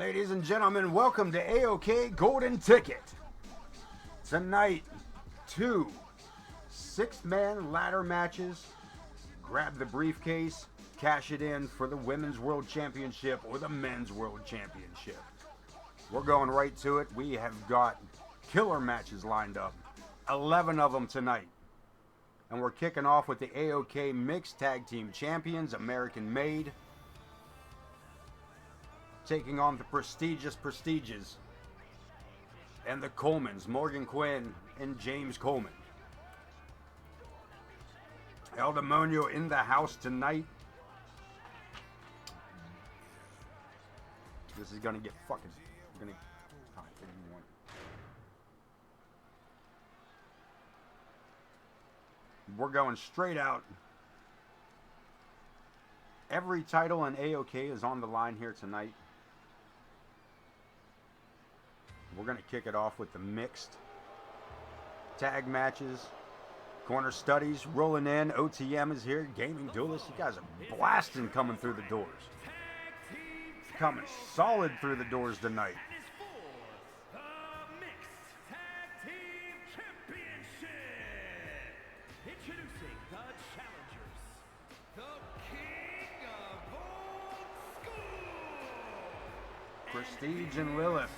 Ladies and gentlemen, welcome to AoK Golden Ticket. Tonight, 2 6-man ladder matches. Grab the briefcase, cash it in for the Women's World Championship or the Men's World Championship. We're going right to it. We have got killer matches lined up. 11 of them tonight. And we're kicking off with the AoK Mixed Tag Team Champions, American Made, taking on the prestigious and the Colemans, Morgan Quinn and James Coleman. El Demonio in the house tonight. This is gonna get fucking. We're going straight out. Every title in AoK is on the line here tonight. We're going to kick it off with the mixed tag matches. Corner Studies rolling in. OTM is here. Gaming Duelists. You guys are blasting coming through the doors. Coming solid through the doors tonight. Introducing the challengers, the king of old school, Prestige and Lilith.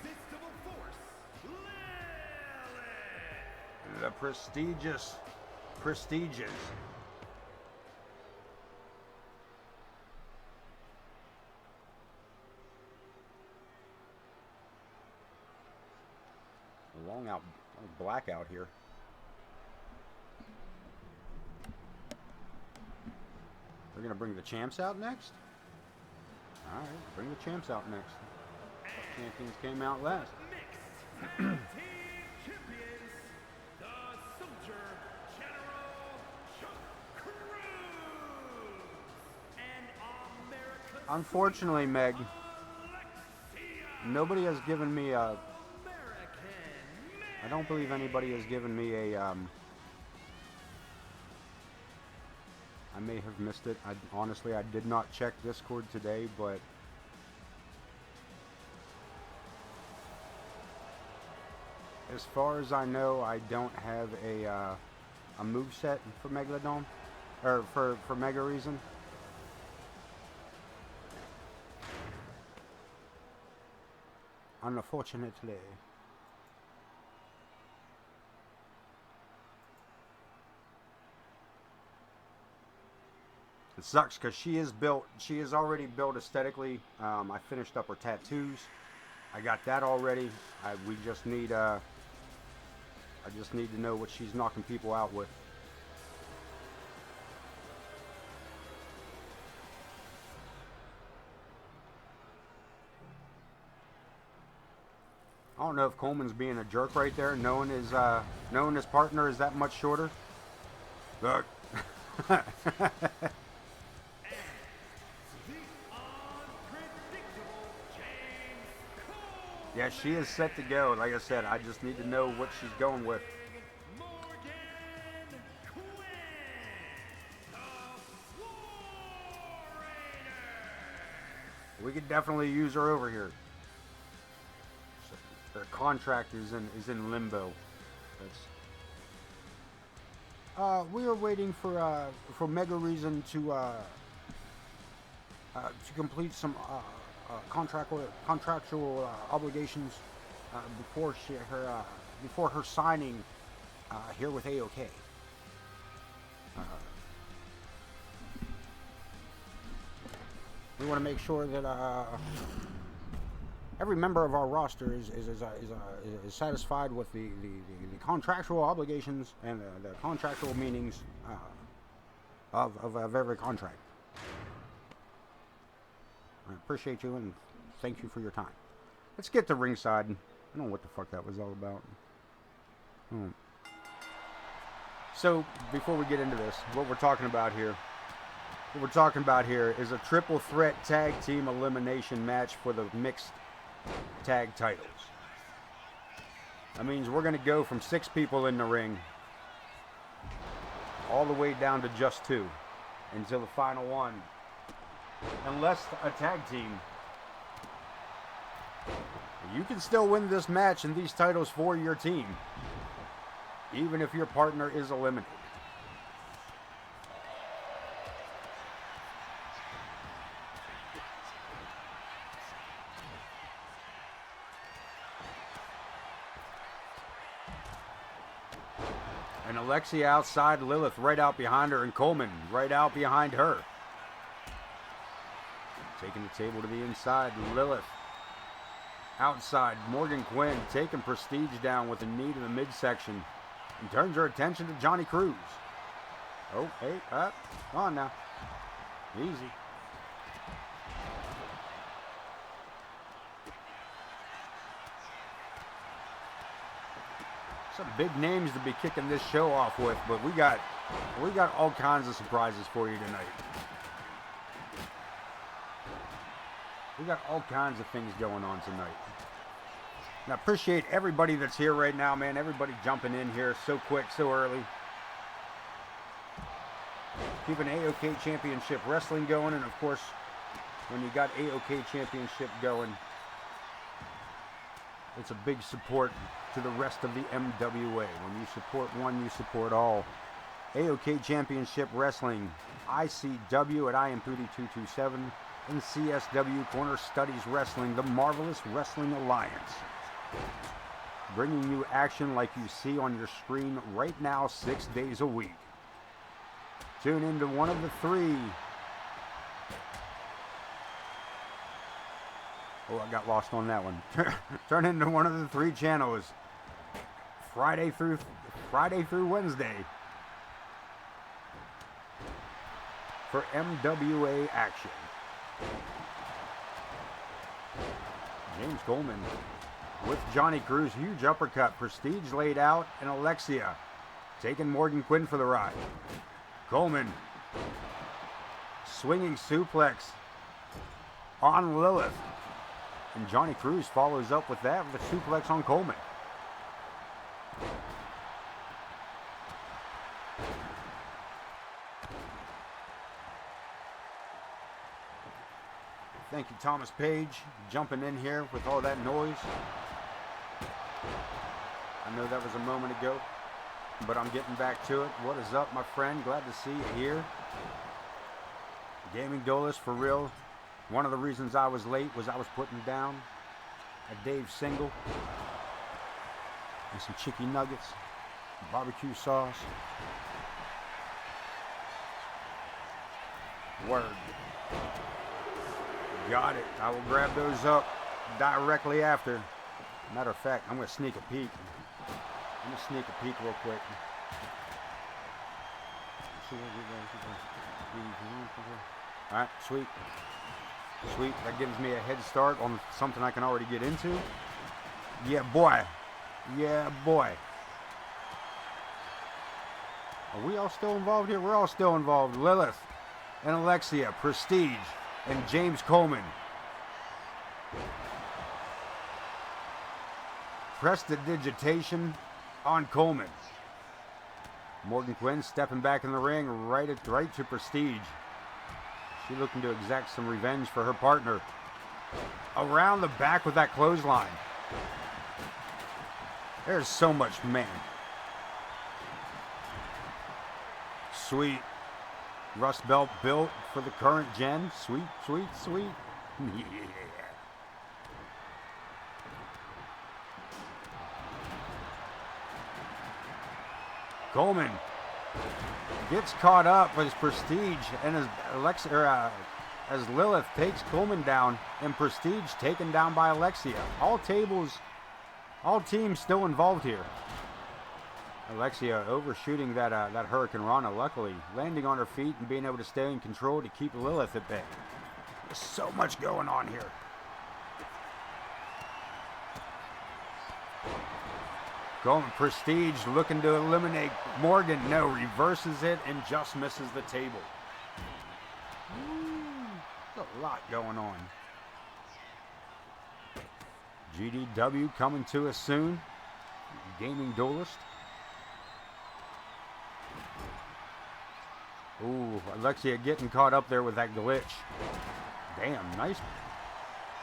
The prestigious prestiges. A long blackout here. We're going to bring the champs out next? Alright, bring the champs out next. Champions came out last. team champions, the Soldier General Chuck Cruz, and America's Unfortunately, Meg, nobody has given me a... I don't believe anybody has given me a... I may have missed it. Honestly, I did not check Discord today, but as far as I know, I don't have a moveset for Megalodon, or for Mega Reason. Unfortunately. It sucks because she is already built aesthetically. I finished up her tattoos. I got that already. I just need to know what she's knocking people out with. I don't know if Coleman's being a jerk right there, knowing his partner is that much shorter. Look. Yeah, she is set to go. Like I said, I just need to know what she's going with. We could definitely use her over here. Their contract is in limbo. We are waiting for Mega Reason to complete some contractual obligations before her signing here with AoK. We want to make sure that every member of our roster is satisfied with the contractual obligations and the contractual meanings of every contract. I appreciate you and thank you for your time. Let's get to ringside. I don't know what the fuck that was all about. So, before we get into this, what we're talking about here is a triple threat tag team elimination match for the mixed tag titles. That means we're going to go from 6 people in the ring all the way down to just 2 until the final one. Unless a tag team You can still win this match and these titles for your team, even if your partner is eliminated. And Alexia outside, Lilith right out behind her, and Coleman right out behind her. Taking the table to the inside, Lilith outside. Morgan Quinn taking Prestige down with a knee to the midsection and turns her attention to Johnny Cruz. Oh, hey, up, come on now. Easy. Some big names to be kicking this show off with, but we got all kinds of surprises for you tonight. We got all kinds of things going on tonight. And I appreciate everybody that's here right now, man. Everybody jumping in here so quick, so early. Keeping AoK Championship Wrestling going, and of course, when you got AoK Championship going, it's a big support to the rest of the MWA. When you support one, you support all. AoK Championship Wrestling, ICW at IamPooty227, and CSW Corner Studies Wrestling, the Marvelous Wrestling Alliance. Bringing you action like you see on your screen right now, 6 days a week. Tune into one of the three. Oh, I got lost on that one. Turn into one of the three channels. Friday through Wednesday. For MWA action. James Coleman with Johnny Cruz. Huge uppercut. Prestige laid out. And Alexia taking Morgan Quinn for the ride. Coleman. Swinging suplex on Lilith. And Johnny Cruz follows up with that with a suplex on Coleman. Thank you, Thomas Page, jumping in here with all that noise. I know that was a moment ago, but I'm getting back to it. What is up, my friend? Glad to see you here. Gaming Dolus, for real. One of the reasons I was late was I was putting down a Dave single and some chicken nuggets, barbecue sauce. Word. Got it. I will grab those up directly after. Matter of fact, I'm going to sneak a peek. I'm going to sneak a peek real quick. All right, sweet. Sweet, that gives me a head start on something I can already get into. Yeah, boy. Yeah, boy. Are we all still involved here? We're all still involved. Lilith and Alexia, Prestige, and James Coleman. Prestidigitation on Coleman. Morgan Quinn stepping back in the ring right to Prestige. She looking to exact some revenge for her partner. Around the back with that clothesline. There's so much, man. Sweet. Rust belt built for the current gen. Sweet, sweet, sweet. Yeah. Coleman gets caught up with his Prestige, and as Lilith takes Coleman down, and Prestige taken down by Alexia. All teams still involved here. Alexia overshooting that Hurricane Rana, luckily landing on her feet and being able to stay in control to keep Lilith at bay. There's so much going on here. Going Prestige looking to eliminate Morgan. No, reverses it and just misses the table. There's a lot going on. GDW coming to us soon. Gaming Duelist. Ooh, Alexia getting caught up there with that glitch. Damn,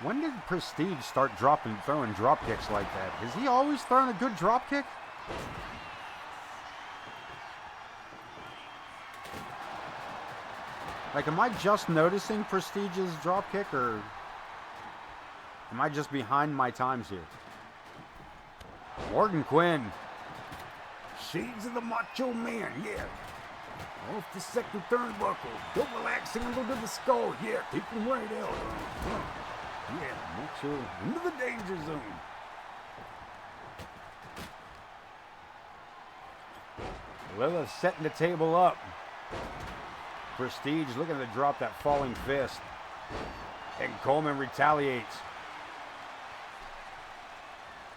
When did Prestige start throwing drop kicks like that? Has he always thrown a good drop kick? Like, am I just noticing Prestige's drop kick, or am I just behind my times here? Morgan Quinn. Shades of the Macho Man, yeah. Off the second turnbuckle. Double axe handle to the skull, yeah. Take him right out. Yeah, Macho into the danger zone. Lilith setting the table up. Prestige looking to drop that falling fist. And Coleman retaliates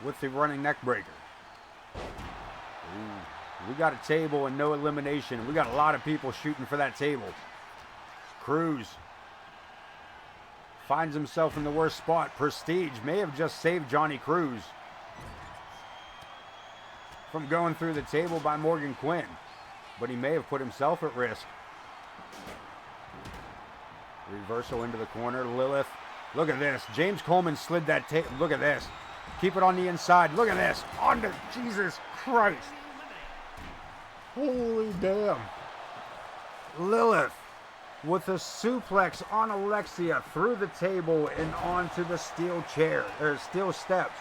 with the running neck breaker. Ooh, we got a table and no elimination. We got a lot of people shooting for that table. Cruz finds himself in the worst spot. Prestige may have just saved Johnny Cruz from going through the table by Morgan Quinn, but he may have put himself at risk. Reversal into the corner. Lilith. Look at this. James Coleman slid that table. Look at this. Keep it on the inside. Look at this. On to Jesus Christ. Holy damn. Lilith with a suplex on Alexia through the table and onto the steel chair, or steel steps.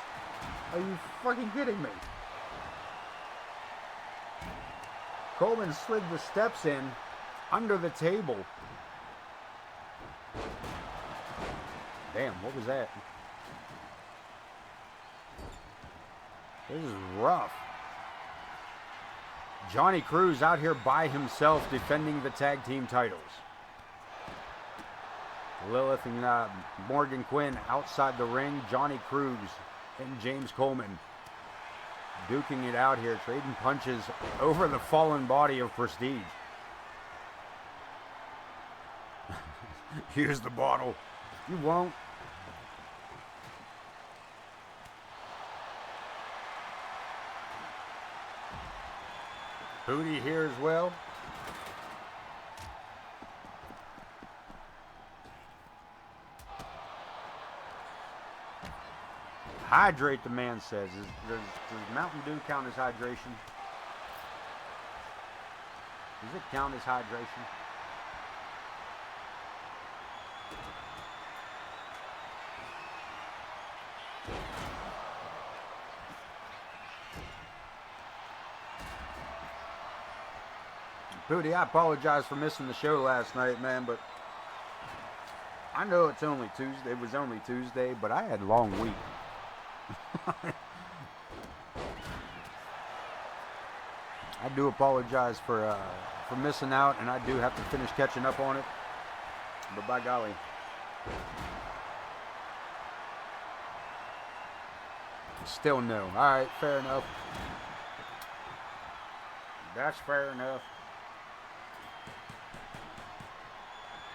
Are you fucking kidding me? Coleman slid the steps in under the table. Damn, what was that? This is rough. Johnny Cruz out here by himself defending the tag team titles. Lilith and Morgan Quinn outside the ring. Johnny Cruz and James Coleman duking it out here, trading punches over the fallen body of Prestige. Here's the bottle. You won't. Booty here as well. Hydrate, the man says. Does Mountain Dew count as hydration? Does it count as hydration? Booty, I apologize for missing the show last night, man, but I know it's only Tuesday. It was only Tuesday, but I had a long week. I do apologize for missing out, and I do have to finish catching up on it. But by golly. Still no. All right, fair enough. That's fair enough.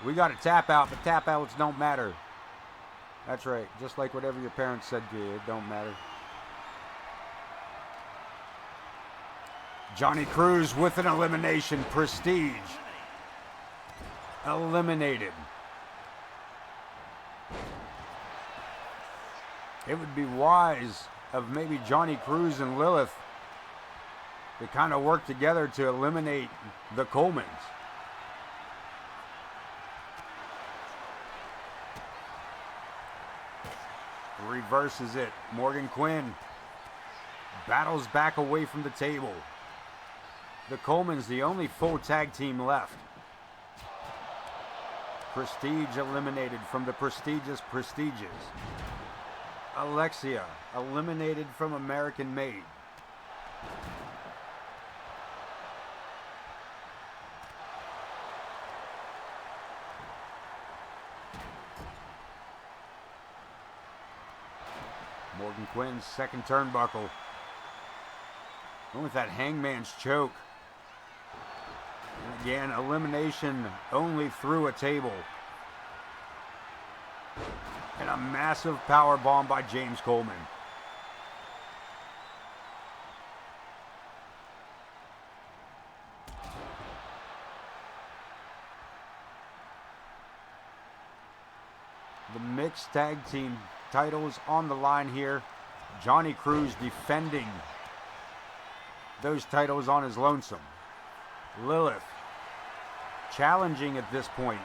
We got a tap out, but tap outs don't matter. That's right. Just like whatever your parents said to you, it don't matter. Johnny Cruz with an elimination. Prestige eliminated. It would be wise of maybe Johnny Cruz and Lilith to kind of work together to eliminate the Colemans. Reverses it. Morgan Quinn battles back away from the table. The Colemans, the only full tag team left. Prestige eliminated from the prestigious Prestiges. Alexia eliminated from American Made. Morgan Quinn's second turnbuckle. And with that hangman's choke. And again, elimination only through a table. And a massive power bomb by James Coleman. The mixed tag team titles on the line here. Johnny Cruz defending those titles on his lonesome. Lilith challenging at this point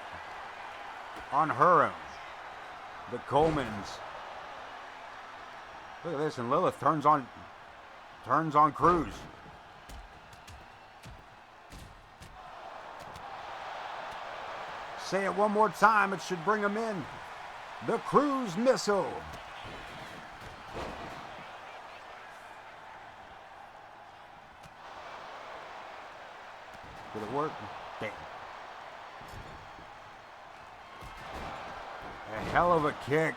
on her own. The Colemans. Look at this, and Lilith turns on Cruz. Say it one more time, it should bring him in. The Cruz missile. Did it work? Damn. A hell of a kick.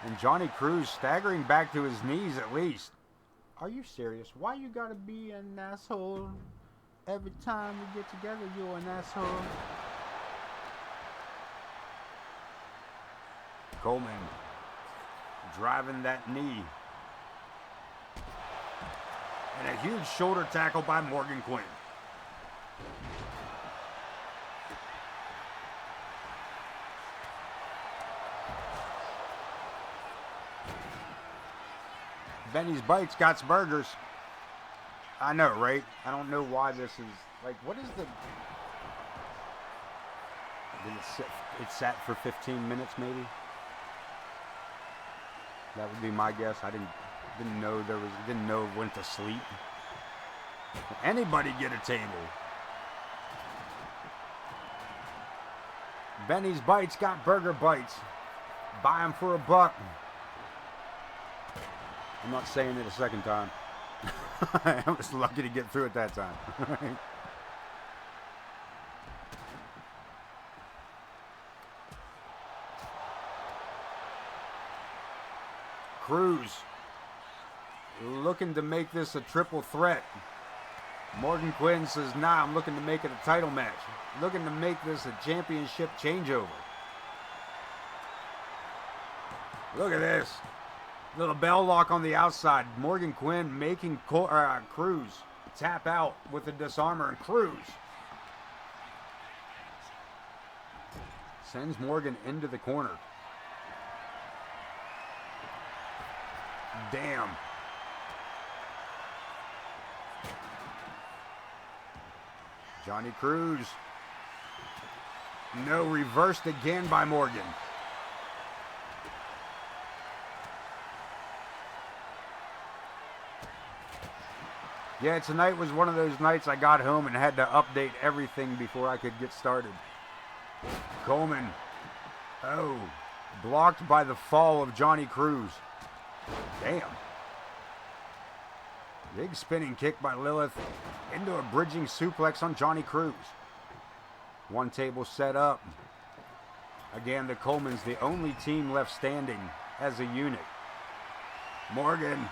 And Johnny Cruz staggering back to his knees at least. Are you serious? Why you gotta be an asshole? Every time we get together, you're an asshole. Coleman driving that knee. And a huge shoulder tackle by Morgan Quinn. Benny's Bites got burgers. I know, right? I don't know why this is like. What is the? Did it sit? It sat for 15 minutes, maybe. That would be my guess. I didn't know there was. Didn't know it went to sleep. Anybody get a table? Benny's Bites got burger bites. Buy them for $1. I'm not saying it a second time. I was lucky to get through it that time. Cruz looking to make this a triple threat. Morgan Quinn says, nah, I'm looking to make it a title match. Looking to make this a championship changeover. Look at this. Little bell lock on the outside. Morgan Quinn making Cruz tap out with the disarmer, and Cruz sends Morgan into the corner. Damn. Johnny Cruz. No, reversed again by Morgan. Yeah, tonight was one of those nights I got home and had to update everything before I could get started. Coleman. Oh, blocked by the fall of Johnny Cruz. Damn. Big spinning kick by Lilith into a bridging suplex on Johnny Cruz. One table set up. Again, the Colemans, the only team left standing as a unit. Morgan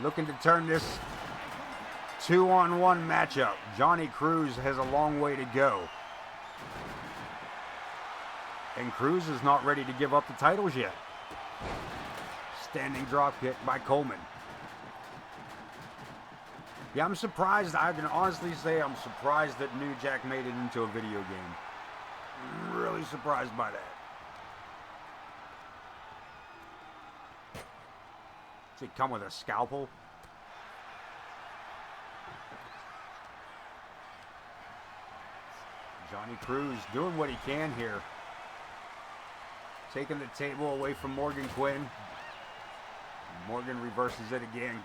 looking to turn this 2-on-1 matchup. Johnny Cruz has a long way to go. And Cruz is not ready to give up the titles yet. Standing drop kick by Coleman. Yeah, I'm surprised. I can honestly say I'm surprised that New Jack made it into a video game. I'm really surprised by that. Does it come with a scalpel? Johnny Cruz doing what he can here. Taking the table away from Morgan Quinn. Morgan reverses it again.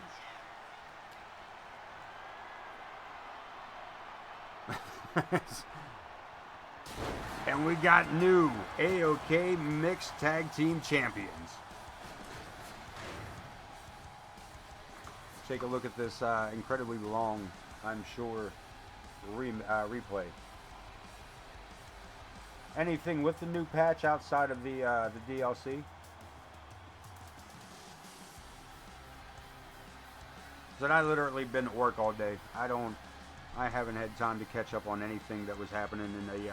And we got new AoK Mixed Tag Team Champions. Take a look at this incredibly long, I'm sure, replay. Anything with the new patch outside of the DLC? But I literally been at work all day. I haven't had time to catch up on anything that was happening in the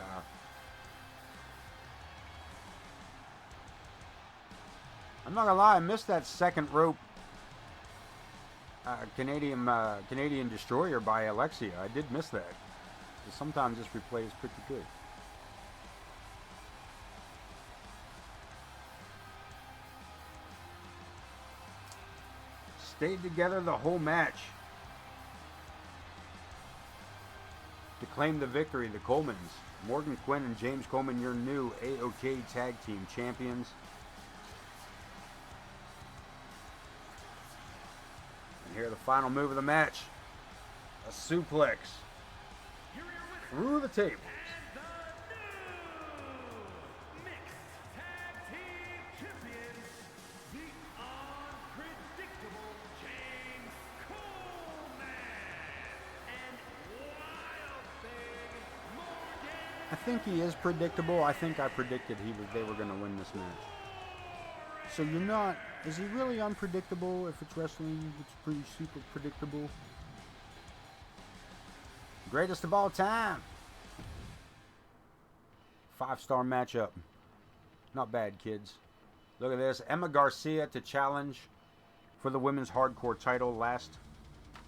I'm not gonna lie, I missed that second rope Canadian Destroyer by Alexia. I did miss that. Sometimes this replay is pretty good. stayed together the whole match to claim the victory. The Colemans, Morgan Quinn and James Coleman, your new AoK Tag Team Champions. And here the final move of the match. A suplex through the tables. I think he is predictable. I think I predicted they were going to win this match. So you're not... Is he really unpredictable? If it's wrestling, it's pretty super predictable. Greatest of all time. 5-star matchup. Not bad, kids. Look at this. Emma Garcia to challenge for the women's hardcore title. Last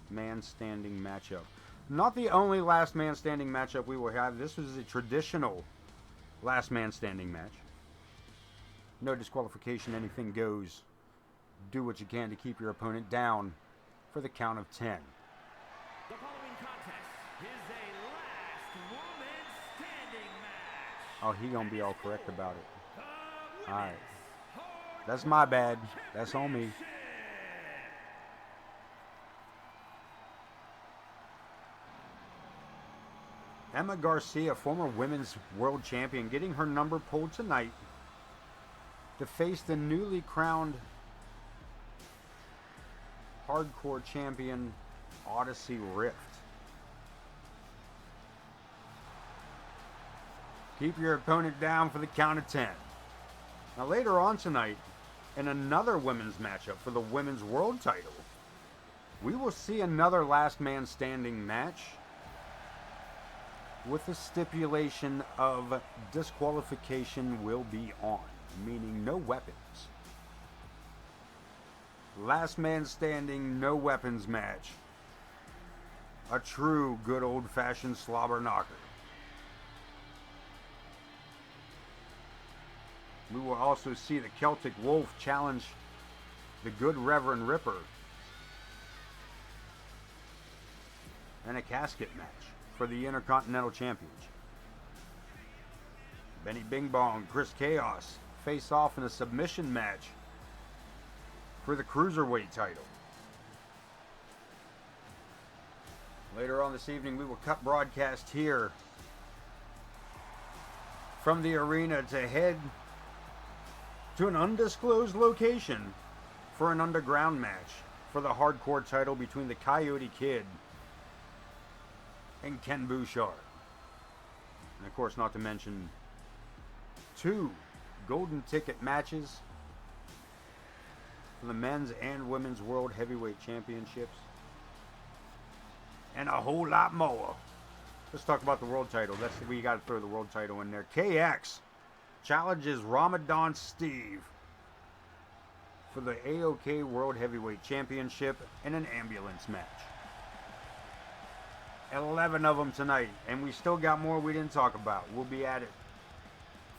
man standing matchup. Not the only last man standing matchup we will have. This was a traditional last man standing match. No disqualification, anything goes. Do what you can to keep your opponent down for the count of 10. The following contest is a last woman standing match. Oh, he gonna be all correct about it. Alright. That's my bad. That's on me. Emma Garcia, former women's world champion, getting her number pulled tonight to face the newly crowned hardcore champion, Odyssey Rift. Keep your opponent down for the count of 10. Now later on tonight, in another women's matchup for the women's world title, we will see another last man standing match with the stipulation of disqualification will be on, meaning no weapons. Last man standing, no weapons match. A true good old-fashioned slobber knocker. We will also see the Celtic Wolf challenge the good Reverend Ripper in a casket match for the Intercontinental Championship. Benny Bing Bong, Chris Chaos face off in a submission match for the Cruiserweight title. Later on this evening, we will cut broadcast here from the arena to head to an undisclosed location for an underground match for the hardcore title between the Coyote Kid and Ken Bouchard. And of course, not to mention 2 golden ticket matches for the men's and women's world heavyweight championships. And a whole lot more. Let's talk about the world title. We got to throw the world title in there. KX challenges Ramadan Steve for the AoK World Heavyweight Championship in an ambulance match. 11 of them tonight, and we still got more we didn't talk about. We'll be at it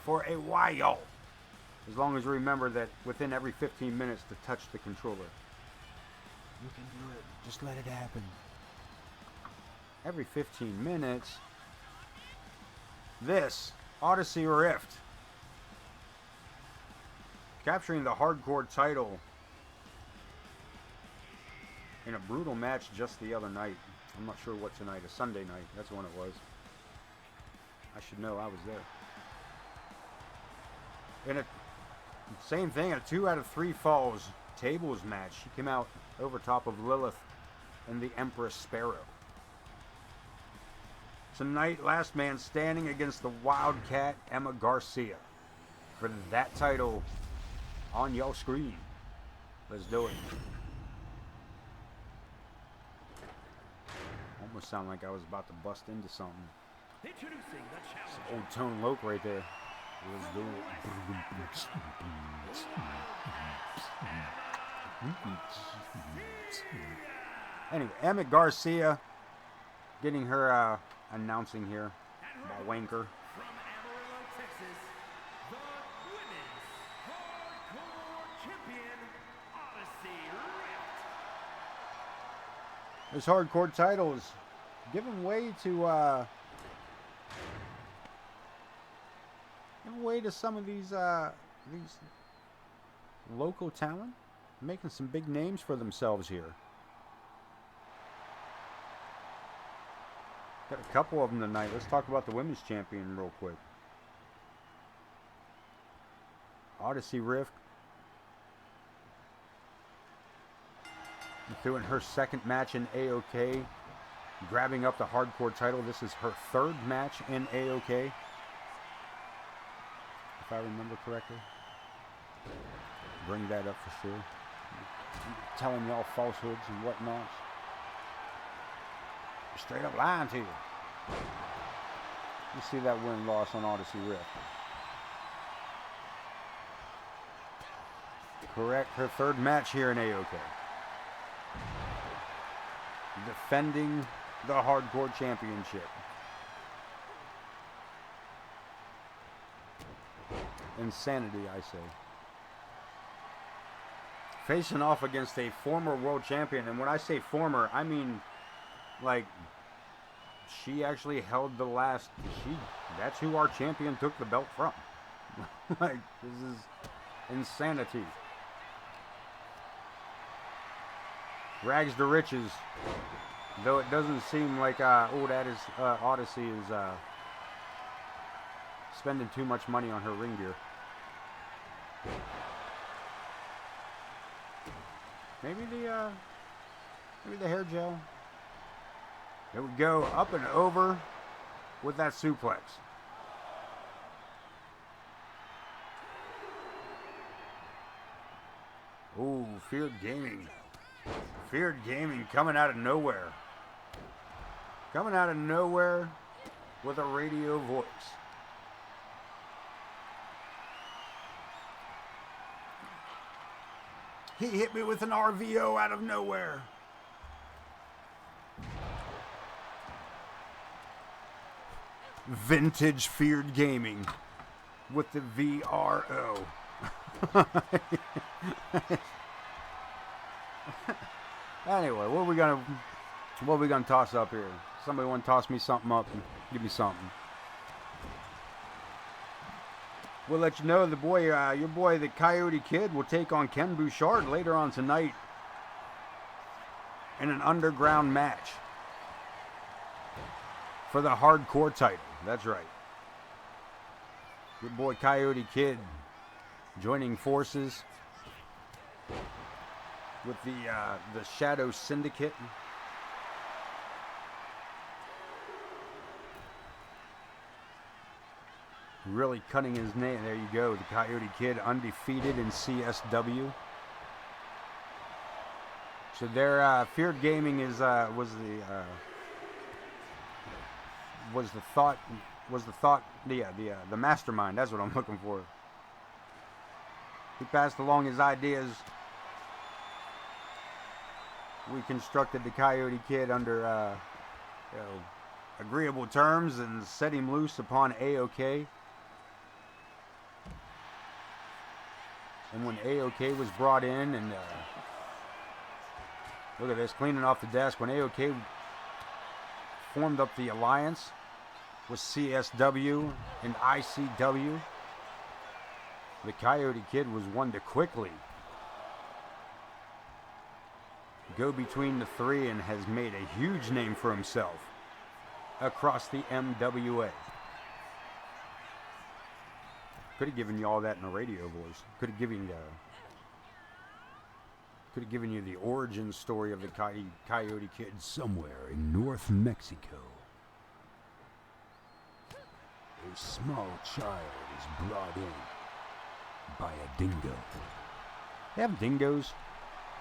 for a while, as long as you remember that within every 15 minutes to touch the controller. You can do it. Just let it happen. Every 15 minutes. This Odyssey Rift, capturing the hardcore title in a brutal match just the other night. I'm not sure what tonight, a Sunday night. That's when it was. I should know, I was there. And same thing, a 2 out of 3 falls tables match. She came out over top of Lilith and the Empress Sparrow. Tonight, last man standing against the Wildcat, Emma Garcia, for that title on your screen. Let's do it. Almost sound like I was about to bust into something. Introducing the It's challenger. old Tone Loc right there. Let's do it. Anyway, Emma Garcia getting her announcing here by Wanker. From Amarillo, Texas, the women's hardcore champion, Odyssey Rift. This hardcore title is giving way to some of these local talent, making some big names for themselves here. Got a couple of them tonight. Let's talk about the women's champion real quick. Odyssey Rift doing her second match in AoK, grabbing up the hardcore title. This is her third match in AoK, if I remember correctly. Bring that up for sure. I'm telling y'all falsehoods and whatnot. Straight up lying to you. You see that win-loss on Odyssey Rift. Correct, her third match here in AoK. Defending the hardcore championship. Insanity, I say. Facing off against a former world champion, and when I say former, I mean like she actually held the last. That's who our champion took the belt from. Like, this is insanity. Rags to riches. Though it doesn't seem like Odyssey is spending too much money on her ring gear. Maybe the hair gel. There we go, up and over with that suplex. Ooh, Feared Gaming. Feared Gaming coming out of nowhere. Coming out of nowhere with a radio voice. He hit me with an RVO out of nowhere. Vintage Feared Gaming with the VRO. Anyway, what are we gonna toss up here? Somebody want to toss me something up and give me something. We'll let you know the boy, your boy, the Coyote Kid, will take on Ken Bouchard later on tonight in an underground match for the hardcore title. That's right. Your boy Coyote Kid joining forces with the Shadow Syndicate. Really cutting his name. There you go. The Coyote Kid undefeated in CSW. So their Feared Gaming is was the mastermind. That's what I'm looking for. He passed along his ideas. We constructed the Coyote Kid under agreeable terms and set him loose upon AoK. And when AoK was brought in, and look at this, cleaning off the desk. When AoK formed up the alliance with CSW and ICW, the Coyote Kid was one to quickly go between the three and has made a huge name for himself across the MWA. Could have given you all that in a radio voice. Could have given you the origin story of the Coyote Kid somewhere in North Mexico. A small child is brought in by a dingo. They have dingoes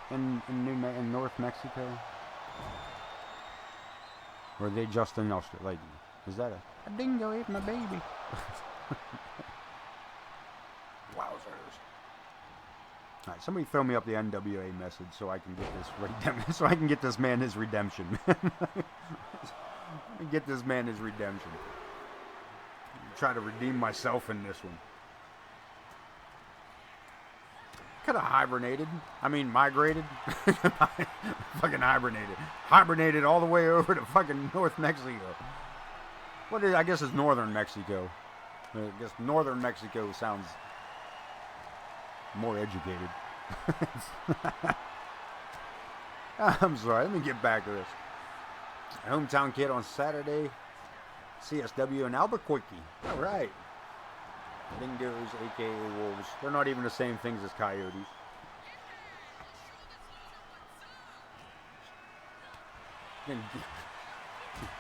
in North Mexico? Or are they just in Australia? Like, is that a dingo ate my baby? Wowzers. Alright, somebody throw me up the NWA message so I can get this man his redemption. Let me get this man his redemption. Try to redeem myself in this one. could have hibernated. I mean, migrated. Fucking hibernated. Hibernated all the way over to fucking North Mexico. I guess it's northern Mexico. I guess northern Mexico sounds more educated. I'm sorry, let me get back to this. Hometown Kid on Saturday. CSW in Albuquerque. All right. Dingoes, aka wolves. They're not even the same things as coyotes.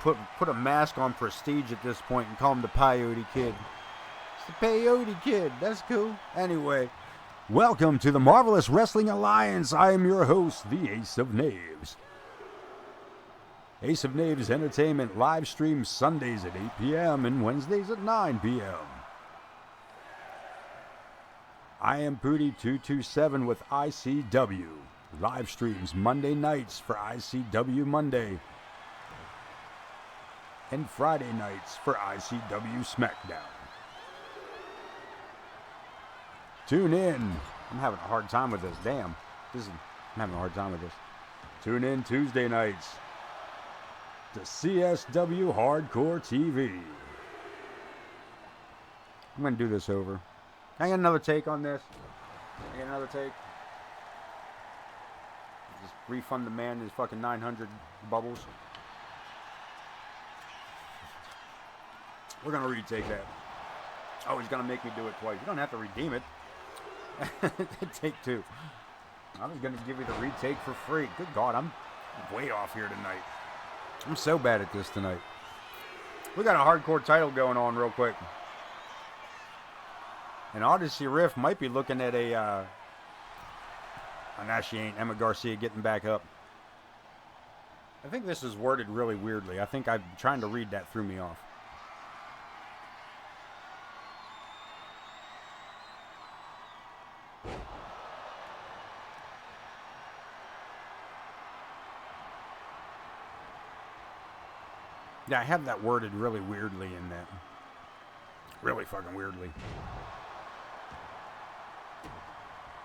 Put a mask on Prestige at this point and call him the Peyote Kid. It's the Peyote Kid. That's cool. Anyway, welcome to the Marvelous Wrestling Alliance. I am your host, the Ace of Knaves. Ace of Knaves Entertainment live streams Sundays at 8 p.m. and Wednesdays at 9 p.m. I am Pootie227 with ICW. Live streams Monday nights for ICW Monday. And Friday nights for ICW SmackDown. Tune in. I'm having a hard time with this. Damn. I'm having a hard time with this. Tune in Tuesday nights to CSW Hardcore TV. I'm going to do this over. Can I get another take on this? Can I get another take? Just refund the man his fucking 900 bubbles. We're going to retake that. Oh, he's going to make me do it twice. You don't have to redeem it. Take two. I was going to give you the retake for free. Good God, I'm way off here tonight. I'm so bad at this tonight. We got a hardcore title going on real quick. And Odyssey Riff might be looking at a... nah, she ain't. Emma Garcia getting back up. I think this is worded really weirdly. I think I'm trying to read that threw me off. Yeah, I have that worded really weirdly in that. Really fucking weirdly.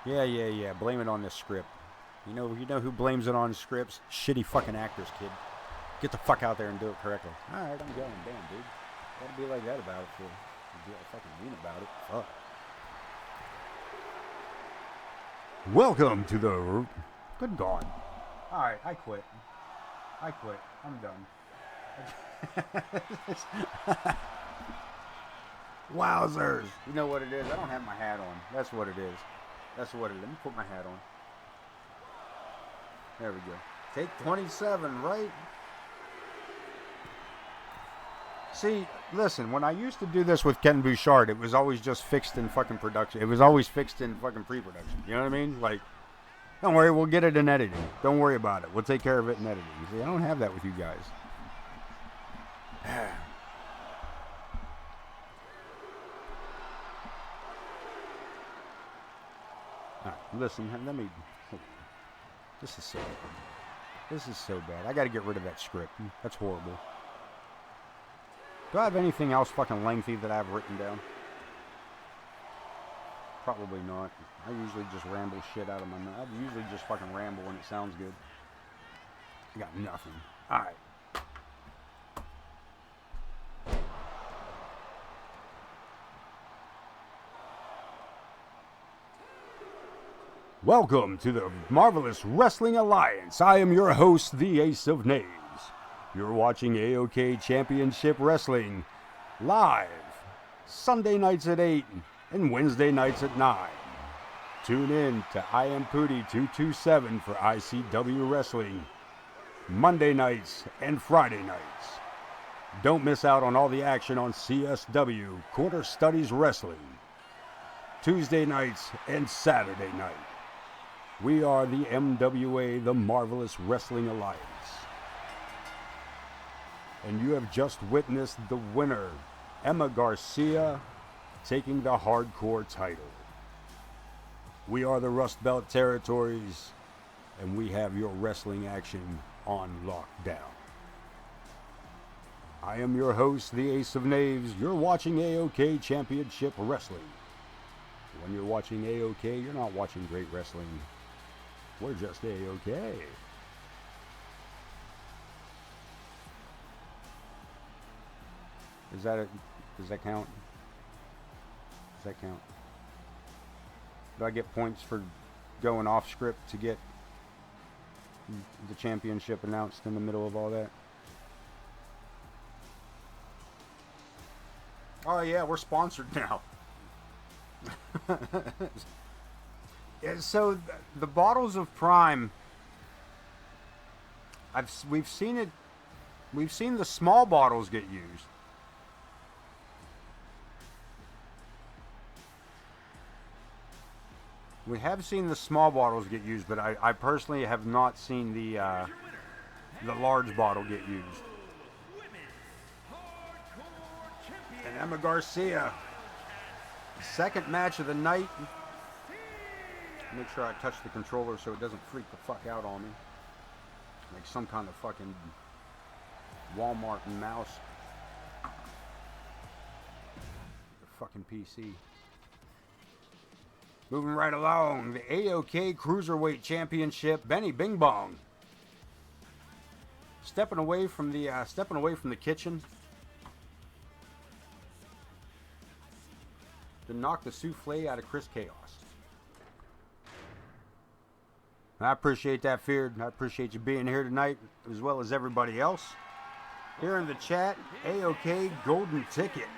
Yeah. Blame it on this script. You know who blames it on scripts? Shitty fucking actors, kid. Get the fuck out there and do it correctly. Alright, I'm going. Damn, dude. Gotta be like that about it for be all fucking mean about it. Fuck. Welcome to the... Good God. Alright, I quit. I'm done. Wowzers. You know what it is? I don't have my hat on. That's what it is. Let me put my hat on. There we go. Take 27, right? See, listen, when I used to do this with Ken Bouchard, it was always just fixed in fucking production. It was always fixed in fucking pre-production. You know what I mean? Like, don't worry, we'll get it in editing. Don't worry about it. We'll take care of it in editing. See, I don't have that with you guys. Alright, listen, let me... This is so bad. I gotta get rid of that script. That's horrible. Do I have anything else fucking lengthy that I've written down? Probably not. I usually just ramble shit out of my mouth. I usually just fucking ramble when it sounds good. I got nothing. Alright. Welcome to the Marvelous Wrestling Alliance. I am your host, the Ace of Knaves. You're watching AoK Championship Wrestling live Sunday nights at 8 and Wednesday nights at 9. Tune in to I am Pootie227 for ICW Wrestling Monday nights and Friday nights. Don't miss out on all the action on CSW Quarter Studies Wrestling Tuesday nights and Saturday night. We are the MWA, the Marvelous Wrestling Alliance. And you have just witnessed the winner, Emma Garcia, taking the hardcore title. We are the Rust Belt Territories, and we have your wrestling action on lockdown. I am your host, the Ace of Knaves. You're watching AoK Championship Wrestling When you're watching AoK, you're not watching great wrestling. We're just AoK. Is that it? Does that count? Does that count? Do I get points for going off script to get the championship announced in the middle of all that? Oh yeah, we're sponsored now. Yeah, so the bottles of Prime, we've seen it. We've seen the small bottles get used. We have seen the small bottles get used, but I personally have not seen the large bottle get used. And Emma Garcia, second match of the night. Make sure I touch the controller so it doesn't freak the fuck out on me. Like some kind of fucking Walmart mouse. The fucking PC. Moving right along, the AoK Cruiserweight Championship, Benny Bing Bong. Stepping away from the kitchen to knock the souffle out of Chris Chaos. I appreciate that, Feared. I appreciate you being here tonight, as well as everybody else. Here in the chat, AoK Golden Ticket.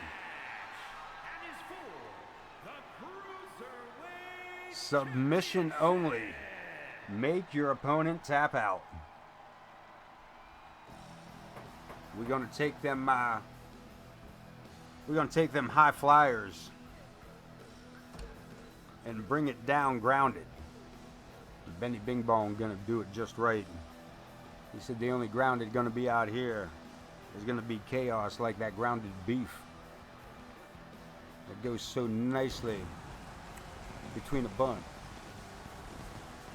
Submission only. Make your opponent tap out. We're gonna take them. We're gonna take them high flyers and bring it down grounded. Benny Bing Bong gonna do it just right. He said the only grounded gonna be out here is gonna be chaos, like that grounded beef that goes so nicely between a bun.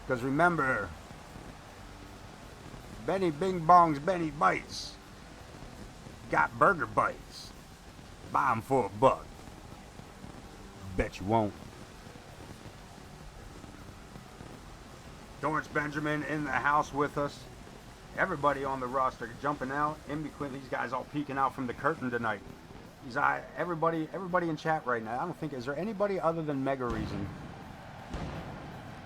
Because remember, Benny Bing Bong's Benny Bites got burger bites. Buy them for $1. Bet you won't. Dorrance Benjamin in the house with us. Everybody on the roster jumping out. In between, these guys all peeking out from the curtain tonight. Everybody in chat right now. I don't think, is there anybody other than Mega Reason?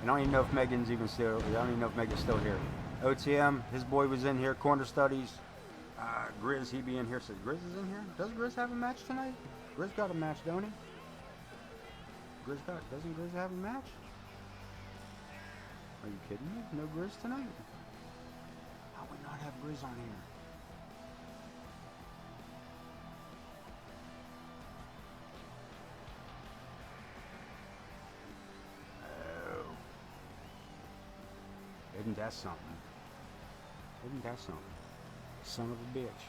I don't even know if Megan's even still. I don't even know if Megan's still here. OTM, his boy was in here. Corner Studies. Grizz, he be in here. Says Grizz is in here. Does Grizz have a match tonight? Grizz got a match, don't he? Doesn't Grizz have a match? Are you kidding me? No Grizz tonight? How would we not have Grizz on here? Oh. Isn't that something? Isn't that something? Son of a bitch.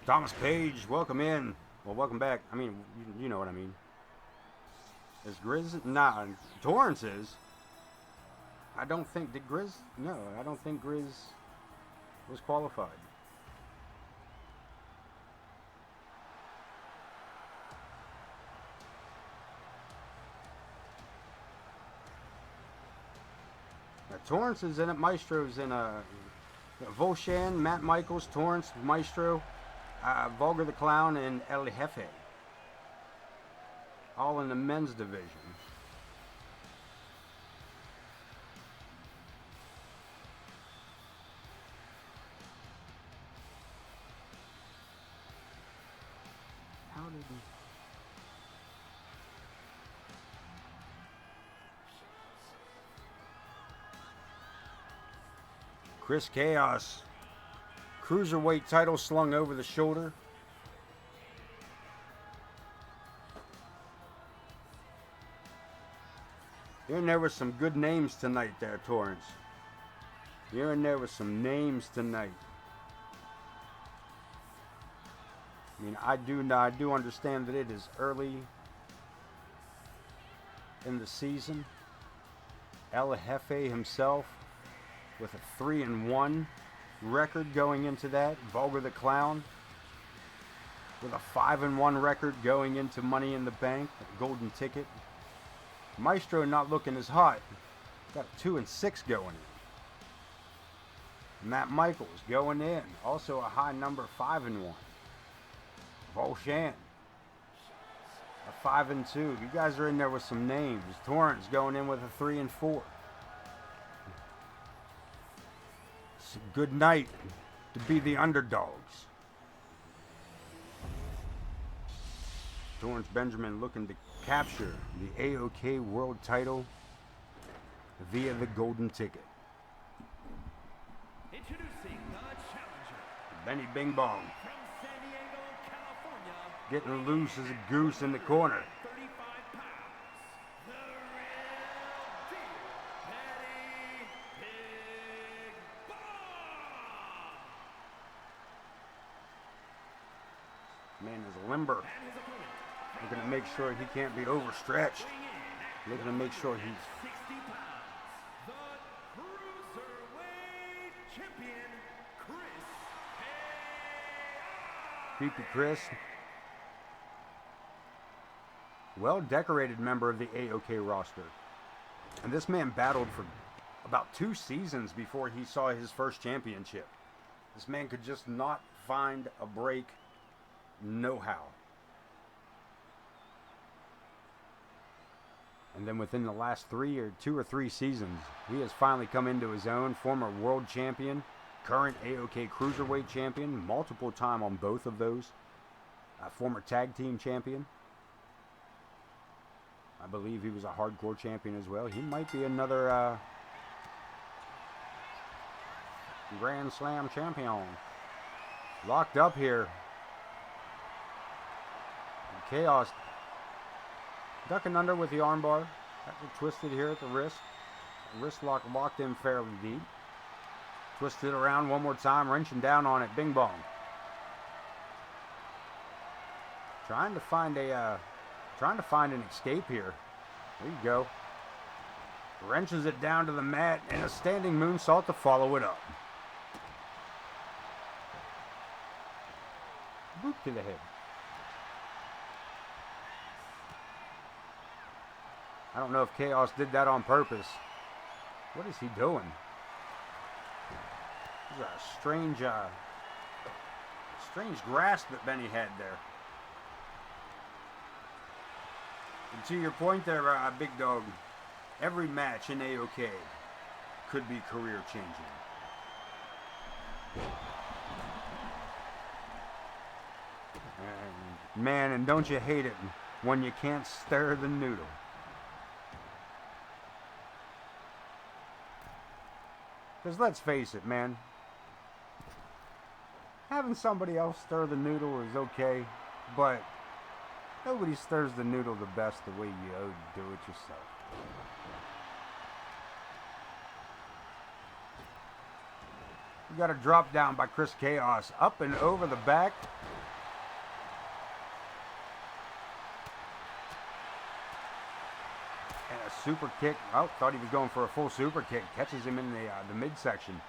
Thomas Page, welcome in. Well, welcome back. I mean, you know what I mean. Is Grizz? Nah, Torrance is. I don't think, did Grizz? No, I don't think Grizz was qualified. Now, Torrance is in it. Maestro's in a Volshan, Matt Michaels, Torrance, Maestro, Vulgar the Clown, and El Jefe. All in the men's division. How did we... Chris Chaos. Cruiserweight title slung over the shoulder. You're in there with some good names tonight there, Torrance. You're in there with some names tonight. I mean, I do understand that it is early in the season. El Jefe himself with a 3-1 record going into that. Vulgar the Clown with a 5-1 record going into Money in the Bank, golden ticket. Maestro not looking as hot. Got a 2-6 going in. Matt Michaels going in, also a high number, 5-1. Volshan, a 5-2. You guys are in there with some names. Torrance going in with a 3-4. It's a good night to be the underdogs. Torrance Benjamin looking to capture the AoK World title via the golden ticket. Introducing the challenger. Benny Bing Bong From San Diego, California. getting loose as a goose in the corner. 35 pounds. The real deal. Benny Big Bong. Man is limber. And his opponent. Looking to make sure he can't be overstretched. Weighing in Looking to make sure he's 60 pounds. The Cruiserweight Champion, Chris creepy Chris. Well decorated member of the AoK roster. And this man battled for about 2 seasons before he saw his first championship. This man could just not find a break, no how. And then within the last 2 or 3 seasons, he has finally come into his own. Former world champion, current AoK Cruiserweight champion, multiple time on both of those. Former tag team champion. I believe he was a hardcore champion as well. He might be another Grand Slam champion. Locked up here. Chaos ducking under with the armbar. Twisted here at the wrist. Wrist lock locked in fairly deep. Twisted around one more time, wrenching down on it. Bing bong. Trying to find an escape here. There you go. Wrenches it down to the mat and a standing moonsault to follow it up. Boot to the head. I don't know if Chaos did that on purpose. What is he doing? There's a strange grasp that Benny had there. And to your point there, Big Dog, every match in AoK could be career changing. And man, and don't you hate it when you can't stir the noodle. Because let's face it, man. Having somebody else stir the noodle is okay, but nobody stirs the noodle the best the way you do it yourself. You got a drop down by Chris Chaos. Up and over the back. And a super kick. Oh, thought he was going for a full super kick. Catches him in the midsection.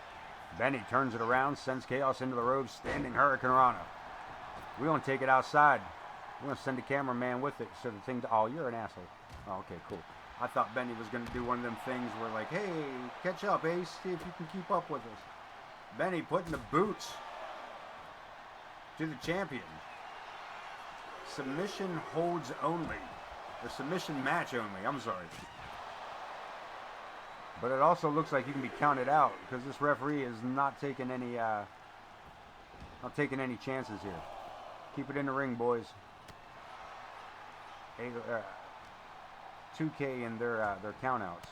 Benny turns it around, sends Chaos into the ropes, standing Hurricane Rana. We're going to take it outside. We're going to send the cameraman with it. So the thing, oh, you're an asshole. Oh, okay, cool. I thought Benny was going to do one of them things where like, hey, catch up, Ace. See if you can keep up with us. Benny putting the boots to the champion. Submission holds only. Or submission match only, I'm sorry. But it also looks like you can be counted out because this referee is not taking any chances here. Keep it in the ring, boys. 2K in their countouts.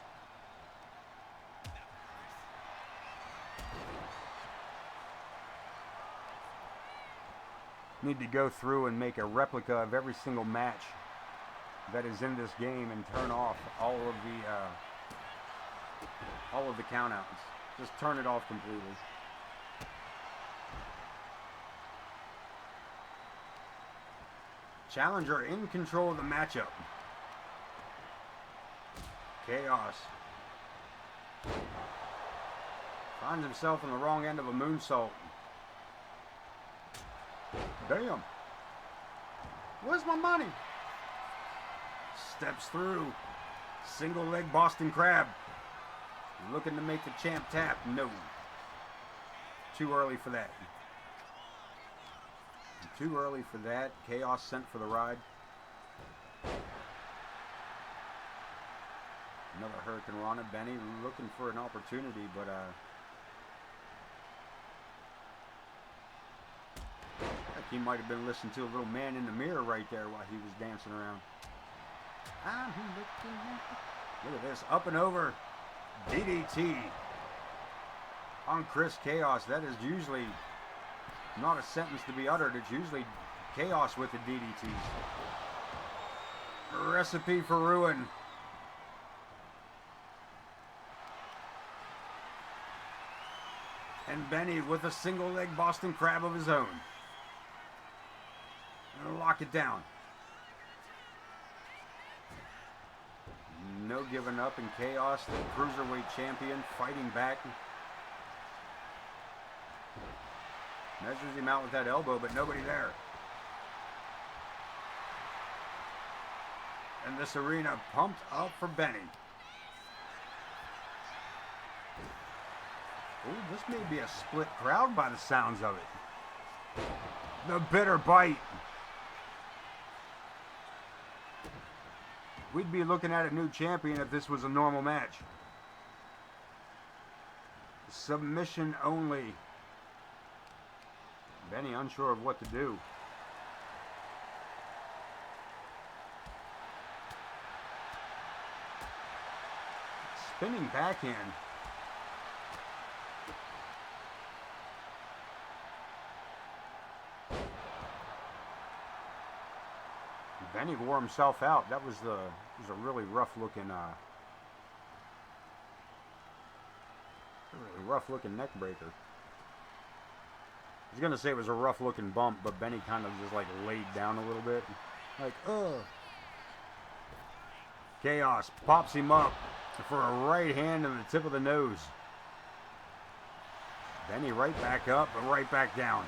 Need to go through and make a replica of every single match that is in this game and turn off all of the countouts. Just turn it off completely. Challenger in control of the matchup. Chaos finds himself on the wrong end of a moonsault. Damn. Where's my money? Steps through. Single leg Boston Crab. Looking to make the champ tap. No. Too early for that. Too early for that. Chaos sent for the ride. Another Hurricane Rana. Benny looking for an opportunity, but like he might have been listening to a little man in the mirror right there while he was dancing around. I'm looking at. Look at this. Up and over. DDT on Chris Chaos. That is usually not a sentence to be uttered. It's usually Chaos with the DDTs. A recipe for ruin. And Benny with a single leg Boston Crab of his own. And lock it down. No giving up in Chaos, the Cruiserweight champion, fighting back. Measures him out with that elbow, but nobody there. And this arena pumped up for Benny. Ooh, this may be a split crowd by the sounds of it. The bitter bite. We'd be looking at a new champion if this was a normal match. Submission only. Benny unsure of what to do. Spinning backhand. Benny wore himself out. That was a really rough looking neck breaker. I was gonna say it was a rough looking bump, but Benny kind of just like laid down a little bit. Like, ugh. Chaos pops him up for a right hand in the tip of the nose. Benny right back up and right back down.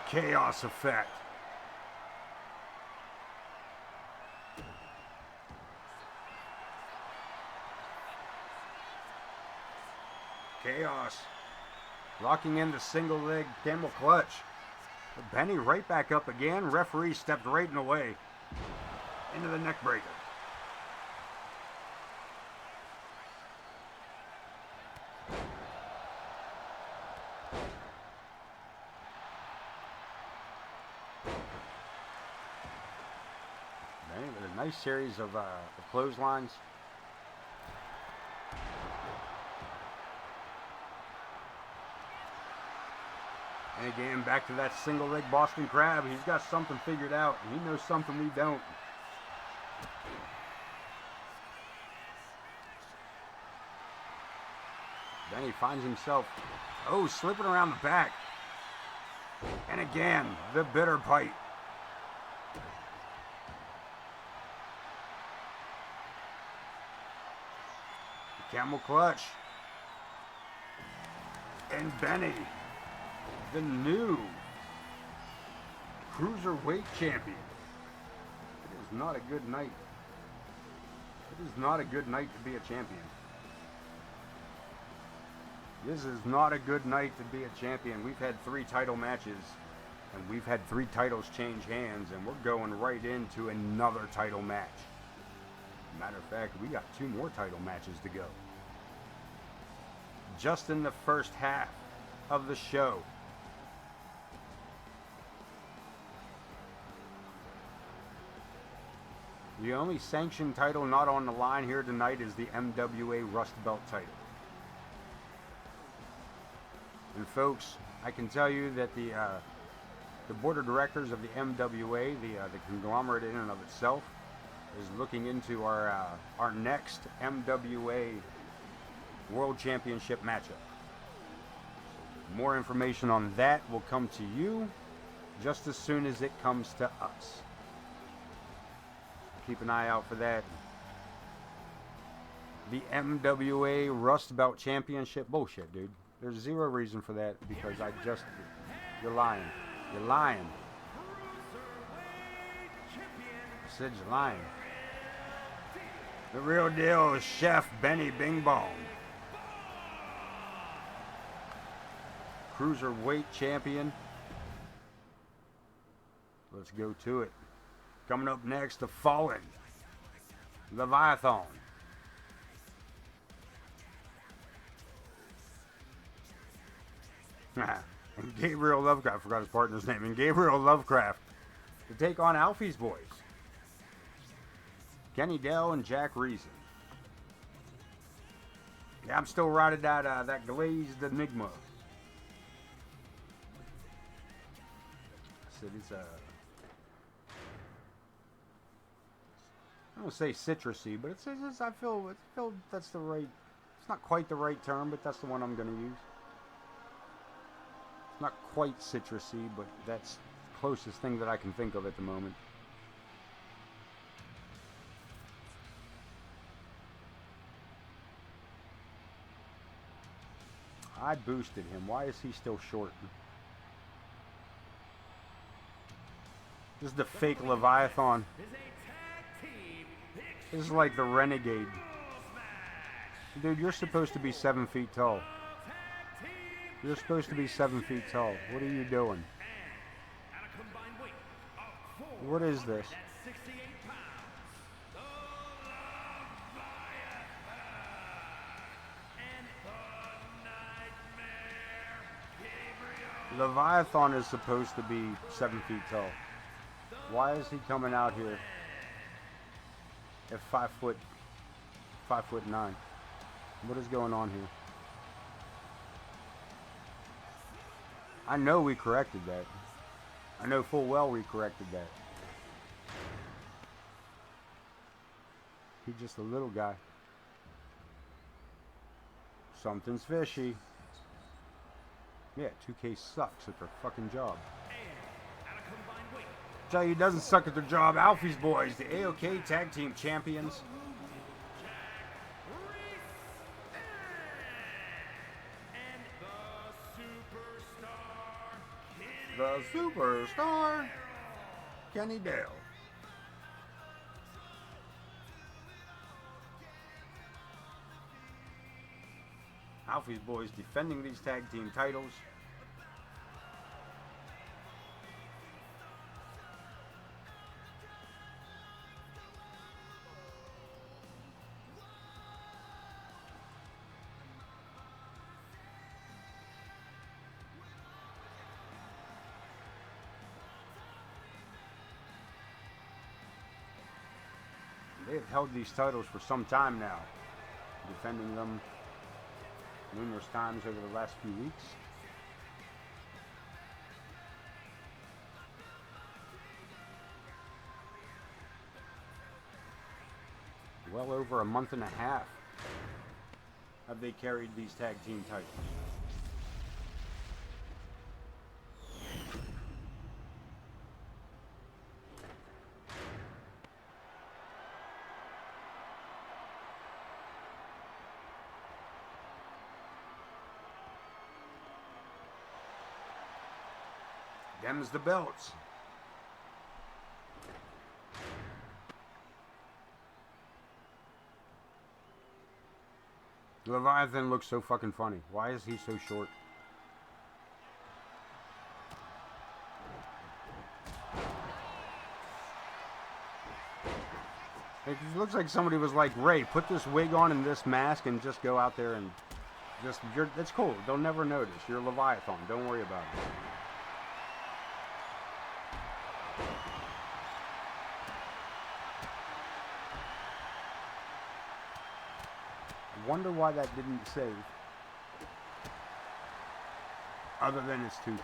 Chaos effect. Chaos locking in the single leg camel clutch. But Benny right back up again. Referee stepped right in the way into the neck breaker. Benny with a nice series of clotheslines. And again, back to that single leg Boston Crab. He's got something figured out, and he knows something we don't. Then he finds himself, slipping around the back. And again, the bitter bite. The camel clutch. And Benny, the new Cruiserweight champion. It is not a good night. It is not a good night to be a champion. This is not a good night to be a champion. We've had 3 title matches, and we've had 3 titles change hands, and we're going right into another title match. Matter of fact, we got 2 more title matches to go. Just in the first half of the show. The only sanctioned title not on the line here tonight is the MWA Rust Belt title. And folks, I can tell you that the board of directors of the MWA, the conglomerate in and of itself, is looking into our next MWA World Championship matchup. More information on that will come to you just as soon as it comes to us. Keep an eye out for that. The MWA Rust Belt Championship. Bullshit, dude. There's zero reason for that because I just... You're lying. You're lying. I said you're lying. The real deal is Chef Benny Bing Bong. Cruiserweight champion. Let's go to it. Coming up next, the Fallen Leviathan. And Gabriel Lovecraft, I forgot his partner's name, and Gabriel Lovecraft to take on Alfie's boys. Kenny Dell and Jack Reason. Yeah, I'm still riding that glazed enigma. So it's I don't say citrusy, but it's I feel that's the right. It's not quite the right term, but that's the one I'm going to use. It's not quite citrusy, but that's the closest thing that I can think of at the moment. I boosted him. Why is he still short? This is the fake Leviathan. This is like the Renegade. Dude, you're supposed to be 7 feet tall. You're supposed to be 7 feet tall. What are you doing? What is this? Leviathan is supposed to be 7 feet tall. Why is he coming out here at 5'9"? What is going on here? I know we corrected that. I know full well we corrected that. He's just a little guy. Something's fishy. Yeah, 2K sucks at their fucking job. Tell you, doesn't suck at their job. Alfie's boys, the AoK Tag Team Champions. The Superstar, Kenny Dale. Alfie's boys defending these tag team titles. They have held these titles for some time now, defending them numerous times over the last few weeks. Well over a month and a half have they carried these tag team titles. Them's the belts. Leviathan looks so fucking funny. Why is he so short? It looks like somebody was like, Ray, put this wig on and this mask and just go out there and that's cool. They'll never notice. You're Leviathan. Don't worry about it. Wonder why that didn't save. Other than it's 2K.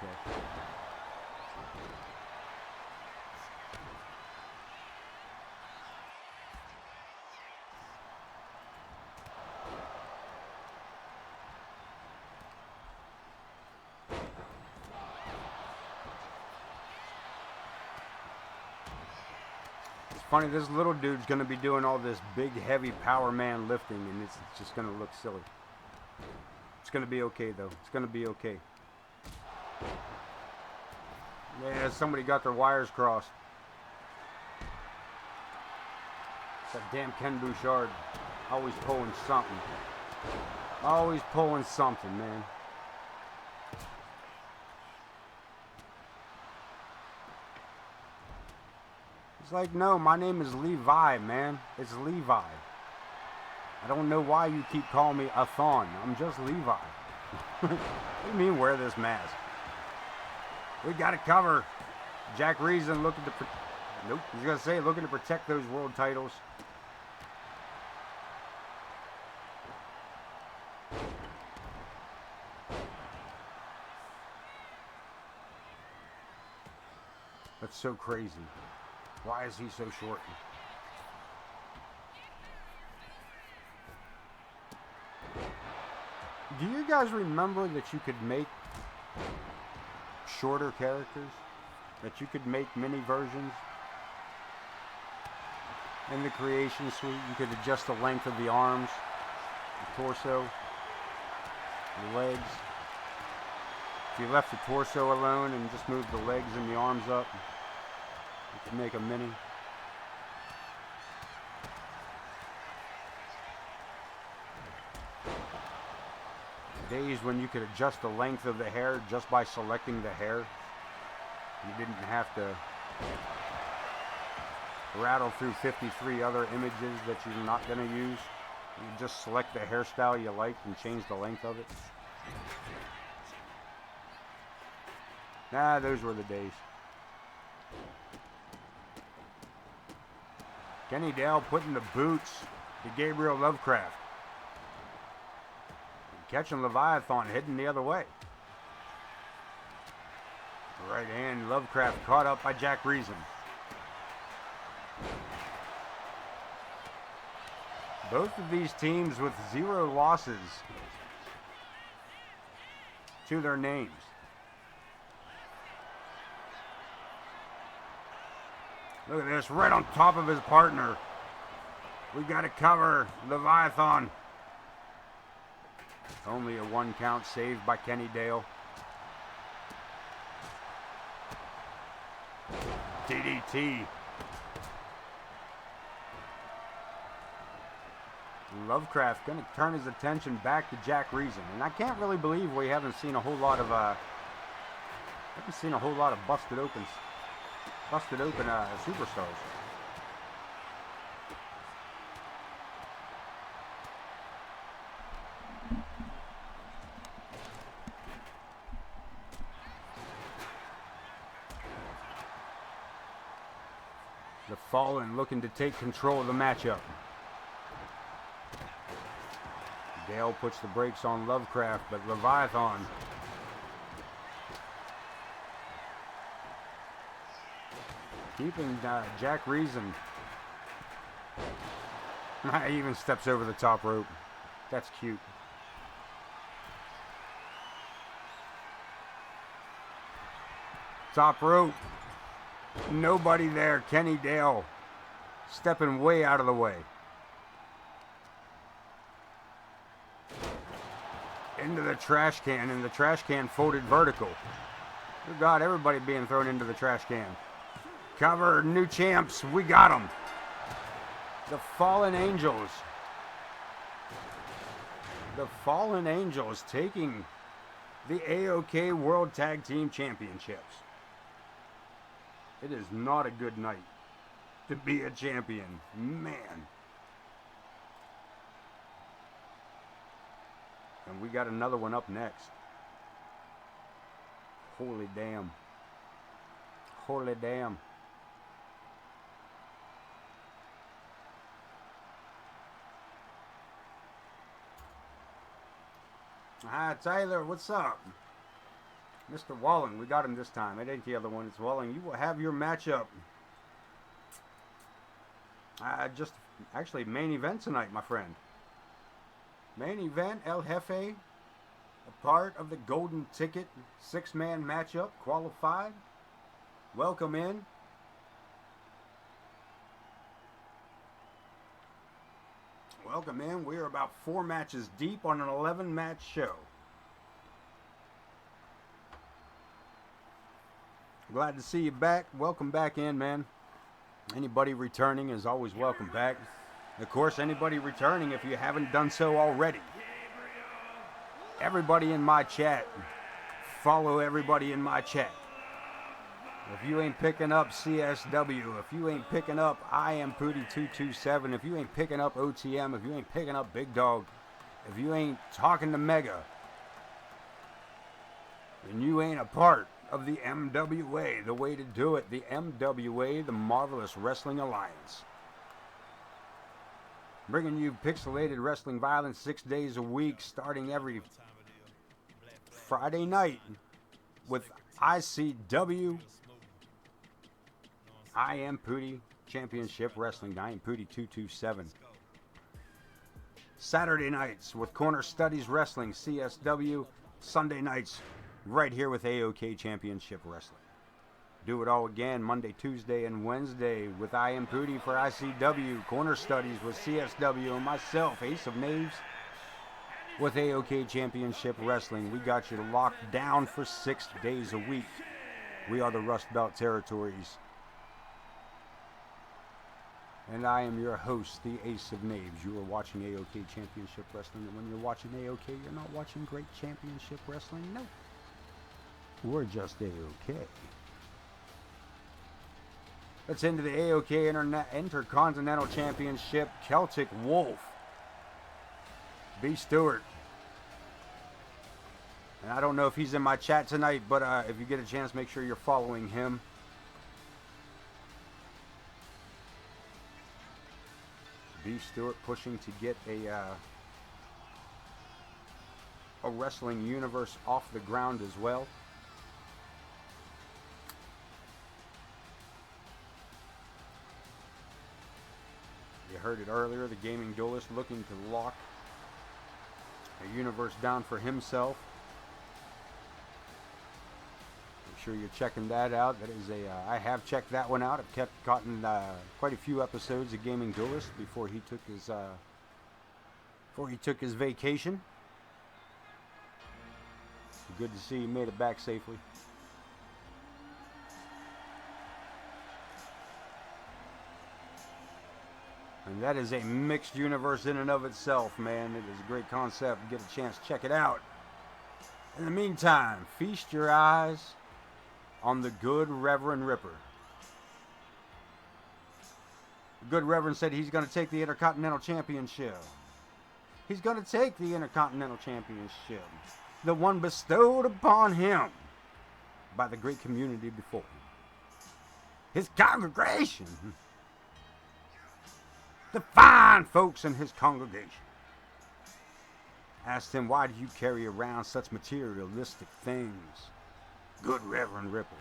funny, this little dude's going to be doing all this big, heavy power man lifting, and it's just going to look silly. It's going to be okay, though. It's going to be okay. Yeah, somebody got their wires crossed. That damn Ken Bouchard. Always pulling something. Always pulling something, man. It's like, no, my name is Levi, man. It's Levi. I don't know why you keep calling me a thon. I'm just Levi. What do you mean wear this mask? We got to cover. Jack Reason looking to... Nope, he's going to say looking to protect those world titles. That's so crazy. Why is he so short? Do you guys remember that you could make shorter characters? That you could make mini versions? In the creation suite, you could adjust the length of the arms, the torso, the legs. If you left the torso alone and just moved the legs and the arms up, you could make a mini. Days when you could adjust the length of the hair just by selecting the hair. You didn't have to rattle through 53 other images that you're not going to use. You just select the hairstyle you like and change the length of it. Nah, those were the days. Kenny Dale putting the boots to Gabriel Lovecraft. Catching Leviathan, heading the other way. Right hand, Lovecraft caught up by Jack Reason. Both of these teams with 0 losses to their names. Look at this, right on top of his partner. We got to cover Leviathan. Only a 1 count saved by Kenny Dale. DDT. Lovecraft going to turn his attention back to Jack Reason, and I can't really believe we haven't seen a whole lot of busted open superstars. The Fallen looking to take control of the matchup. Dale puts the brakes on Lovecraft, but Leviathan keeping Jack Reason. He even steps over the top rope. That's cute. Top rope. Nobody there. Kenny Dale stepping way out of the way. Into the trash can, and the trash can folded vertical. Good God, everybody being thrown into the trash can. Cover, new champs, we got them. The Fallen Angels. The Fallen Angels taking the AoK World Tag Team Championships. It is not a good night to be a champion, man. And we got another one up next. Holy damn. Holy damn. Hi, Tyler, what's up? Mr. Walling, we got him this time. It ain't the other one, it's Walling. You will have your matchup. Just actually main event tonight, my friend. Main event, El Jefe, a part of the Golden Ticket 6-man matchup, qualified. Welcome in. Welcome in. We are about 4 matches deep on an 11-match show. Glad to see you back. Welcome back in, man. Anybody returning is always welcome back. Of course, anybody returning if you haven't done so already. Everybody in my chat. Follow everybody in my chat. If you ain't picking up CSW, if you ain't picking up I Am Pooty 227, if you ain't picking up OTM, if you ain't picking up Big Dog, if you ain't talking to Mega, then you ain't a part of the MWA. The way to do it, the MWA, the Marvelous Wrestling Alliance. Bringing you pixelated wrestling violence 6 days a week, starting every Friday night with ICW. I Am Pooty Championship Wrestling. I Am Pooty 227. Saturday nights with Corner Studies Wrestling, CSW. Sunday nights right here with AoK Championship Wrestling. Do it all again Monday, Tuesday, and Wednesday with I Am Pooty for ICW. Corner Studies with CSW and myself, Ace of Knaves, with AoK Championship Wrestling. We got you locked down for 6 days a week. We are the Rust Belt Territories. And I am your host, the Ace of Knaves. You are watching AoK Championship Wrestling. And when you're watching AoK, you're not watching great championship wrestling. No. We're just AoK. Let's into the AoK Intercontinental Championship. Celtic Wolf. B. Stewart. And I don't know if he's in my chat tonight, but if you get a chance, make sure you're following him. B. Stewart pushing to get a wrestling universe off the ground as well. You heard it earlier, the gaming duelist looking to lock a universe down for himself. Make sure you're checking that out. That is I have checked that one out. I've gotten quite a few episodes of Gaming Duelist before he took his vacation. Good to see he made it back safely. And that is a mixed universe in and of itself, man. It is a great concept. Get a chance, check it out. In the meantime, feast your eyes on the Good Reverend Ripper. The Good Reverend said he's going to take the Intercontinental Championship. He's going to take the Intercontinental Championship. The one bestowed upon him by the great community before him. His congregation. The fine folks in his congregation asked him, why do you carry around such materialistic things, Good Reverend Ripple?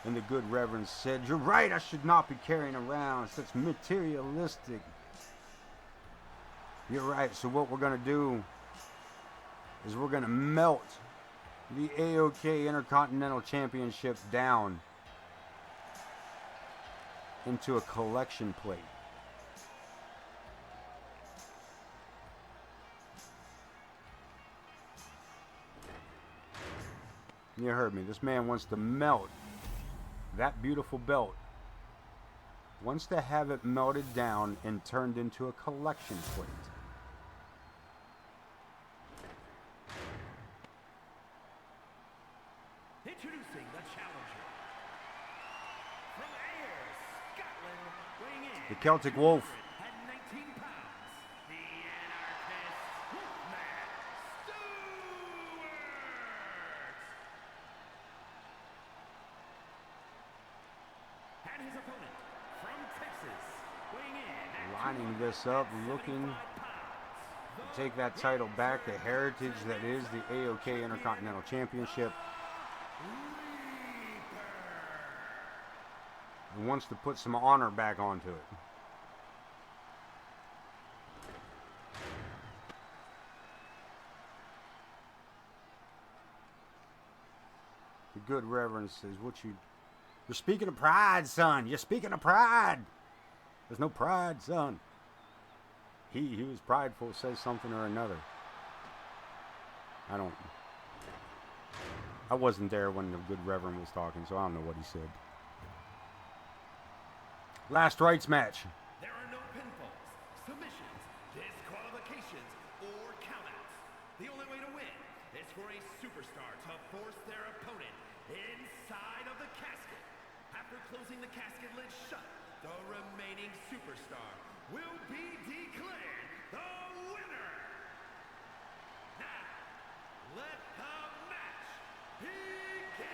And the Good Reverend said, you're right, I should not be carrying around such materialistic. You're right, so what we're going to do is we're going to melt the AoK Intercontinental Championship down into a collection plate. You heard me. This man wants to melt that beautiful belt. Wants to have it melted down and turned into a collection plate. Introducing the challenger. From Ayr, Scotland, weighing in The Celtic Wolf. at 19 pounds, the anarchist Wolfman Stewart. And his opponent from Texas, weighing in at Lining this up, looking 275 pounds, to take that title back, the heritage that is the AoK Intercontinental Championship. And wants to put some honor back onto it. The Good Reverend says, you're speaking of pride, son. You're speaking of pride. There's no pride, son. He was prideful, says something or another. I wasn't there when the good Reverend was talking, so I don't know what he said. Last rights match. There are no pinfalls, submissions, disqualifications, or countouts. The only way to win is for a superstar to force their opponent inside of the casket. After closing the casket lid shut, the remaining superstar will be declared the winner. Now, let the match begin.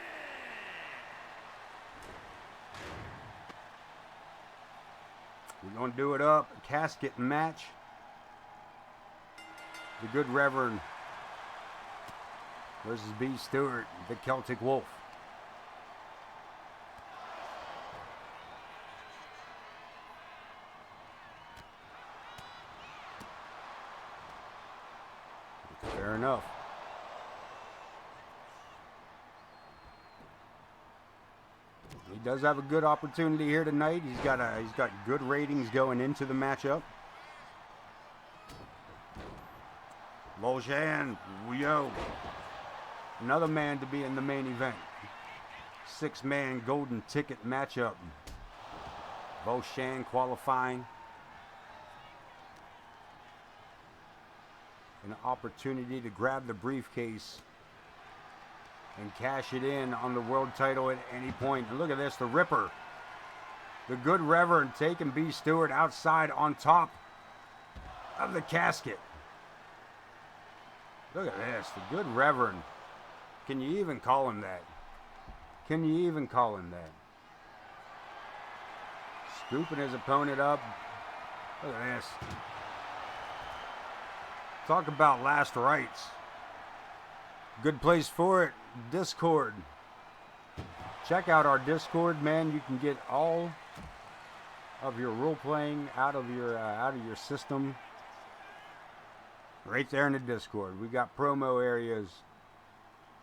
We're going to do it up. Casket match. The good Reverend versus B. Stewart, the Celtic Wolf. Fair enough. He does have a good opportunity here tonight. He's got good ratings going into the matchup. Lojhan, yo, another man to be in the main event. 6-man golden ticket matchup. Lojhan qualifying. An opportunity to grab the briefcase and cash it in on the world title at any point. And look at this, the Ripper. The good Reverend taking B. Stewart outside on top of the casket. Look at this, the good Reverend. Can you even call him that? Can you even call him that? Scooping his opponent up. Look at this. Talk about last rights. Good place for it. Discord. Check out our Discord, man. You can get all of your role playing out of your system right there in the Discord. We got promo areas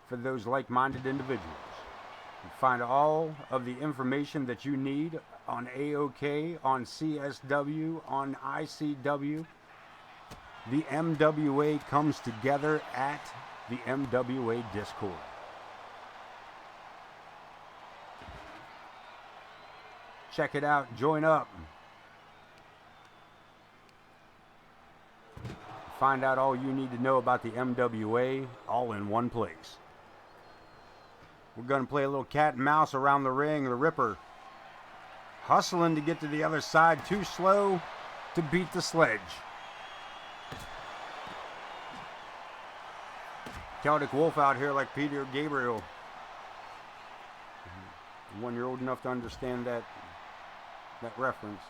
for those like-minded individuals. You find all of the information that you need on AoK, on CSW, on ICW. The MWA comes together at the MWA Discord. Check it out. Join up. Find out all you need to know about the MWA all in one place. We're going to play a little cat and mouse around the ring. The Ripper hustling to get to the other side. Too slow to beat the sledge. Celtic Wolf out here like Peter Gabriel. When you're old enough to understand that reference.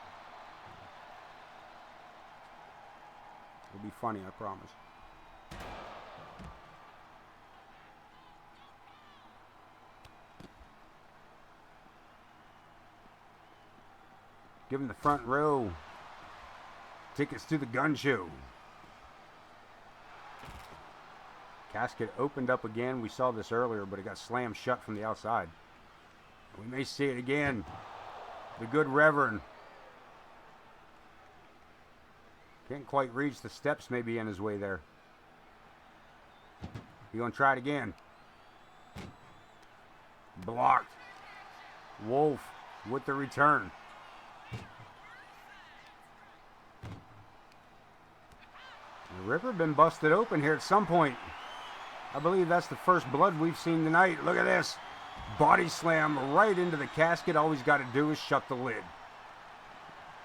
It'll be funny, I promise. Give him the front row. Tickets to the gun show. Casket opened up again. We saw this earlier, but it got slammed shut from the outside. We may see it again. The good Reverend. Can't quite reach the steps, maybe in his way there. You gonna try it again? Blocked. Wolf with the return. The Ripper been busted open here at some point. I believe that's the first blood we've seen tonight. Look at this. Body slam right into the casket. All he's got to do is shut the lid.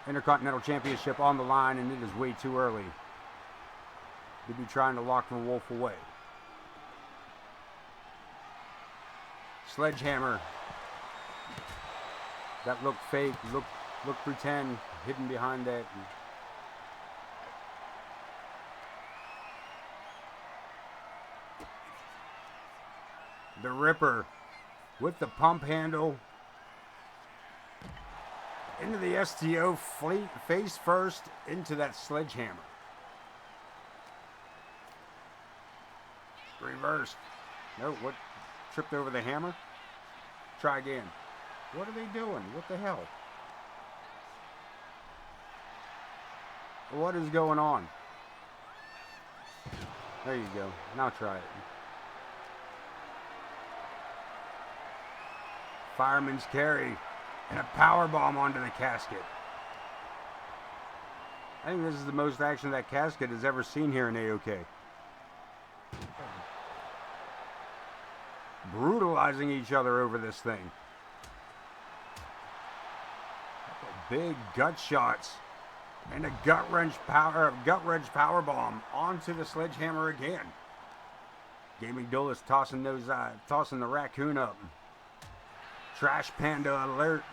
Intercontinental Championship on the line, and it is way too early to be trying to lock the Wolf away. Sledgehammer. That looked fake. Looked pretend. Hidden behind that. The Ripper with the pump handle into the STO, face first into that sledgehammer. Reversed. No, what? Tripped over the hammer? Try again. What are they doing? What the hell? What is going on? There you go. Now try it. Fireman's carry and a power bomb onto the casket. I think this is the most action that casket has ever seen here in AoK. Brutalizing each other over this thing. Big gut shots and a gut wrench power bomb onto the sledgehammer again. Gaming Duelist tossing the raccoon up. Trash Panda alert.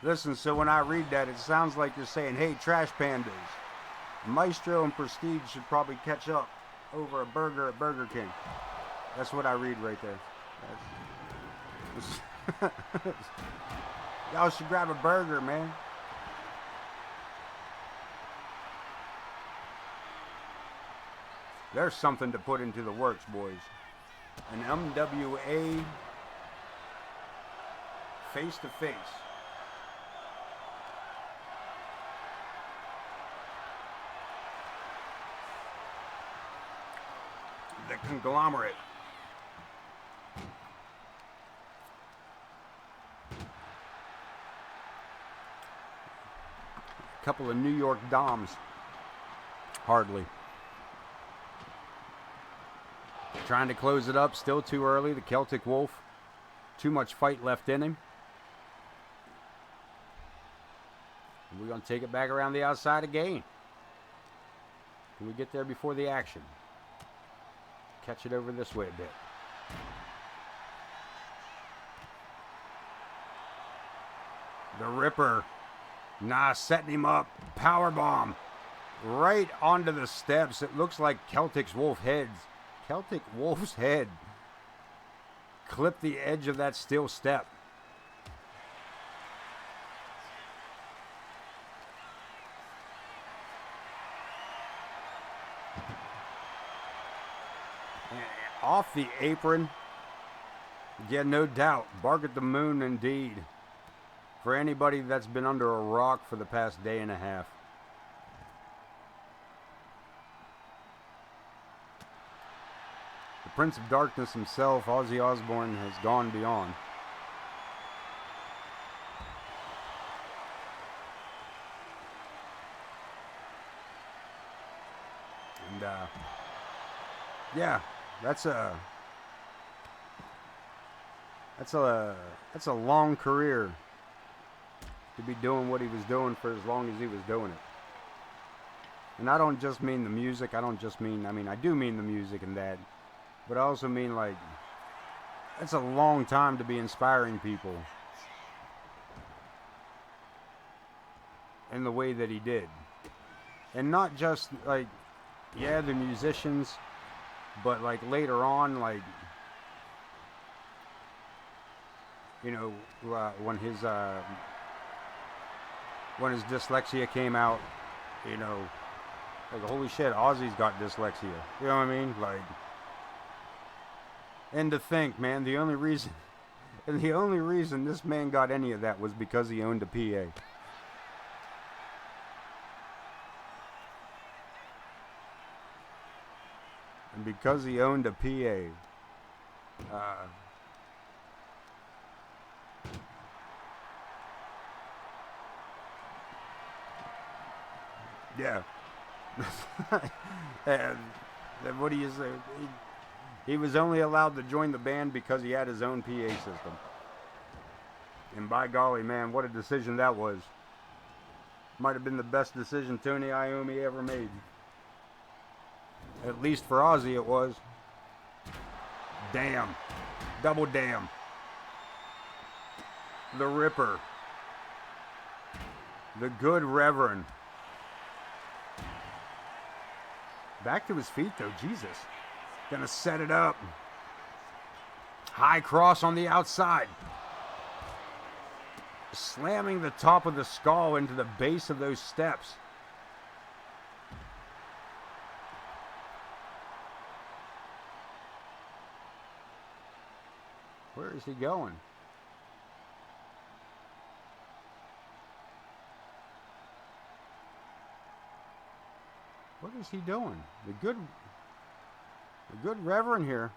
Listen, so when I read that, it sounds like you're saying, hey, Trash Pandas, Maestro and Prestige should probably catch up over a burger at Burger King. That's what I read right there. Y'all should grab a burger, man. There's something to put into the works, boys. An MWA face-to-face. The conglomerate. A couple of New York Doms. Hardly. Trying to close it up, still too early. The Celtic Wolf, too much fight left in him. We're going to take it back around the outside again. Can we get there before the action? Catch it over this way a bit. The Ripper. Nah, setting him up. Power bomb. Right onto the steps. It looks like Celtic Wolf's head clipped the edge of that steel step. And off the apron. Yeah, no doubt. Bark at the moon indeed. For anybody that's been under a rock for the past day and a half. The Prince of Darkness himself, Ozzy Osbourne, has gone beyond. And, yeah, that's a long career to be doing what he was doing for as long as he was doing it. And I don't just mean the music. I do mean the music and that. But I also mean, like, that's a long time to be inspiring people in the way that he did. And not just, like, yeah, the musicians, but, like, later on, like, you know, when his dyslexia came out, you know, like, holy shit, Ozzy's got dyslexia. You know what I mean? Like, and to think, man, the only reason this man got any of that was because he owned a PA. And because he owned a PA, yeah. And what do you say? He was only allowed to join the band because he had his own PA system. And by golly, man, what a decision that was. Might have been the best decision Tony Iommi ever made. At least for Ozzy it was. Damn. Double damn. The Ripper. The Good Reverend. Back to his feet though, Jesus. Gonna set it up. High cross on the outside. Slamming the top of the skull into the base of those steps. Where is he going? What is he doing? The good Reverend here.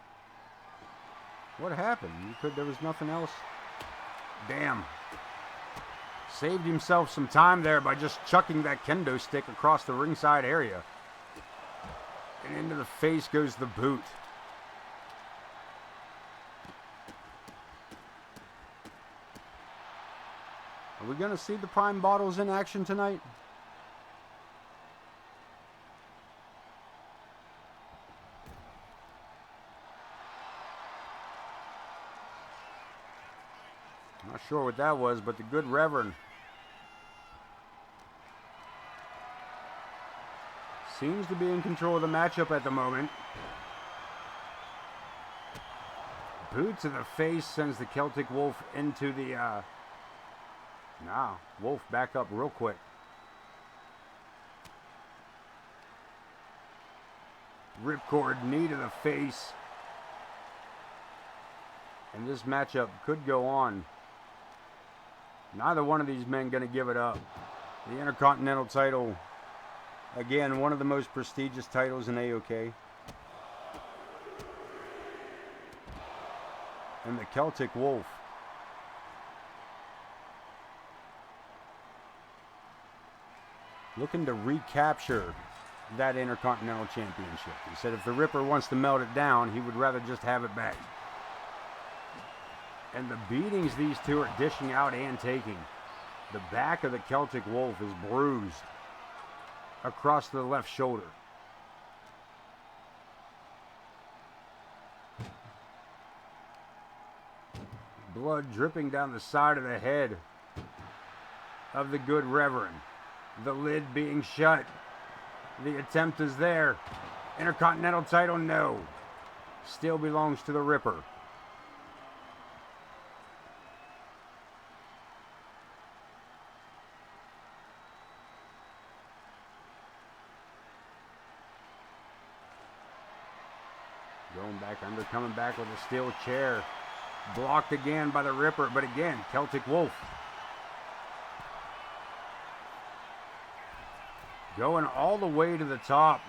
What happened? There was nothing else. Damn. Saved himself some time there by just chucking that kendo stick across the ringside area. And into the face goes the boot. Are we going to see the Prime Bottles in action tonight? Not sure what that was, but the good Reverend seems to be in control of the matchup at the moment. Boot to the face sends the Celtic Wolf into the... Wolf back up real quick. Ripcord knee to the face. And this matchup could go on. Neither one of these men going to give it up. The Intercontinental title, again, one of the most prestigious titles in AoK. And the Celtic Wolf looking to recapture that Intercontinental Championship. He said if the Ripper wants to melt it down, he would rather just have it back. And the beatings these two are dishing out and taking. The back of the Celtic Wolf is bruised across the left shoulder. Blood dripping down the side of the head of the good Reverend. The lid being shut. The attempt is there. Intercontinental title, no. Still belongs to the Ripper. Going back under, coming back with a steel chair. Blocked again by the Ripper, but again, Celtic Wolf. Going all the way to the top.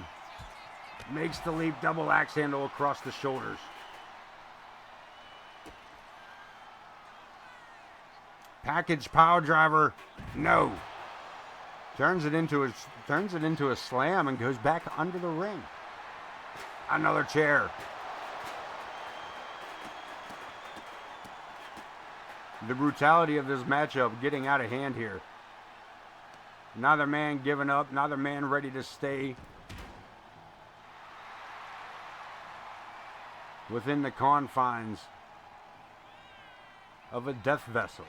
Makes the leap, double axe handle across the shoulders. Package power driver, no. Turns it into a slam and goes back under the ring. Another chair. The brutality of this matchup getting out of hand here. Neither man giving up, neither man ready to stay within the confines of a death vessel.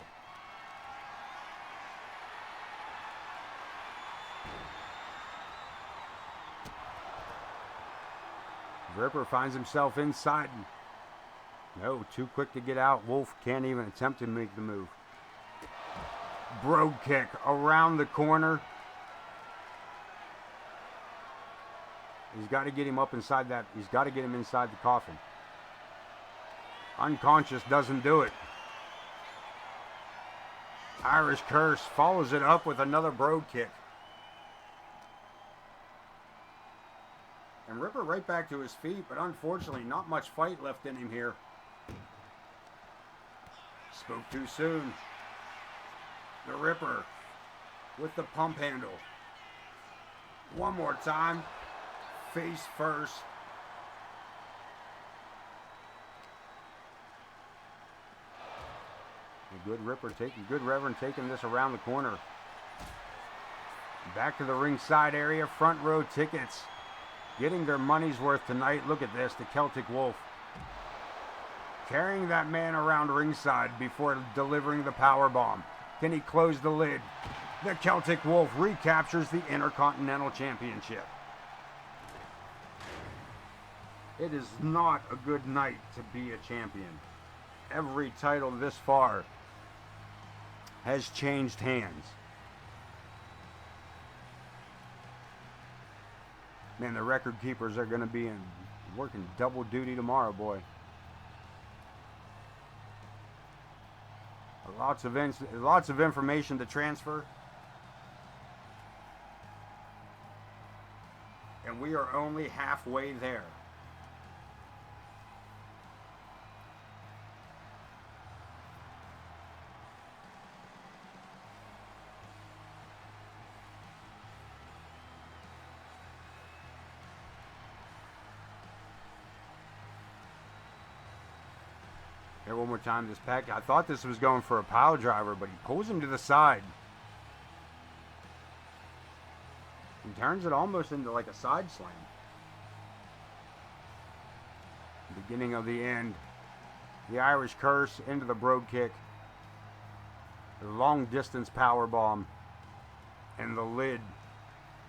Ripper finds himself inside. No, too quick to get out. Wolf can't even attempt to make the move. Brogue kick around the corner. He's got to get him up inside that. He's got to get him inside the coffin. Unconscious doesn't do it. Irish curse follows it up with another brogue kick. And Ripper right back to his feet, but unfortunately not much fight left in him here. Spoke too soon. The Ripper with the pump handle. One more time. Face first. The good Ripper taking, good Reverend taking this around the corner. Back to the ringside area, front row tickets. Getting their money's worth tonight. Look at this, the Celtic Wolf. Carrying that man around ringside before delivering the power bomb. Can he close the lid? The Celtic Wolf recaptures the Intercontinental Championship. It is not a good night to be a champion. Every title this far has changed hands. Man, the record keepers are going to be working double duty tomorrow, boy. lots of information to transfer. And we are only halfway there. Here one more time, this pack. I thought this was going for a pile driver, but he pulls him to the side. And turns it almost into like a side slam. Beginning of the end. The Irish curse into the brogue kick. The long distance power bomb. And the lid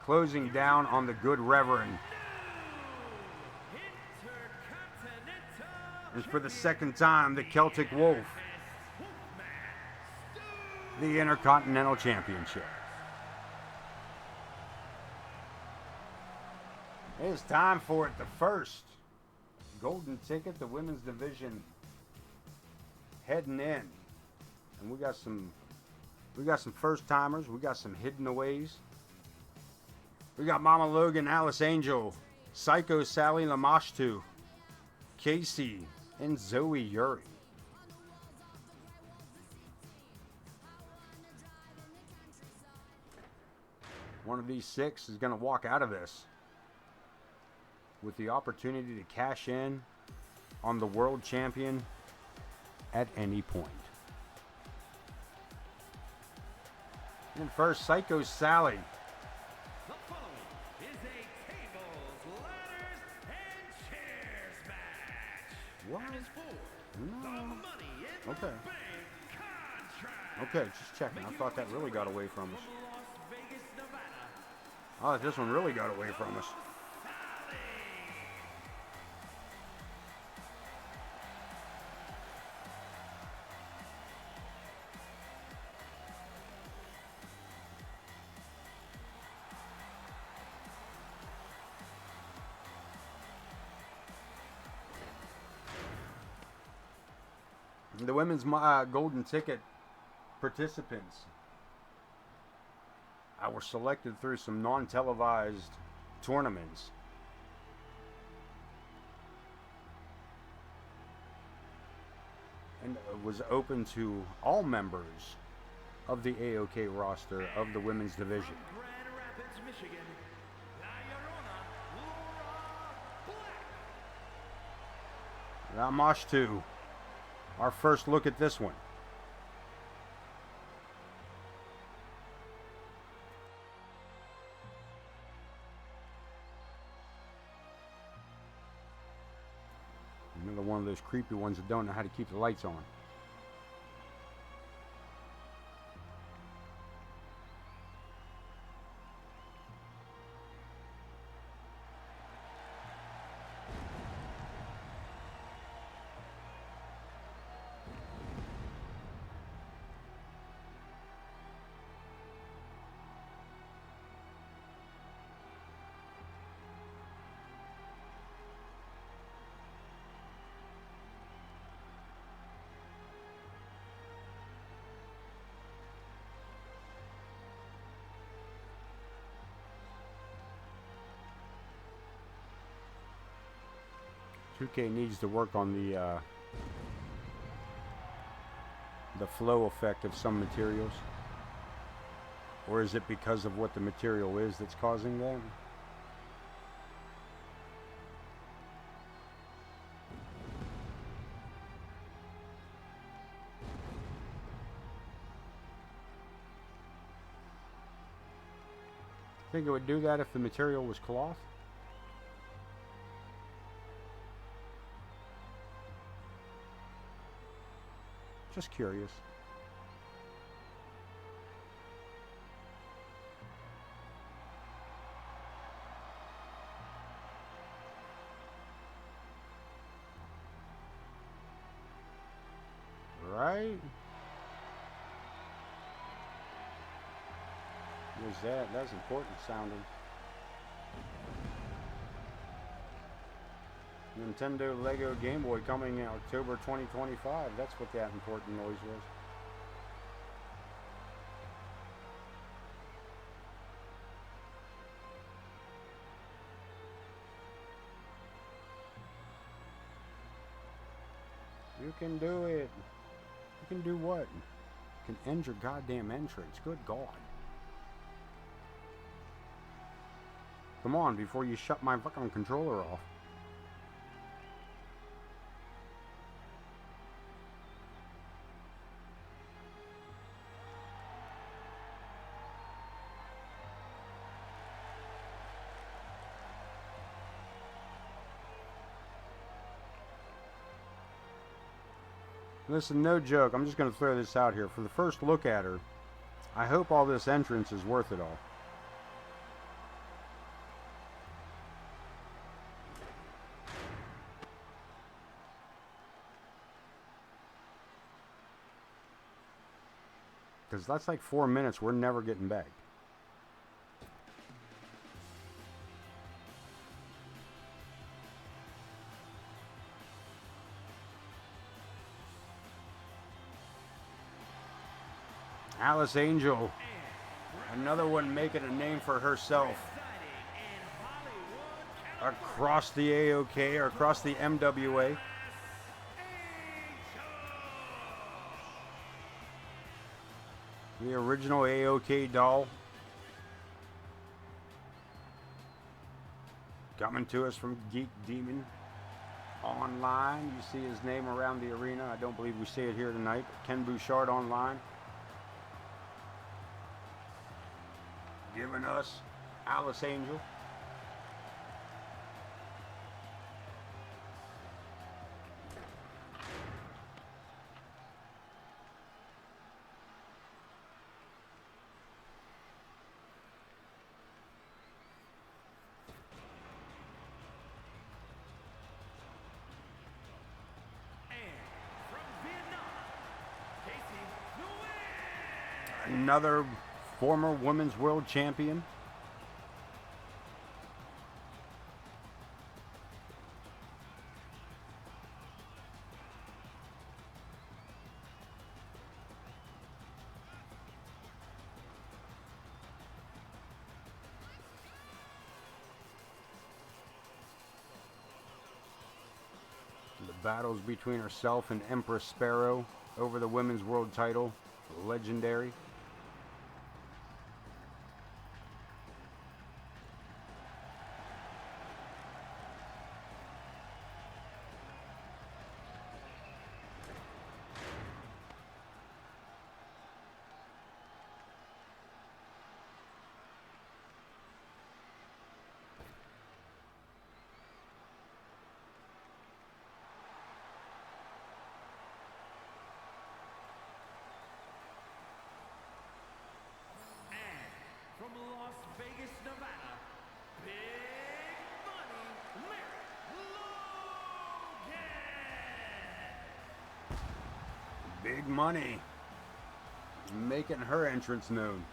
closing down on the good Reverend. And for the second time, the Celtic Wolf, the Intercontinental Championship. It's time for it. The first golden ticket, the women's division, heading in, and we got some first timers. We got some hidden aways. We got Mama Logan, Alice Angel, Psycho Sally Lamashtu, Casey, and Zoe Yuri. One of these six is going to walk out of this with the opportunity to cash in on the world champion at any point. And first, Psycho Sally. The following is a tables, ladders, and chairs match. What? And it's for No. the Money in Okay. the Bank contract. Okay, just checking. I thought that really got away from us. From Las Vegas, Nevada, Oh, this one really got away from us. Sally. The women's golden ticket participants were selected through some non-televised tournaments. And was open to all members of the AoK roster of the women's division. From Grand Rapids, Michigan, La Llorona, Laura Black. Ramash 2. Our first look at this one. Another one of those creepy ones that don't know how to keep the lights on. $2K needs to work on the flow effect of some materials. Or is it because of what the material is that's causing that? Think it would do that if the material was cloth? Just curious. Right? What's that? That's important sounding. Nintendo Lego Game Boy coming in October 2025. That's what that important noise was. can do it. You can do what? You can end your goddamn entrance. Good God. Come on, before you shut my fucking controller off. Listen, no joke. I'm just going to throw this out here. For the first look at her, I hope all this entrance is worth it all. Because that's like 4 minutes we're never getting back. Alice Angel, another one making a name for herself across the AoK or across the MWA. The original AoK doll. Coming to us from Geek Demon Online. You see his name around the arena. I don't believe we see it here tonight. But Ken Bouchard Online. Giving us Alice Angel. Another former women's world champion. The battles between herself and Empress Sparrow over the women's world title. Legendary. From Las Vegas, Nevada, Big Money Larry Logan! Big Money making her entrance known.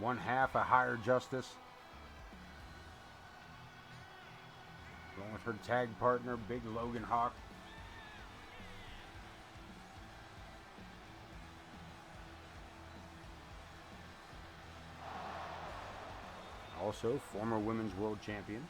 One half a Higher Justice. Going with her tag partner, Big Logan Hawk. Also, former women's world champion.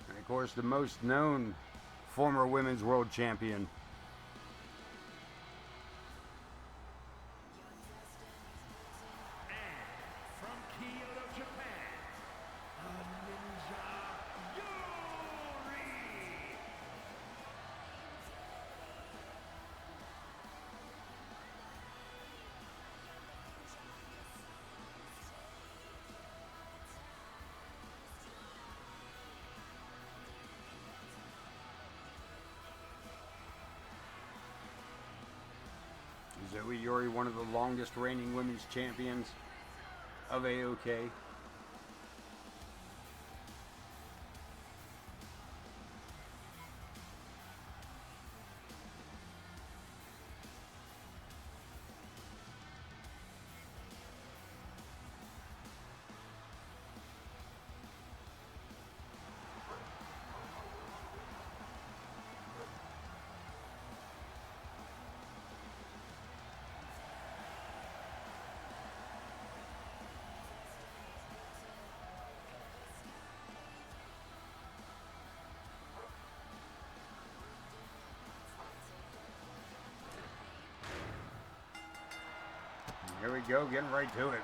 And of course, the most known former women's world champion. And from Kyoto, Japan, a Ninja Yuri! Zoe Yuri, one of the longest reigning women's champions of AoK. Here we go, getting right to it.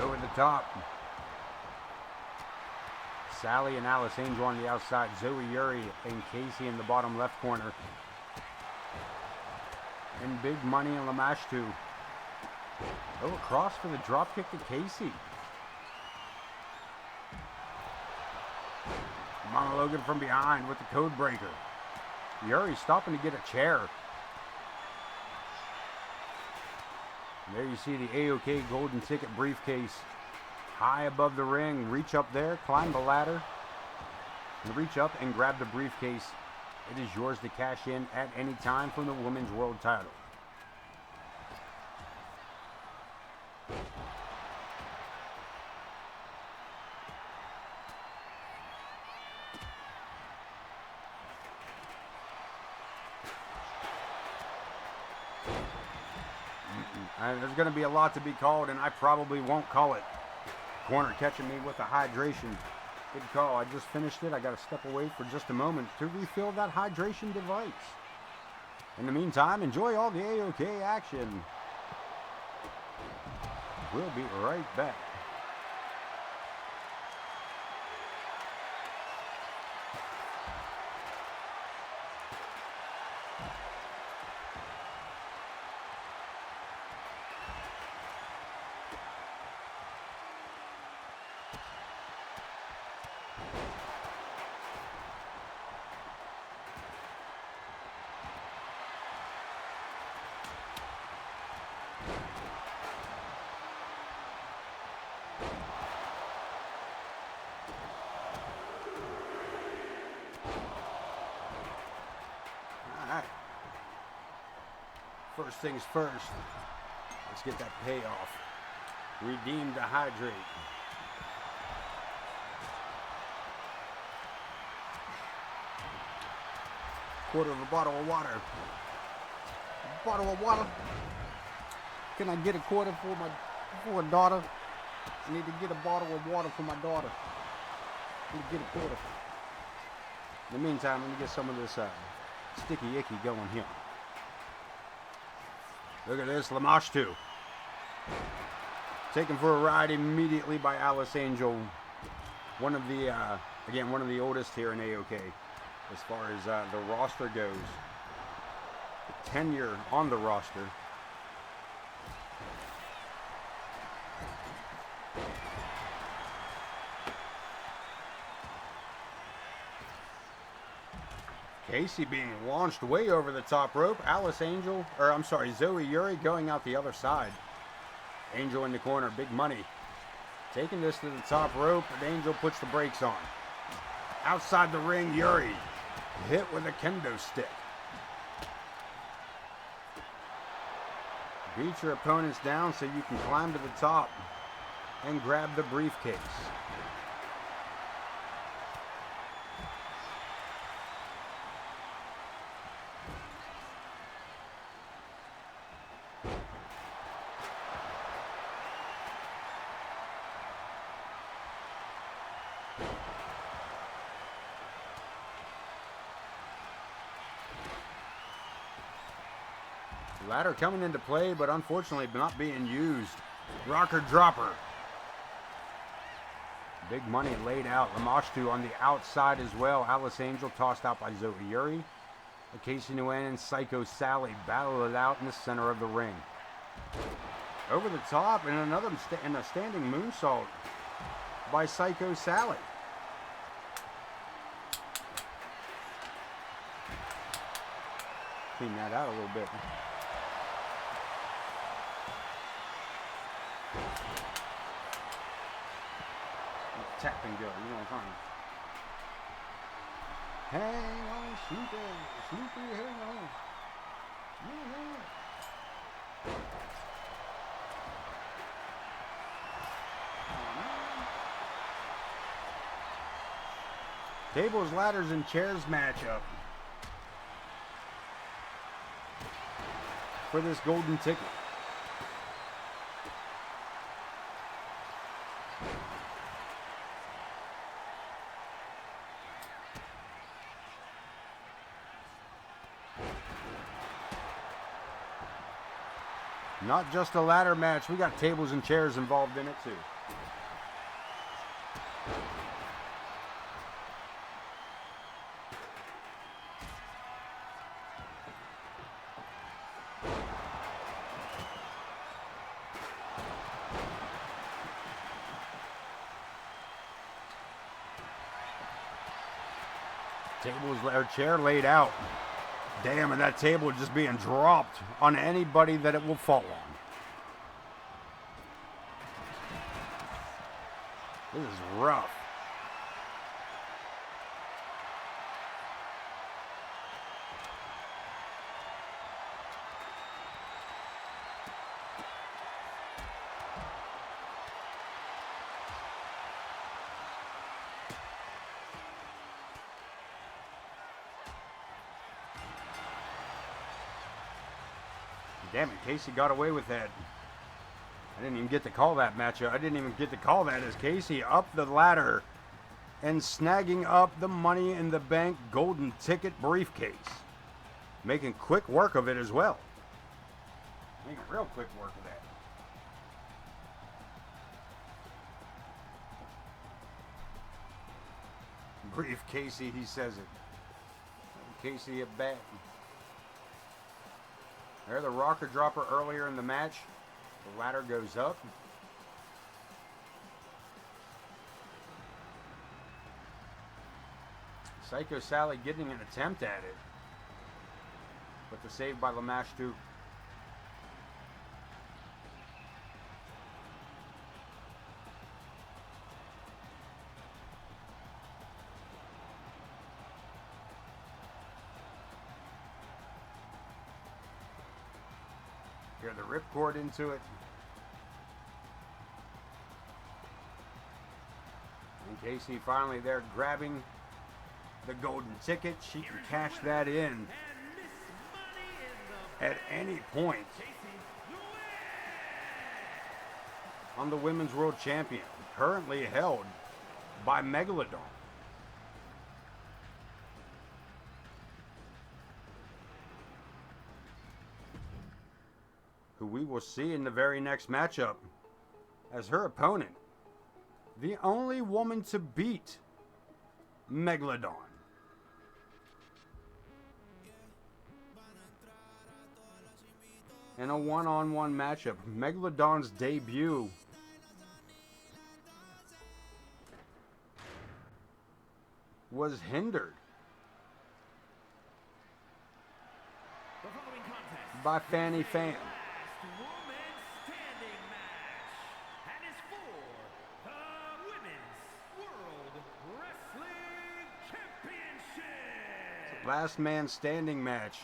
Over the top. Sally and Alice Angel on the outside. Zoe Yuri and Casey in the bottom left corner. And Big Money and Lamashtu. Oh, across for the drop kick to Casey. Mama Logan from behind with the code breaker. Yuri stopping to get a chair. And there you see the AoK golden ticket briefcase high above the ring. Reach up there, climb the ladder, and reach up and grab the briefcase. It is yours to cash in at any time from the Women's World Title. There's going to be a lot to be called, and I probably won't call it. Corner catching me with the hydration. Good call. I just finished it. I got to step away for just a moment to refill that hydration device. In the meantime, enjoy all the AoK action. We'll be right back. First things first, let's get that payoff. Redeem to hydrate. Quarter of a bottle of water. A bottle of water. Can I get a quarter for a daughter? I need to get a bottle of water for my daughter. I need to get a quarter. In the meantime, let me get some of this sticky icky going here. Look at this, Lamashtu. Taken for a ride immediately by Alice Angel. One of the oldest here in AoK as far as the roster goes. The tenure on the roster. Casey being launched way over the top rope. Zoe Yuri going out the other side. Angel in the corner, Big Money. Taking this to the top rope, but Angel puts the brakes on. Outside the ring, Yuri. Hit with a kendo stick. Beat your opponents down so you can climb to the top and grab the briefcase. Ladder coming into play, but unfortunately not being used. Rocker dropper. Big Money laid out. Lamashtu on the outside as well. Alice Angel tossed out by Zoe Yuri. Casey Nguyen and Psycho Sally battle it out in the center of the ring. Over the top and a standing moonsault by Psycho Sally. Clean that out a little bit. Tap and go, you know what I'm saying? Hang on, Snoopy, hang on. Tables, ladders, and chairs matchup for this golden ticket. Not just a ladder match, we got tables and chairs involved in it too. Tables or chair laid out. Damn, and that table just being dropped on anybody that it will fall on. This is rough. Damn it, Casey got away with that. I didn't even get to call that matchup. I didn't even get to call that as Casey up the ladder and snagging up the Money in the Bank golden ticket briefcase. Making quick work of it as well. Making real quick work of that. Brief Casey, he says it. Casey at bat. There, the rocker dropper earlier in the match. The ladder goes up. Psycho Sally getting an attempt at it. But the save by Lamash too. Here, the ripcord into it. And Casey finally there grabbing the golden ticket. She can cash that in at any point. I'm the Women's World Champion, currently held by Megalodon. Who we will see in the very next matchup as her opponent, the only woman to beat Megalodon. In a one-on-one matchup, Megalodon's debut was hindered by Fanny Fan. Last man standing match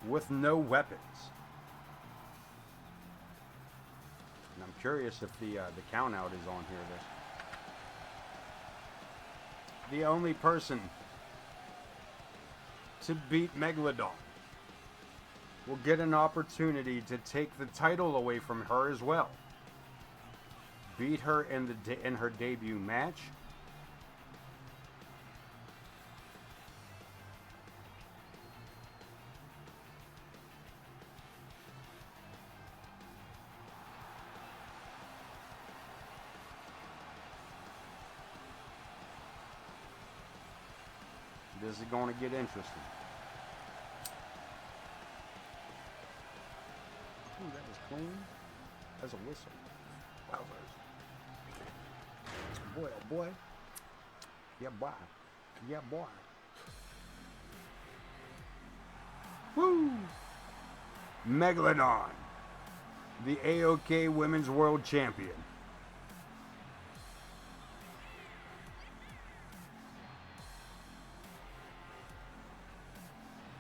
with no weapons. And I'm curious if the count out is on here. The only person to beat Megalodon will get an opportunity to take the title away from her as well. Beat her in her debut match. This is going to get interesting. Ooh, that was clean. That's a whistle. Wowzers. Boy, oh boy. Yeah, boy. Yeah, boy. Woo! Megalodon the AoK Women's World Champion.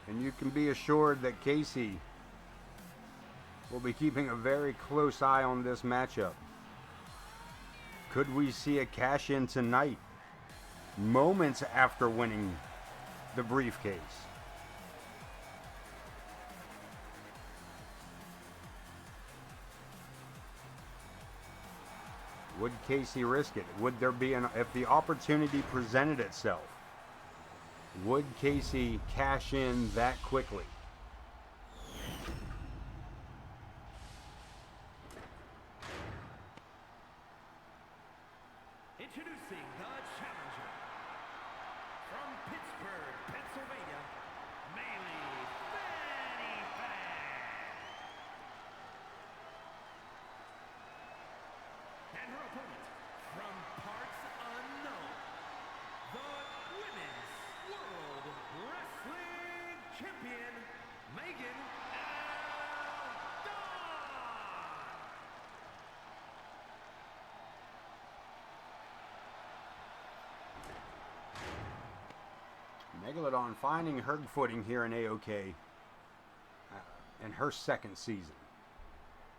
And you can be assured that Casey will be keeping a very close eye on this matchup. Could we see a cash in tonight, moments after winning the briefcase? Would Casey risk it? Would there be if the opportunity presented itself, would Casey cash in that quickly? Introducing the challenger from Pittsburgh, Pennsylvania, Melee Fanny Fan. And her opponent from parts unknown, the Women's World Wrestling Champion, Megan Megalodon finding her footing here in AoK in her second season,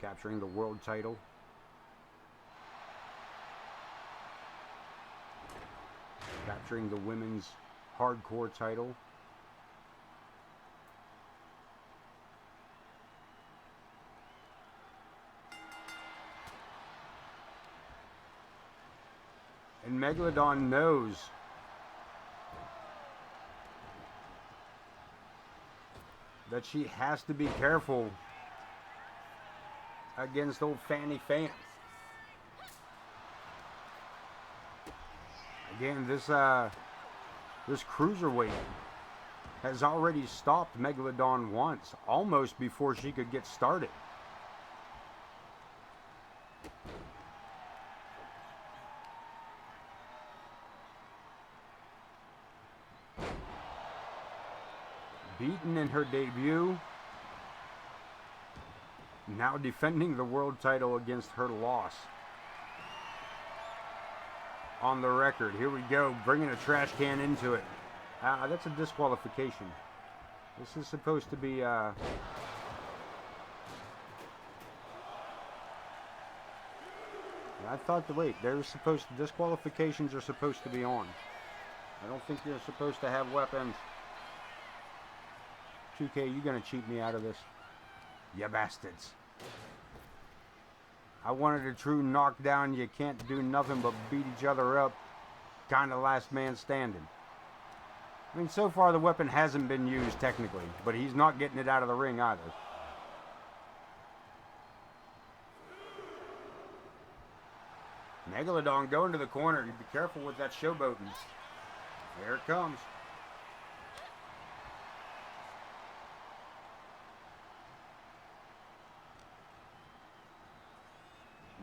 capturing the world title. Capturing the women's hardcore title. And Megalodon knows that she has to be careful against old Fanny Fan. Again, this cruiserweight has already stopped Megalodon once, almost before she could get started. Beaten in her debut, now defending the world title against her loss. On the record, here we go, bringing a trash can into it. That's a disqualification. This is supposed to be I thought disqualifications are supposed to be on. I don't think you're supposed to have weapons. 2K, you gonna cheat me out of this? You bastards. I wanted a true knockdown, you can't do nothing but beat each other up. Kinda last man standing. I mean, so far the weapon hasn't been used technically, but he's not getting it out of the ring either. Megalodon going to the corner. You be careful with that showboating. There it comes.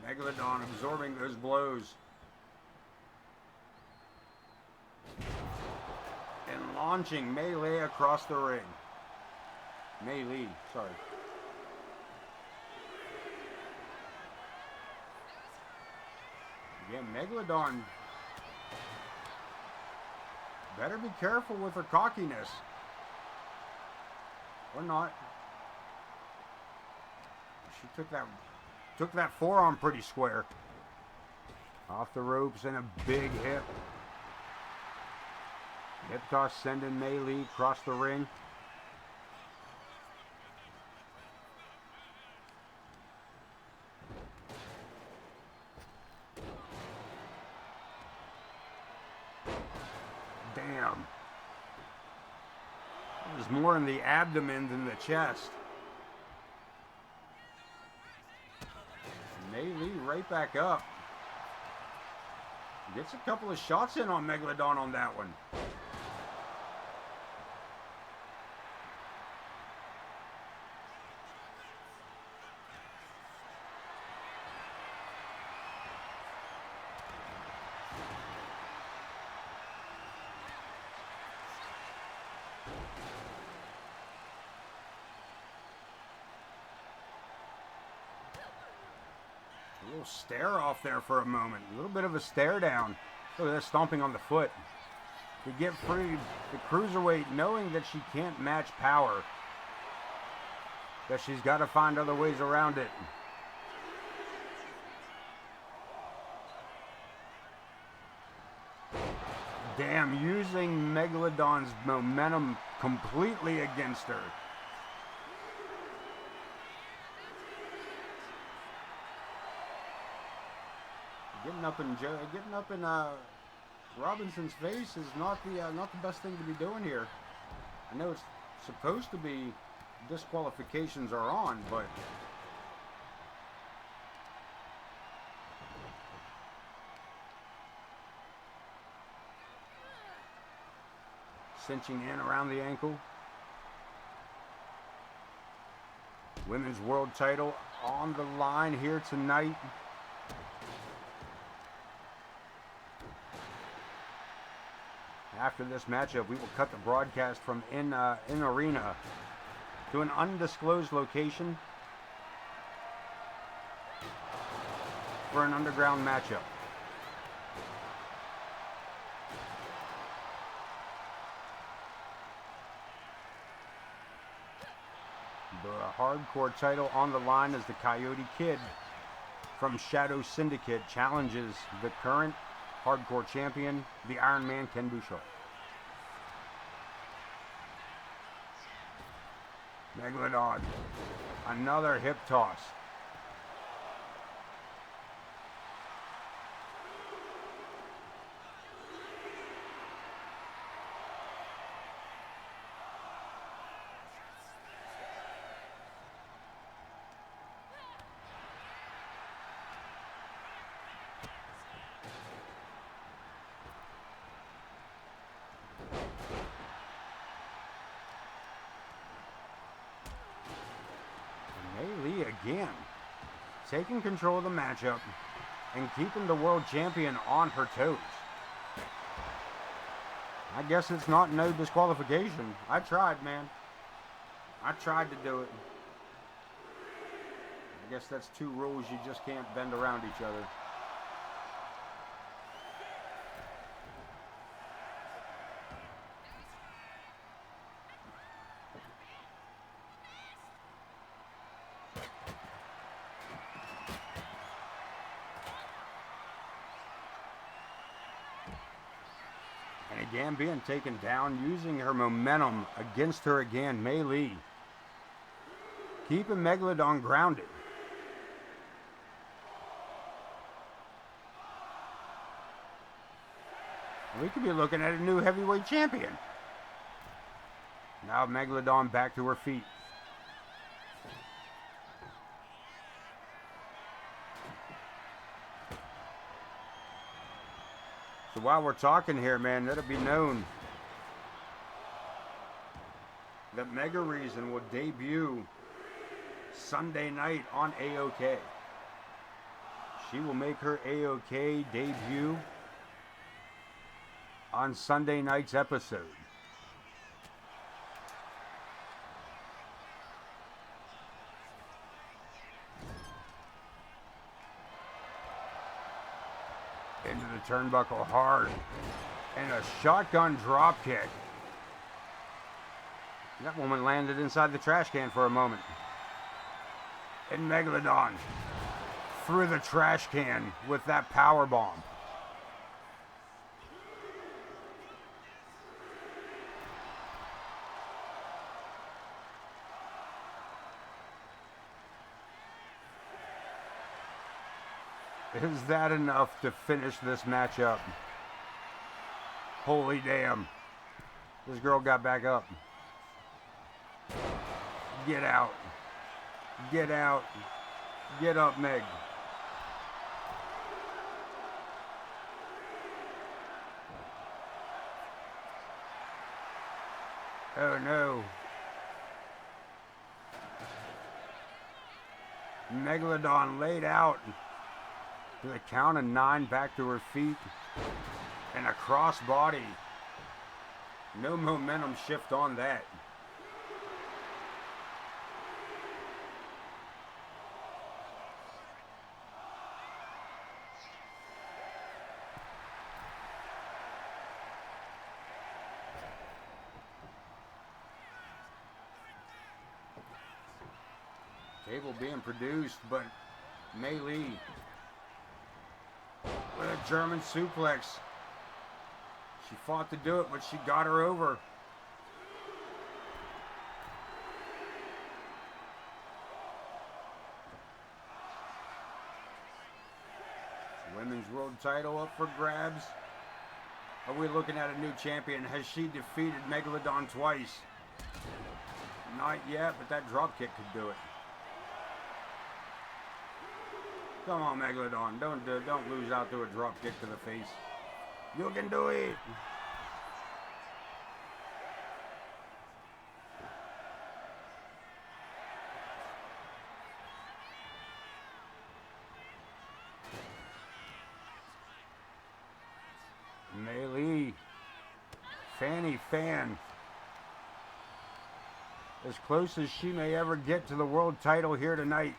Megalodon absorbing those blows. And launching Melee across the ring. Melee, sorry. Again, Megalodon better be careful with her cockiness. Or not. She took that forearm pretty square. Off the ropes and a big hip. Hip toss sending Melee across the ring. Damn. It was more in the abdomen than the chest. Melee right back up. Gets a couple of shots in on Megalodon on that one. little stare off there for a moment. A little bit of a stare down. Look at that stomping on the foot. To get free, the cruiserweight, knowing that she can't match power, that she's got to find other ways around it. Damn, using Megalodon's momentum completely against her. Getting up in Robinson's face is not the best thing to be doing here. I know it's supposed to be disqualifications are on, but cinching in around the ankle. Women's World title on the line here tonight. After this matchup, we will cut the broadcast from in arena to an undisclosed location for an underground matchup. The hardcore title on the line as the Coyote Kid from Shadow Syndicate challenges the current hardcore champion, the Iron Man Ken Bouchard. Megalodon, another hip toss. Again, taking control of the matchup and keeping the world champion on her toes. I guess it's not no disqualification. I tried, man. I tried to do it. I guess that's two rules you just can't bend around each other. Again, being taken down, using her momentum against her again, Mei Lee. Keeping Megalodon grounded. We could be looking at a new heavyweight champion. Now Megalodon back to her feet. So while we're talking here, man, let it be known that Mega Reason will debut Sunday night on AoK. She will make her AoK debut on Sunday night's episode. Into the turnbuckle hard, and a shotgun drop kick. That woman landed inside the trash can for a moment. And Megalodon through the trash can with that power bomb. Is that enough to finish this matchup? Holy damn. This girl got back up. Get out. Get out. Get up, Meg. Oh no. Megalodon laid out. To the count of 9, back to her feet, and a cross body. No momentum shift on that. Table being produced, but Mei Lee with a German suplex. She fought to do it, but she got her over. Women's World Title up for grabs. Are we looking at a new champion? Has she defeated Megalodon twice? Not yet, but that dropkick could do it. Come on, Megalodon. Don't lose out to a dropkick to the face. You can do it. Mei Lee, Fanny Fan, as close as she may ever get to the world title here tonight.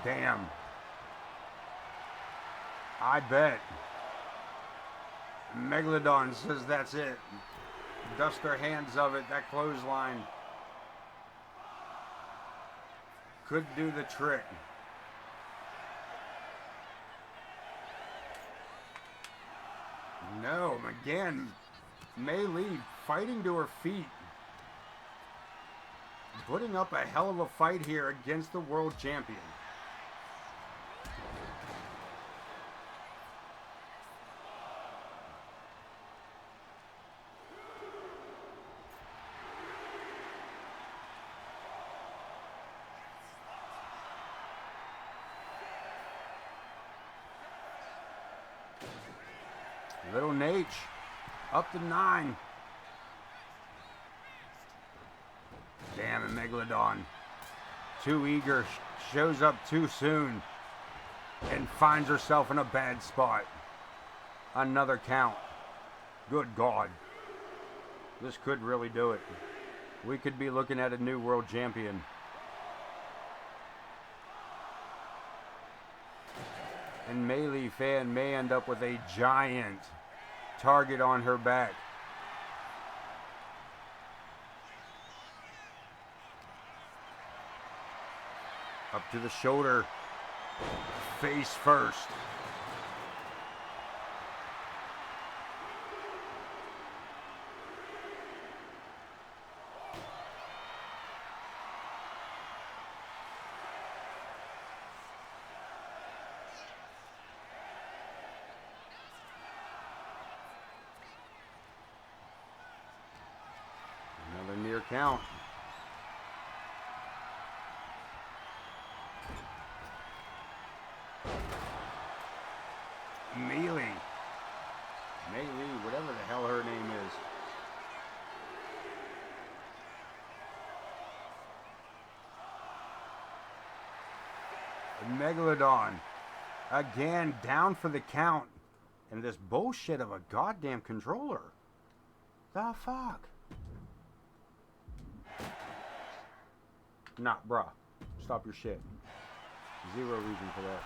Damn. I bet. Megalodon says that's it. Dust her hands of it. That clothesline could do the trick. No, again, Mei Lee fighting to her feet. Putting up a hell of a fight here against the world champion. Little Nate up to 9. Damn it, Megalodon. Too eager, shows up too soon, and finds herself in a bad spot. Another count. Good God. This could really do it. We could be looking at a new world champion. And Mei Lee Fan may end up with a giant target on her back. Up to the shoulder, face first. Another near count. Mei Lee, whatever the hell her name is. Megalodon, again, down for the count. And this bullshit of a goddamn controller. The fuck? Nah, bruh. Stop your shit. Zero reason for that.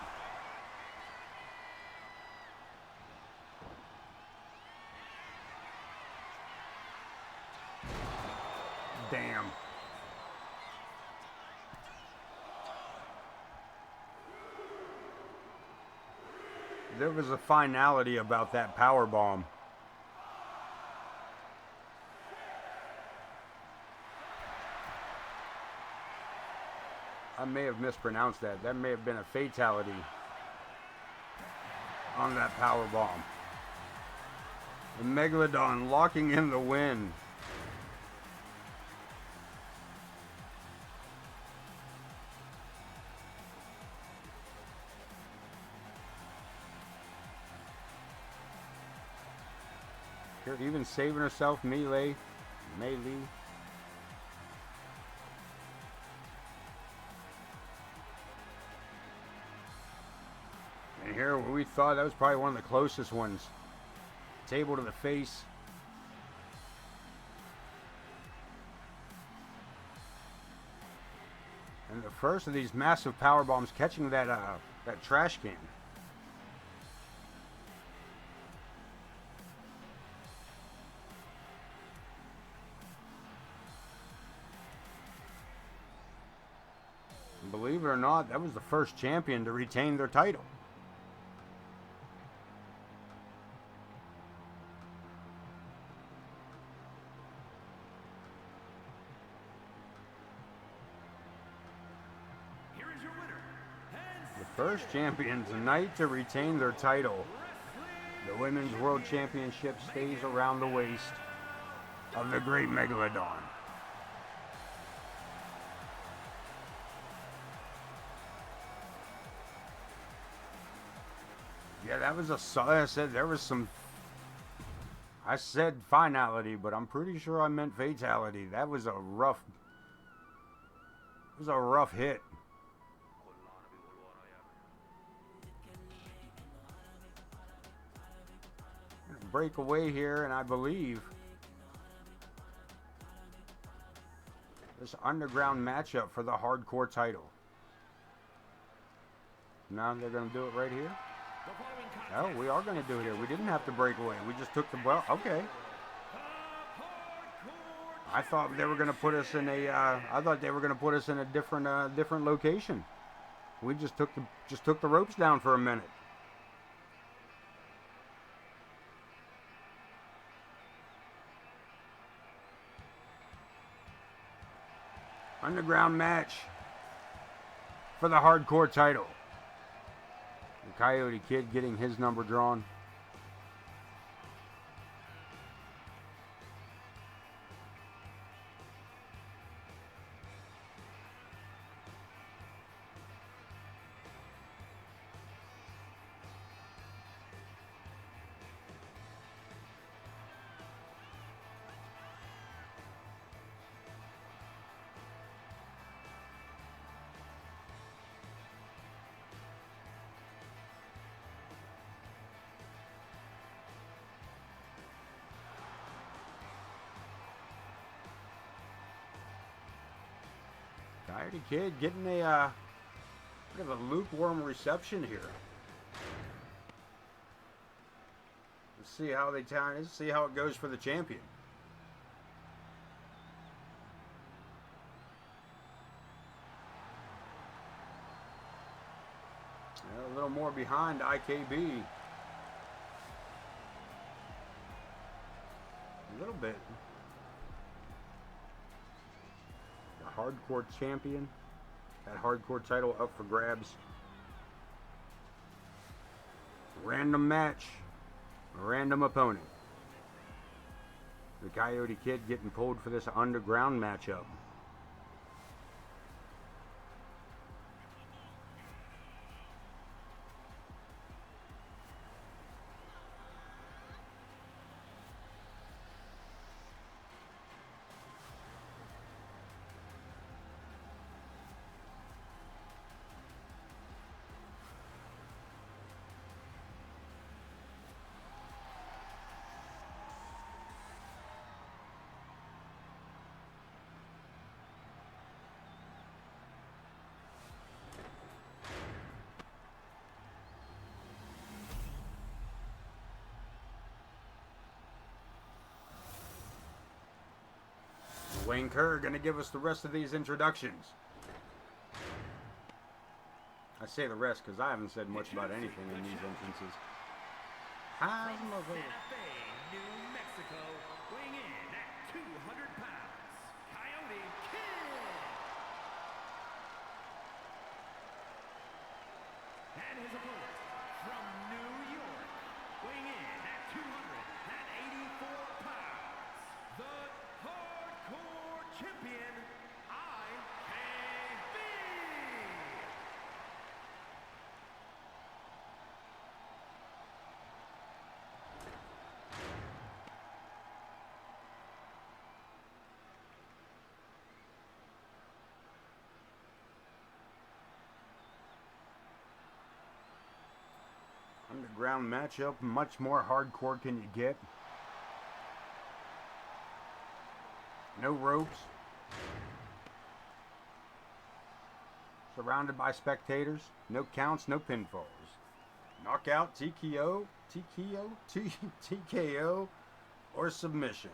Damn. There was a finality about that power bomb. I may have mispronounced that. That may have been a fatality on that power bomb. The Megalodon locking in the win. Here, even saving herself, Mei Lee. And here, we thought that was probably one of the closest ones. Table to the face. And the first of these massive power bombs catching that trash can. believe it or not, that was the first champion to retain their title. Here is your winner. The first champion tonight to retain their title. The Women's World Championship stays around the waist of the Great Megalodon. Yeah, that was I said there was some. I said finality, but I'm pretty sure I meant fatality. That was a rough. It was a rough hit. Break away here, and I believe this underground matchup for the hardcore title. Now they're going to do it right here. Oh, we are going to do it here. We didn't have to break away. We just took the okay. I thought they were going to put us in a. I thought they were going to put us in a different location. We just took the ropes down for a minute. Underground match for the hardcore title. The Coyote Kid getting his number drawn. Coyote Kid getting a bit of a lukewarm reception here. Let's see how see how it goes for the champion. A little more behind IKB. A little bit. Hardcore champion. That hardcore title up for grabs. Random match. Random opponent. The Coyote Kid getting pulled for this underground matchup. Wayne Kerr going to give us the rest of these introductions. I say the rest because I haven't said much about anything in these entrances. How's From my Santa Fe, New Mexico, weighing in at 200 pounds, Coyote Kid. And his opponent from New York, weighing in at 284 pounds, the hardcore champion, IKB. Underground matchup, much more hardcore can you get. No ropes. Surrounded by spectators. No counts, no pinfalls. Knockout, TKO, or submission.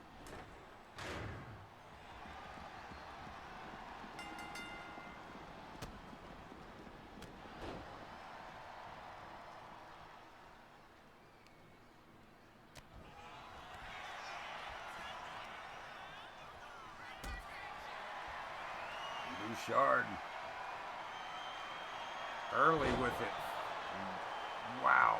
Bouchard. Early with it. Wow.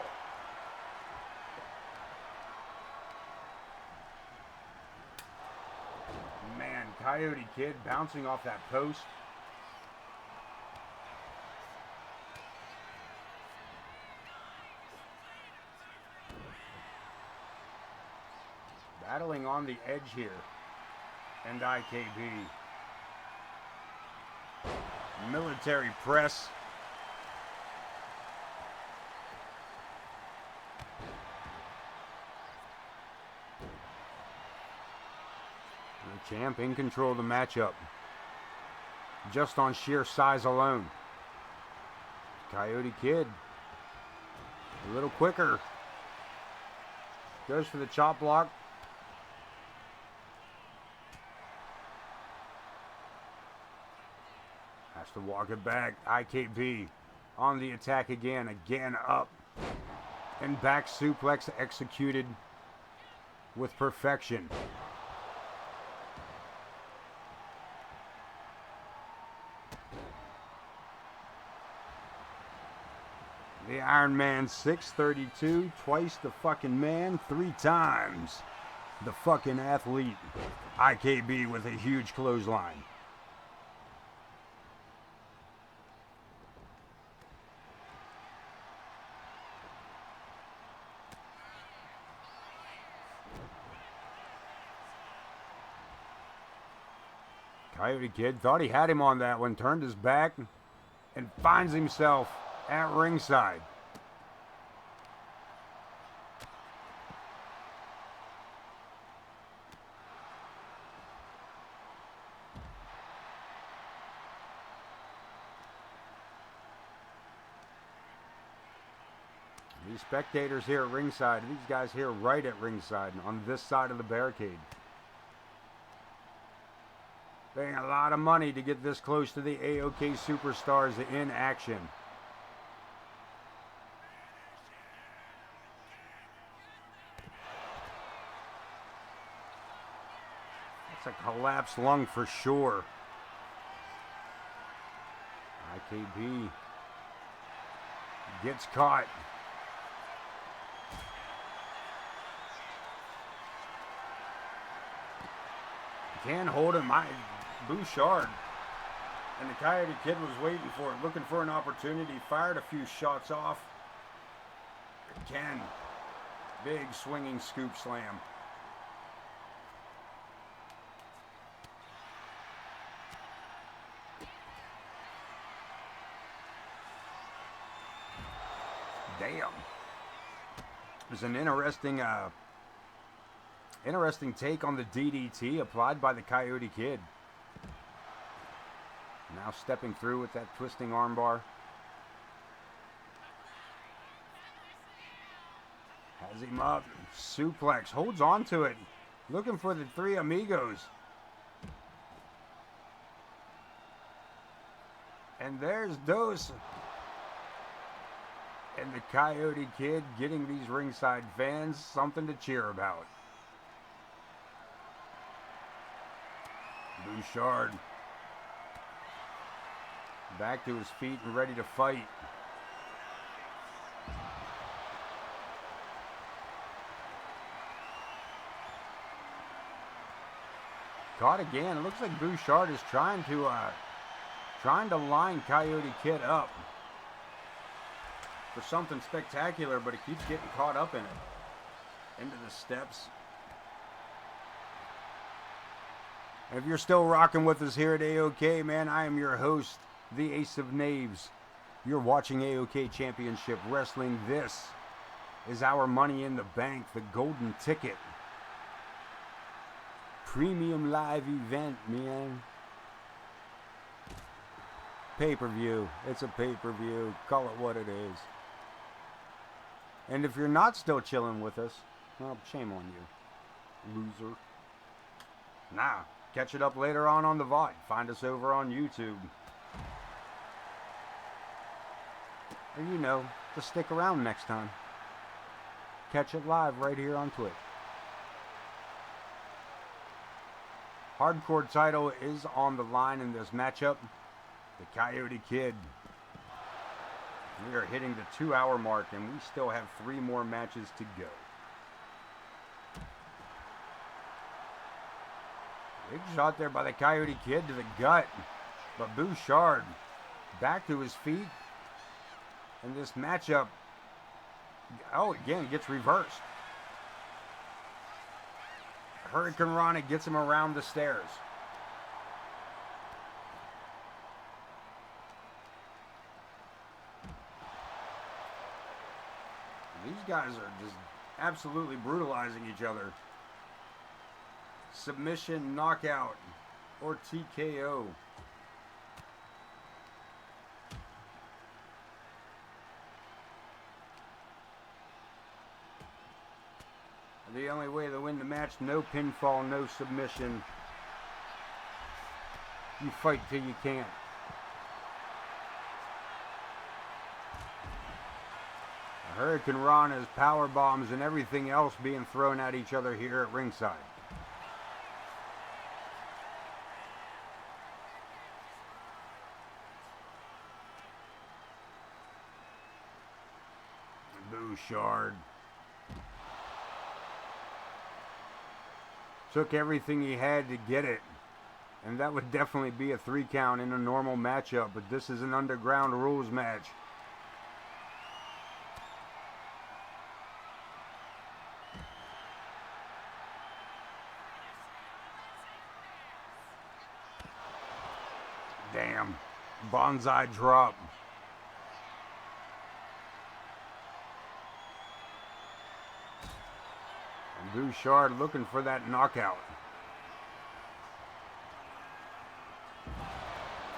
Man, Coyote Kid bouncing off that post. Battling on the edge here. And IKB. Military press. The champ in control of the matchup. Just on sheer size alone. Coyote Kid. A little quicker. Goes for the chop block. Has to walk it back. IKB on the attack again. Again up. And back suplex executed with perfection. The Iron Man 632, twice the fucking man, 3 times the fucking athlete. IKB with a huge clothesline. Coyote Kid thought he had him on that one, turned his back, and finds himself at ringside. These spectators here at ringside, these guys here right at ringside on this side of the barricade. Paying a lot of money to get this close to the AoK superstars in action. That's a collapsed lung for sure. IKB gets caught. Can't hold him. Bouchard. And the Coyote Kid was waiting for it, looking for an opportunity. Fired a few shots off. Again, big swinging scoop slam. Damn. There's an interesting take on the DDT applied by the Coyote Kid. Now stepping through with that twisting armbar. Has him up. Suplex. Holds on to it. Looking for the Three Amigos. And there's Dose. And the Coyote Kid getting these ringside fans something to cheer about. Bouchard. Back to his feet and ready to fight. Caught again. It looks like Bouchard is trying to line Coyote Kid up for something spectacular, but he keeps getting caught up in it. Into the steps. And if you're still rocking with us here at AoK, man, I am your host, the Ace of Knaves. You're watching AoK Championship Wrestling. This is our Money in the Bank, the golden ticket. Premium live event, man. Pay-per-view. It's a pay-per-view. Call it what it is. And if you're not still chilling with us, well, shame on you, loser. Nah, catch it up later on the VOD. Find us over on YouTube. Or, you know, just stick around next time. Catch it live right here on Twitch. Hardcore title is on the line in this matchup. The Coyote Kid. We are hitting the 2-hour mark, and we still have 3 more matches to go. Big shot there by the Coyote Kid to the gut. But Bouchard back to his feet. And this matchup, again, gets reversed. Hurricane Rana gets him around the stairs. These guys are just absolutely brutalizing each other. Submission, knockout, or TKO. The only way to win the match, no pinfall, no submission. You fight till you can't. Hurricane Rana's power bombs and everything else being thrown at each other here at ringside. Bouchard took everything he had to get it. And that would definitely be a 3 count in a normal matchup, but this is an underground rules match. Damn. Bonsai drop. And Bouchard looking for that knockout.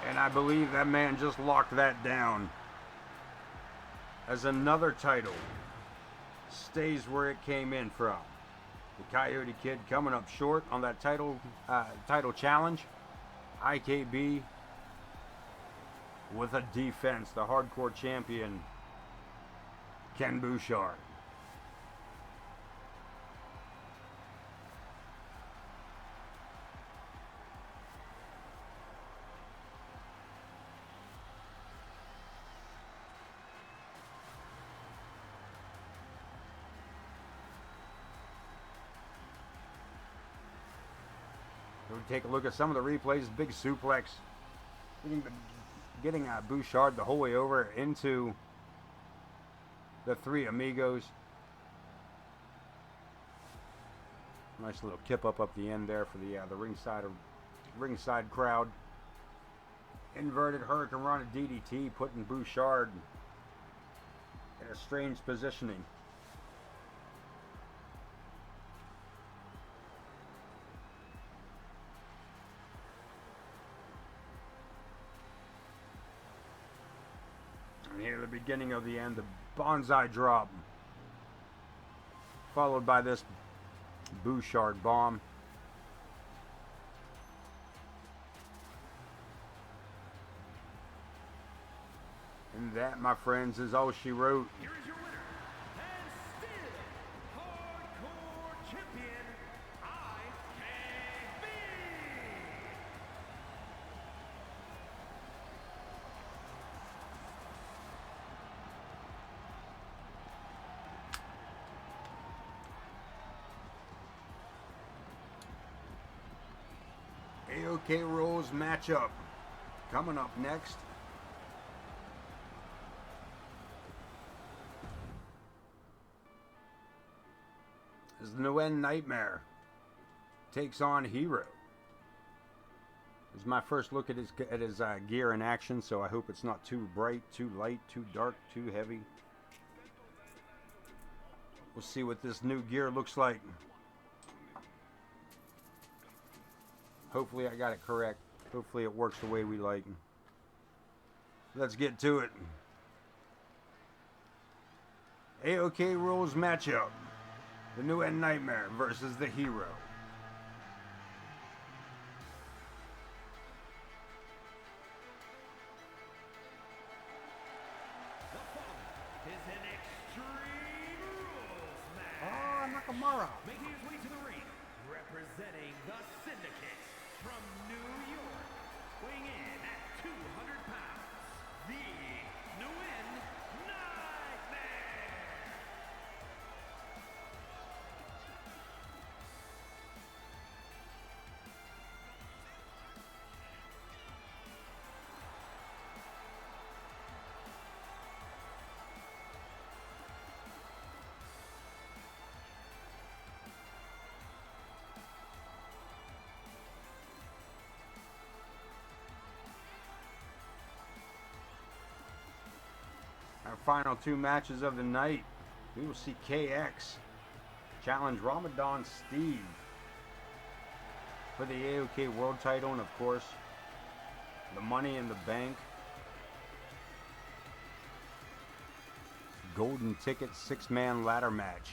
And I believe that man just locked that down. As another title stays where it came in from. The Coyote Kid coming up short on that title challenge. IKB with a defense, the hardcore champion, Ken Bouchard. So we take a look at some of the replays. Big suplex. Getting Bouchard the whole way over into the Three Amigos. Nice little kip up the end there for the ringside crowd. Inverted Hurricane Rana DDT, putting Bouchard in a strange positioning. And here, the beginning of the end, the Bonsai drop, followed by this Bouchard bomb. And that, my friends, is all she wrote. Here is your winner, and still hardcore champion, IKB. AoK Rules matchup coming up next. As Nguyen Nightmare takes on Hero. This is my first look at his gear in action, so I hope it's not too bright, too light, too dark, too heavy. We'll see what this new gear looks like. Hopefully I got it correct. Hopefully it works the way we like. Let's get to it. AoK Rules matchup. The Nguyen Nightmare versus the Hero. The following is an Extreme Rules match. Oh, Nakamura. Making his way to the ring, representing the Syndicate from New York, weighing in at 200 pounds, the Nguyen Nightmare. Our final two matches of the night, we will see KX challenge Ramadan Steve for the AoK World Title, and of course, the Money in the Bank Golden Ticket 6-man ladder match.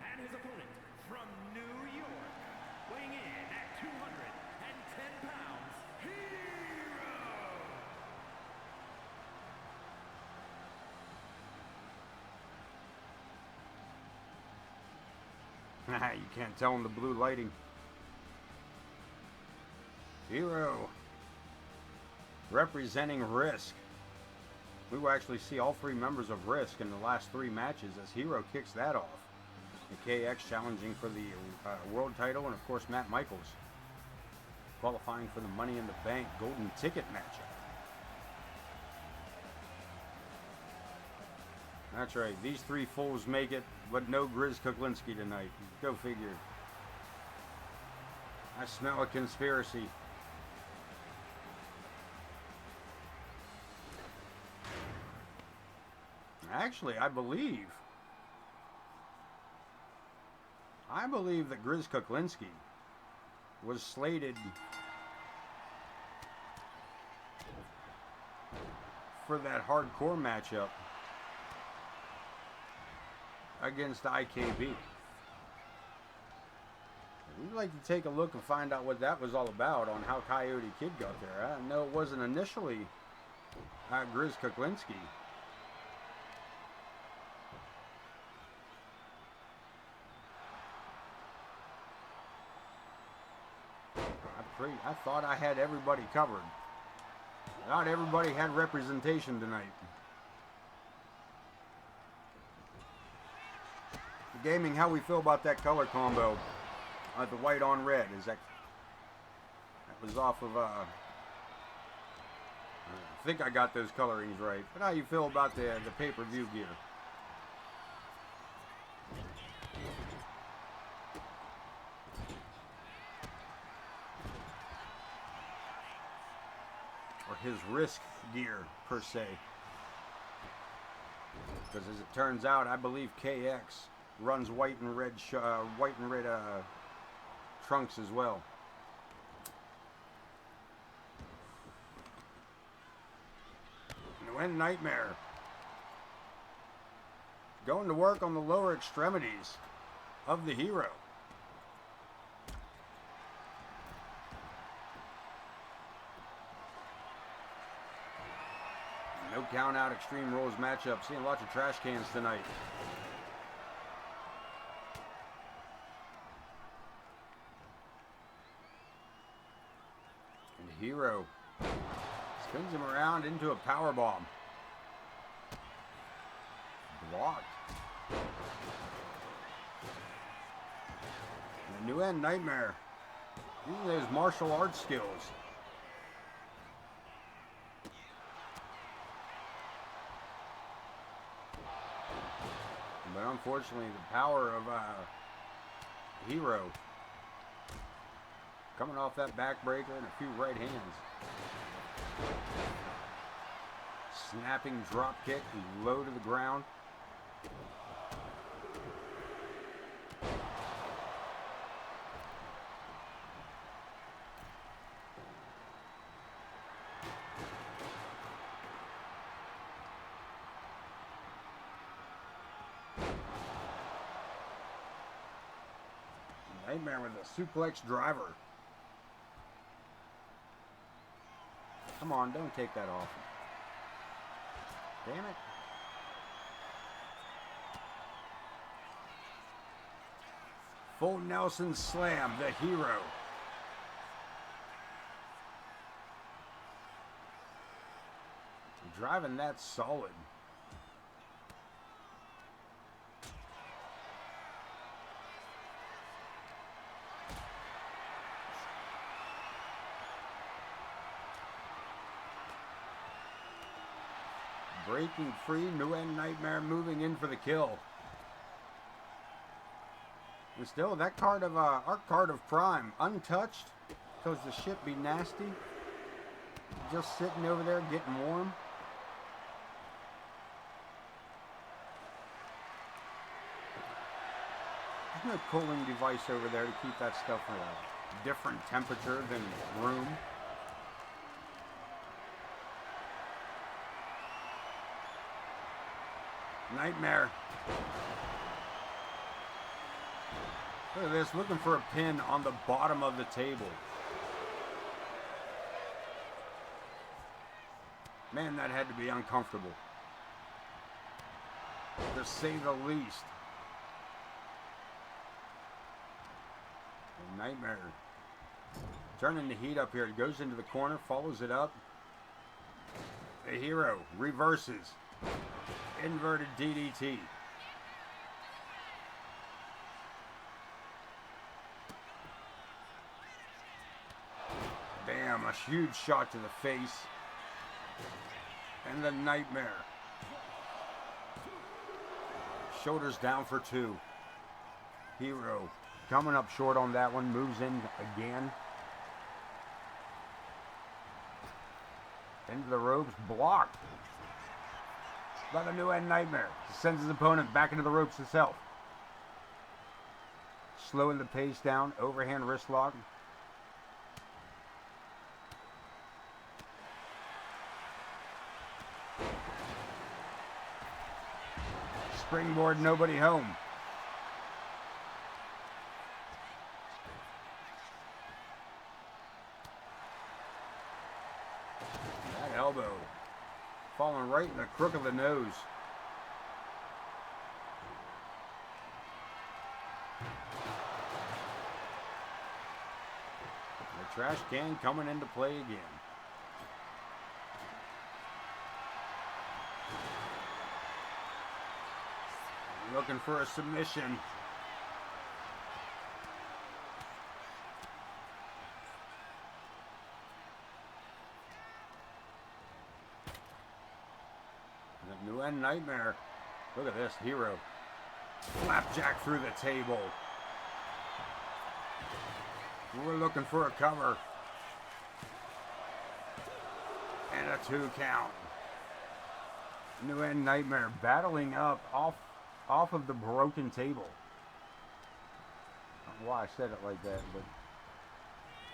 And his opponent from New York, weighing in at 210 pounds, Hero! You can't tell in the blue lighting. Hero representing Risk. We will actually see all three members of Risk in the last three matches as Hero kicks that off. The KX challenging for the world title, and of course Matt Michaels qualifying for the Money in the Bank Golden Ticket matchup. That's right, these three fools make it, but no Grizz Kuklinski tonight. Go figure. I smell a conspiracy. Actually, I believe that Grizz Kuklinski was slated for that hardcore matchup against IKB. We'd like to take a look and find out what that was all about on how Coyote Kid got there. I know it wasn't initially Grizz Kuklinski. I thought I had everybody covered. Not everybody had representation tonight. Gaming, how we feel about that color combo? The white on red. Is that was off of I think I got those colorings right. But how you feel about the pay-per-view gear? His Risk gear per se, because as it turns out, I believe KX runs white and red trunks as well. Nguyen Nightmare going to work on the lower extremities of the Hero. No count out Extreme Rules matchup. Seeing lots of trash cans tonight. And Hero spins him around into a power bomb. Blocked. And the Nguyen Nightmare using those martial arts skills. But unfortunately, the power of Hero coming off that backbreaker and a few right hands. Snapping drop kick low to the ground. Nightmare with a suplex driver. Come on, don't take that off. Damn it. Full Nelson slam, the hero. Driving that solid. Breaking free, New End Nightmare moving in for the kill. And still, that card of our card of Prime, untouched, because the ship be nasty. Just sitting over there getting warm. There's no cooling device over there to keep that stuff at a different temperature than room. Nightmare. Look at this, looking for a pin on the bottom of the table. Man, that had to be uncomfortable, to say the least. And Nightmare turning the heat up here. It goes into the corner, follows it up. The hero reverses. Inverted DDT. Bam, a huge shot to the face. And the Nightmare. Shoulders down for 2. Hero coming up short on that one. Moves in again. Into the ropes. Blocked by the New End Nightmare. Sends his opponent back into the ropes himself. Slowing the pace down. Overhand wrist lock. Springboard, nobody home. That elbow falling right in the crook of the nose. The trash can coming into play again. Looking for a submission. The New End Nightmare. Look at this, hero. Flapjack through the table. We're looking for a cover. And a 2 count. New End Nightmare battling up off of the broken table. I don't know why I said it like that, but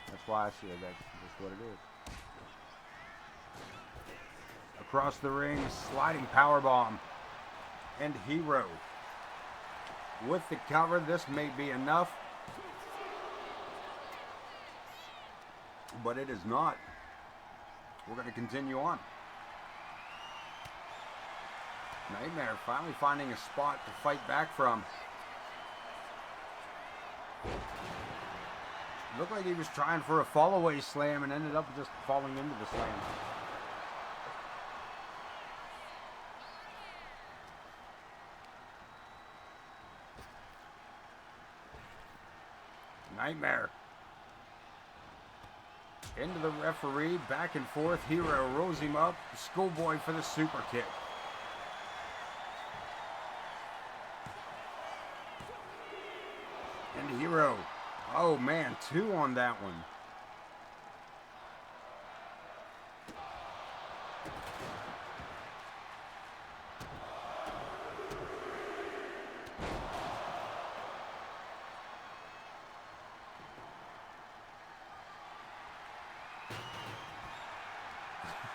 that's why I said that's just what it is. Across the ring, sliding powerbomb. And hero. With the cover, this may be enough. But it is not. We're going to continue on. Nightmare finally finding a spot to fight back from. Looked like he was trying for a fall-away slam and ended up just falling into the slam. Nightmare. Into the referee, back and forth. Hero rolls him up. Schoolboy for the super kick. And hero. Oh man, 2 on that one.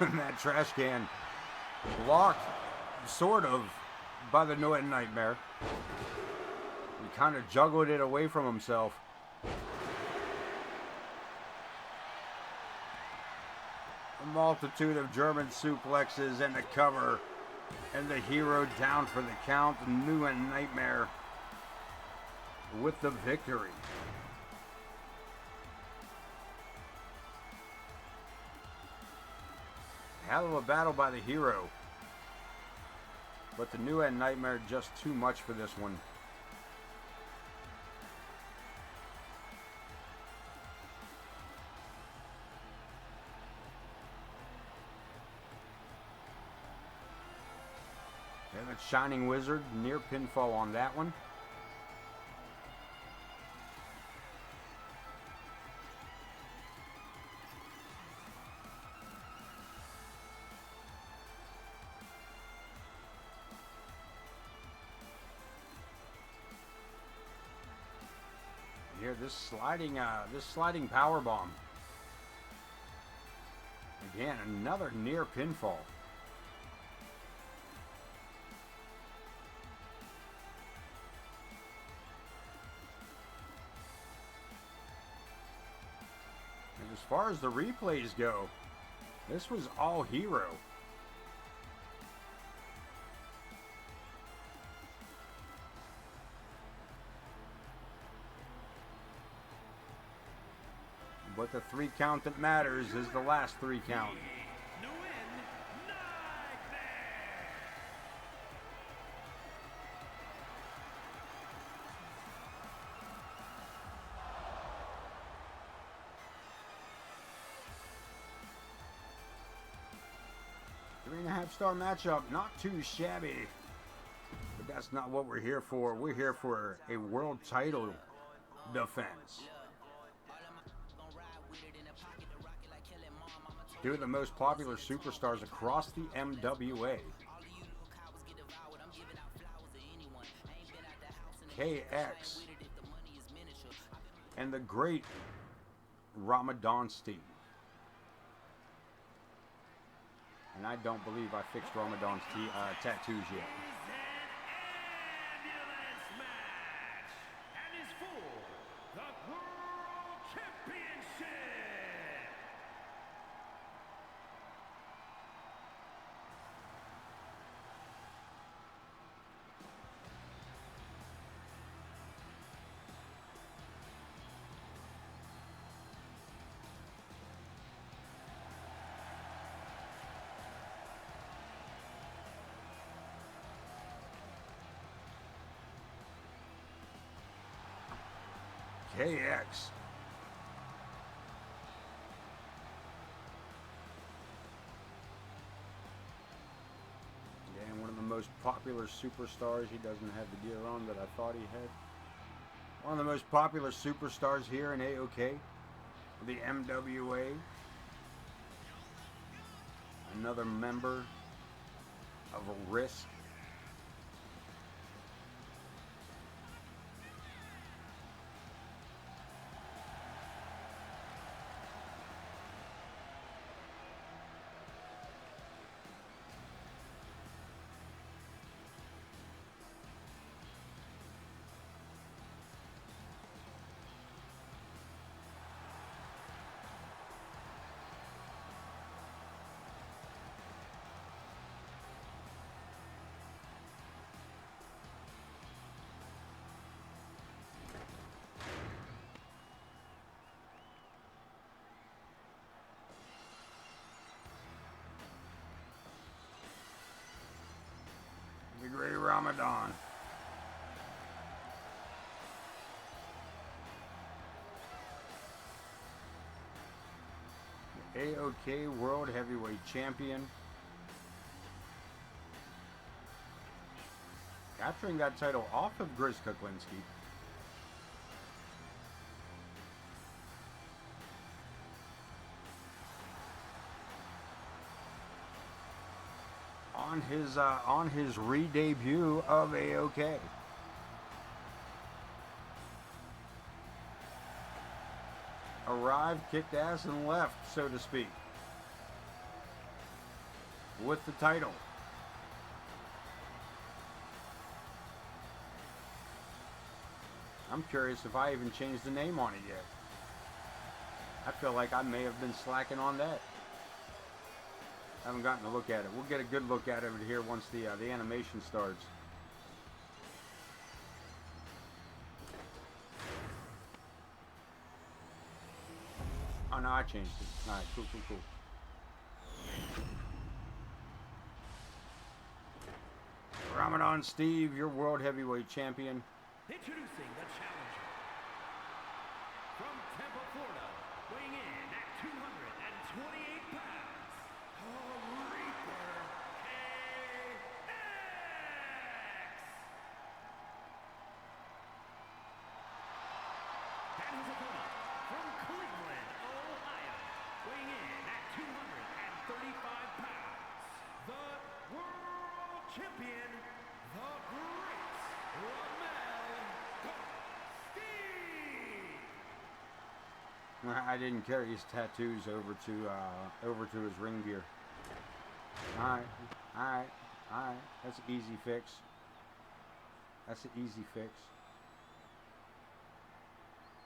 And that trash can blocked, sort of, by the New End Nightmare. He kind of juggled it away from himself. A multitude of German suplexes and the cover. And the hero down for the count. New and Nightmare with the victory. Hell of a battle by the hero. But the New and Nightmare just too much for this one. And the Shining Wizard, near pinfall on that one. Here, this sliding power bomb. Again, another near pinfall. And as far as the replays go, this was all hero. But the 3 count that matters is the last 3 count. New and Nightmare. Three-and-a-half-star matchup, not too shabby. But that's not what we're here for. We're here for a world title defense. Two of the most popular superstars across the MWA. KX and the great Ramadan Steve. And I don't believe I fixed Ramadan's tattoos yet. KX. And one of the most popular superstars. He doesn't have the gear on that I thought he had. One of the most popular superstars here in AoK, the MWA. Another member of Risk. The great Ramadan. The AoK World Heavyweight Champion. Capturing that title off of Grizz Kuklinski. On his re-debut of AoK. Arrived, kicked ass, and left, so to speak, with the title. I'm curious if I even changed the name on it yet. I feel like I may have been slacking on that. I haven't gotten a look at it. We'll get a good look at it here once the animation starts. Oh no, I changed it. Alright, cool, cool, cool. Ramadan Steve, your World Heavyweight Champion. Introducing the challenger. From Tampa, Florida, weighing in at 228 pounds, the Reaper, AoK. And his opponent, from Cleveland, Ohio, weighing in at 235 pounds, the World Champion, the Great Steve. I didn't carry his tattoos over to his ring gear. Alright. That's an easy fix. That's an easy fix.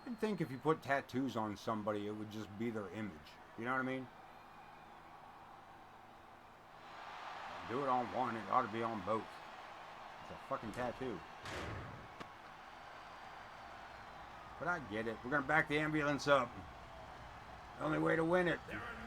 I'd think if you put tattoos on somebody, it would just be their image. You know what I mean? Do it on one, it ought to be on both. It's a fucking tattoo. But I get it. We're going to back the ambulance up. The only way to win it,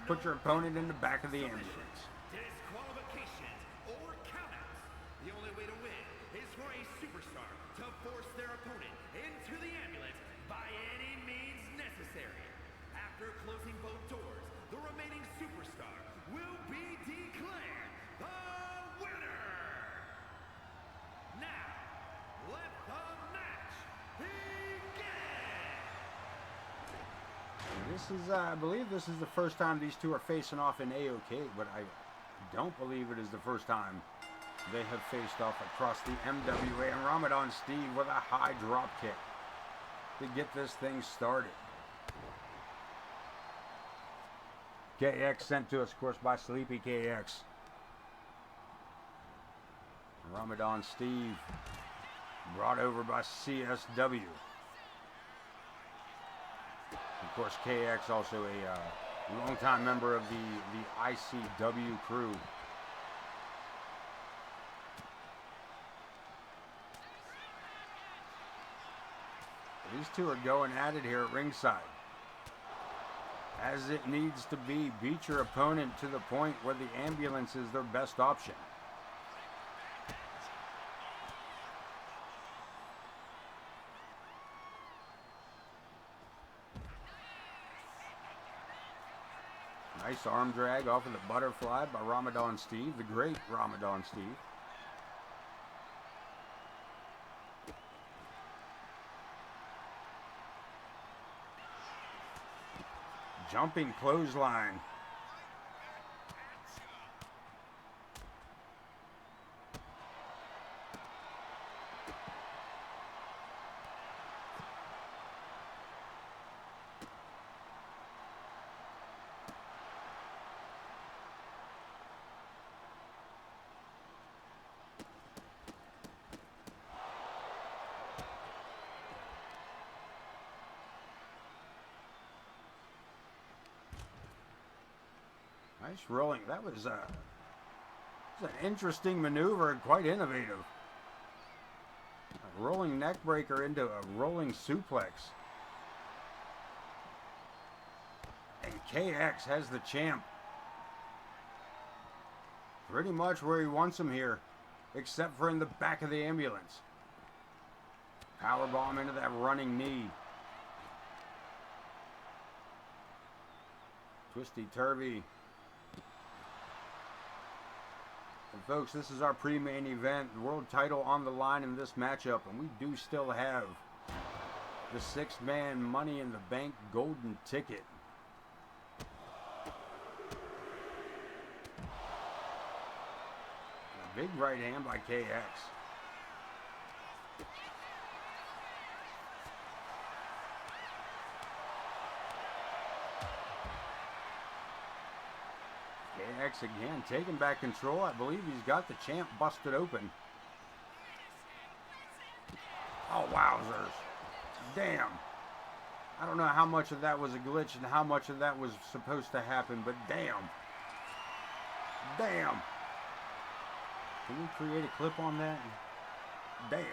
put your opponent in the back of the ambulance. Disqualifications or countouts. The only way to win is for a superstar to force their opponent into the ambulance by any means necessary. After closing both doors, the remaining superstar will be declared the winner. Now, let the match begin. This is, I believe this is the first time these two are facing off in AoK, but I don't believe it is the first time they have faced off across the MWA. And Ramadan Steve with a high drop kick to get this thing started. KX sent to us, of course, by Sleepy KX. Ramadan Steve brought over by CSW. Of course, KX also a longtime member of the ICW crew. These two are going at it here at ringside. As it needs to be, beat your opponent to the point where the ambulance is their best option. Nice arm drag off of the butterfly by Ramadan Steve, the great Ramadan Steve. Jumping clothesline. Nice rolling. That was an interesting maneuver and quite innovative. A rolling neck breaker into a rolling suplex. And KX has the champ. Pretty much where he wants him here, except for in the back of the ambulance. Powerbomb into that running knee. Twisty turvy. And folks, this is our pre-main event, the world title on the line in this matchup, and we do still have the 6-man Money in the Bank golden ticket. A big right hand by KX. KX again taking back control. I believe he's got the champ busted open. Oh, wowzers. Damn. I don't know how much of that was a glitch and how much of that was supposed to happen, but damn. Damn. Can we create a clip on that? Damn.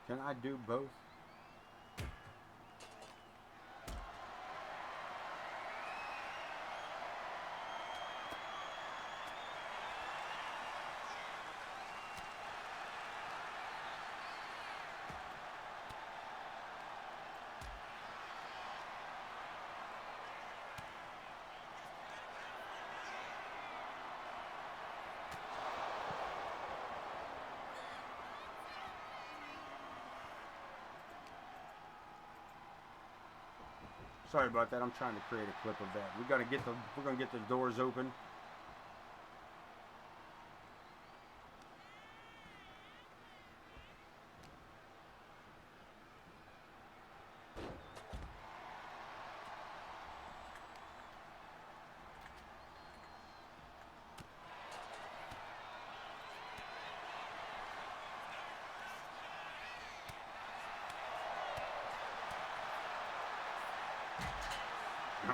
Can I do both? Sorry about that. I'm trying to create a clip of that. We're gonna get the doors open.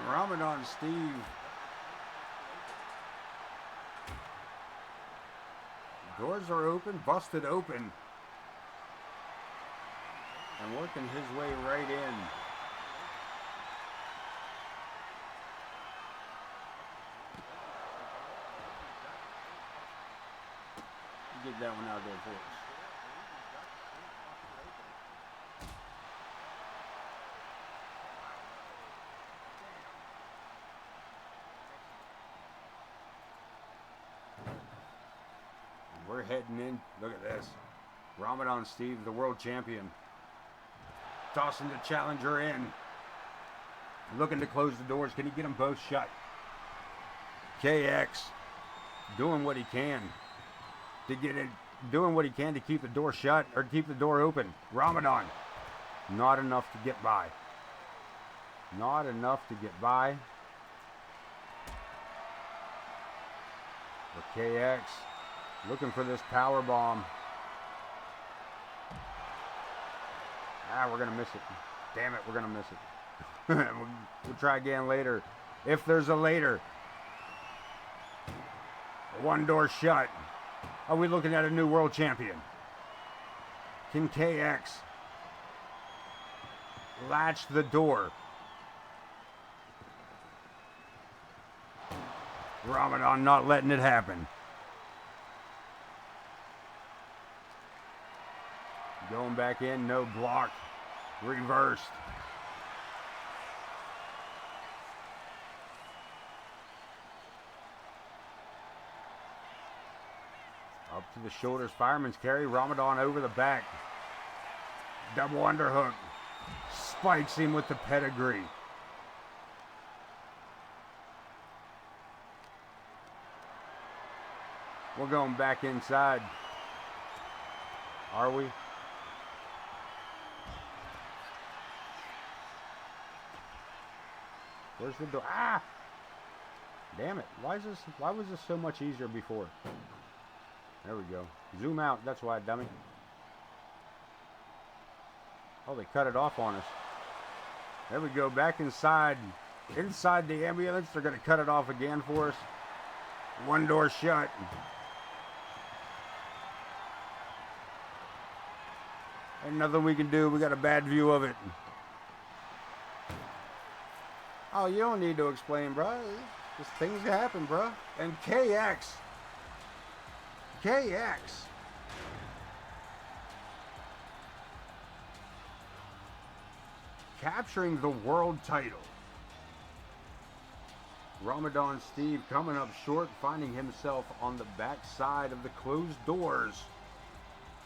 Ramadan Steve. Doors are open, busted open. And working his way right in. Get that one out there for us. We're heading in. Look at this. Ramadan Steve, the world champion. Tossing the challenger in. Looking to close the doors. Can he get them both shut? KX doing what he can to get it. Doing what he can to keep the door shut or keep the door open. Ramadan. Not enough to get by. Not enough to get by. For KX. Looking for this power bomb. Ah, we're going to miss it. Damn it, we're going to miss it. We'll try again later. If there's a later. One door shut. Are we looking at a new world champion? Can KX latch the door? Ramadan not letting it happen. Going back in, no block. Reversed. Up to the shoulders, fireman's carry. Ramadan over the back. Double underhook. Spikes him with the pedigree. We're going back inside. Are we? Where's the door? Ah! Damn it. Why was this so much easier before? There we go. Zoom out. That's why, dummy. Oh, they cut it off on us. There we go. Back inside. Inside the ambulance. They're going to cut it off again for us. One door shut. Ain't nothing we can do. We got a bad view of it. Oh, you don't need to explain, bro. Just things happen, bro. And KX. Capturing the world title. Ramadan Steve coming up short, finding himself on the back side of the closed doors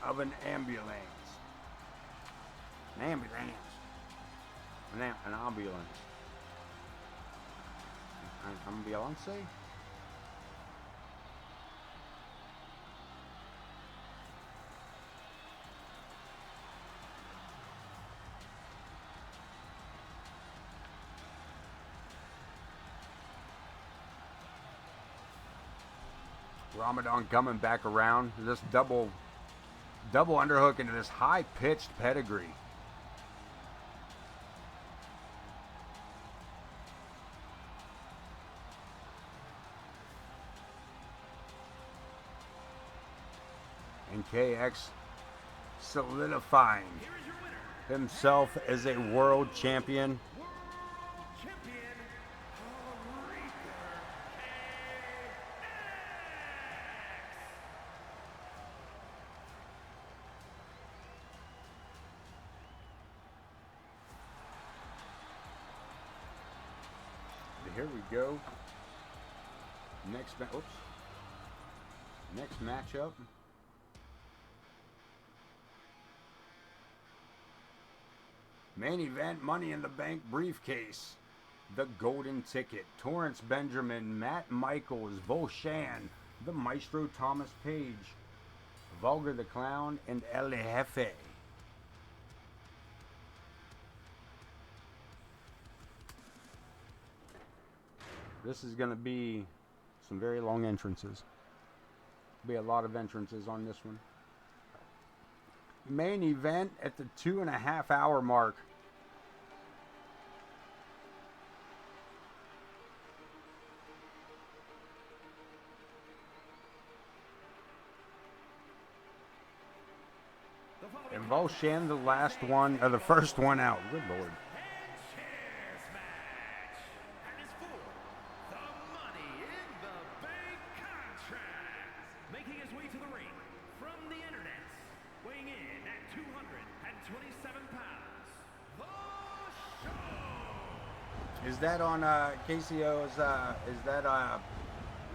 of an ambulance. An ambulance. An ambulance. Ambulance? Ramadan coming back around. This double underhook into this high-pitched pedigree. KX solidifying Here is your winner, himself as a world champion. World Champion, Aretha Here we go. Next matchup. Main event, Money in the Bank briefcase. The Golden Ticket. Torrance Benjamin, Matt Michaels, Volshan, the Maestro Thomas Page, Vulgar the Clown, and El Jefe. This is going to be some very long entrances. Be a lot of entrances on this one. Main event at the 2.5 hour mark. And Volshan, the last one, or the first one out. Good Lord. and Chairs match. And is for the Money in the Bank contract. Making his way to the ring from the internet, weighing in at 227 pounds, The Show. Is that on KCO's?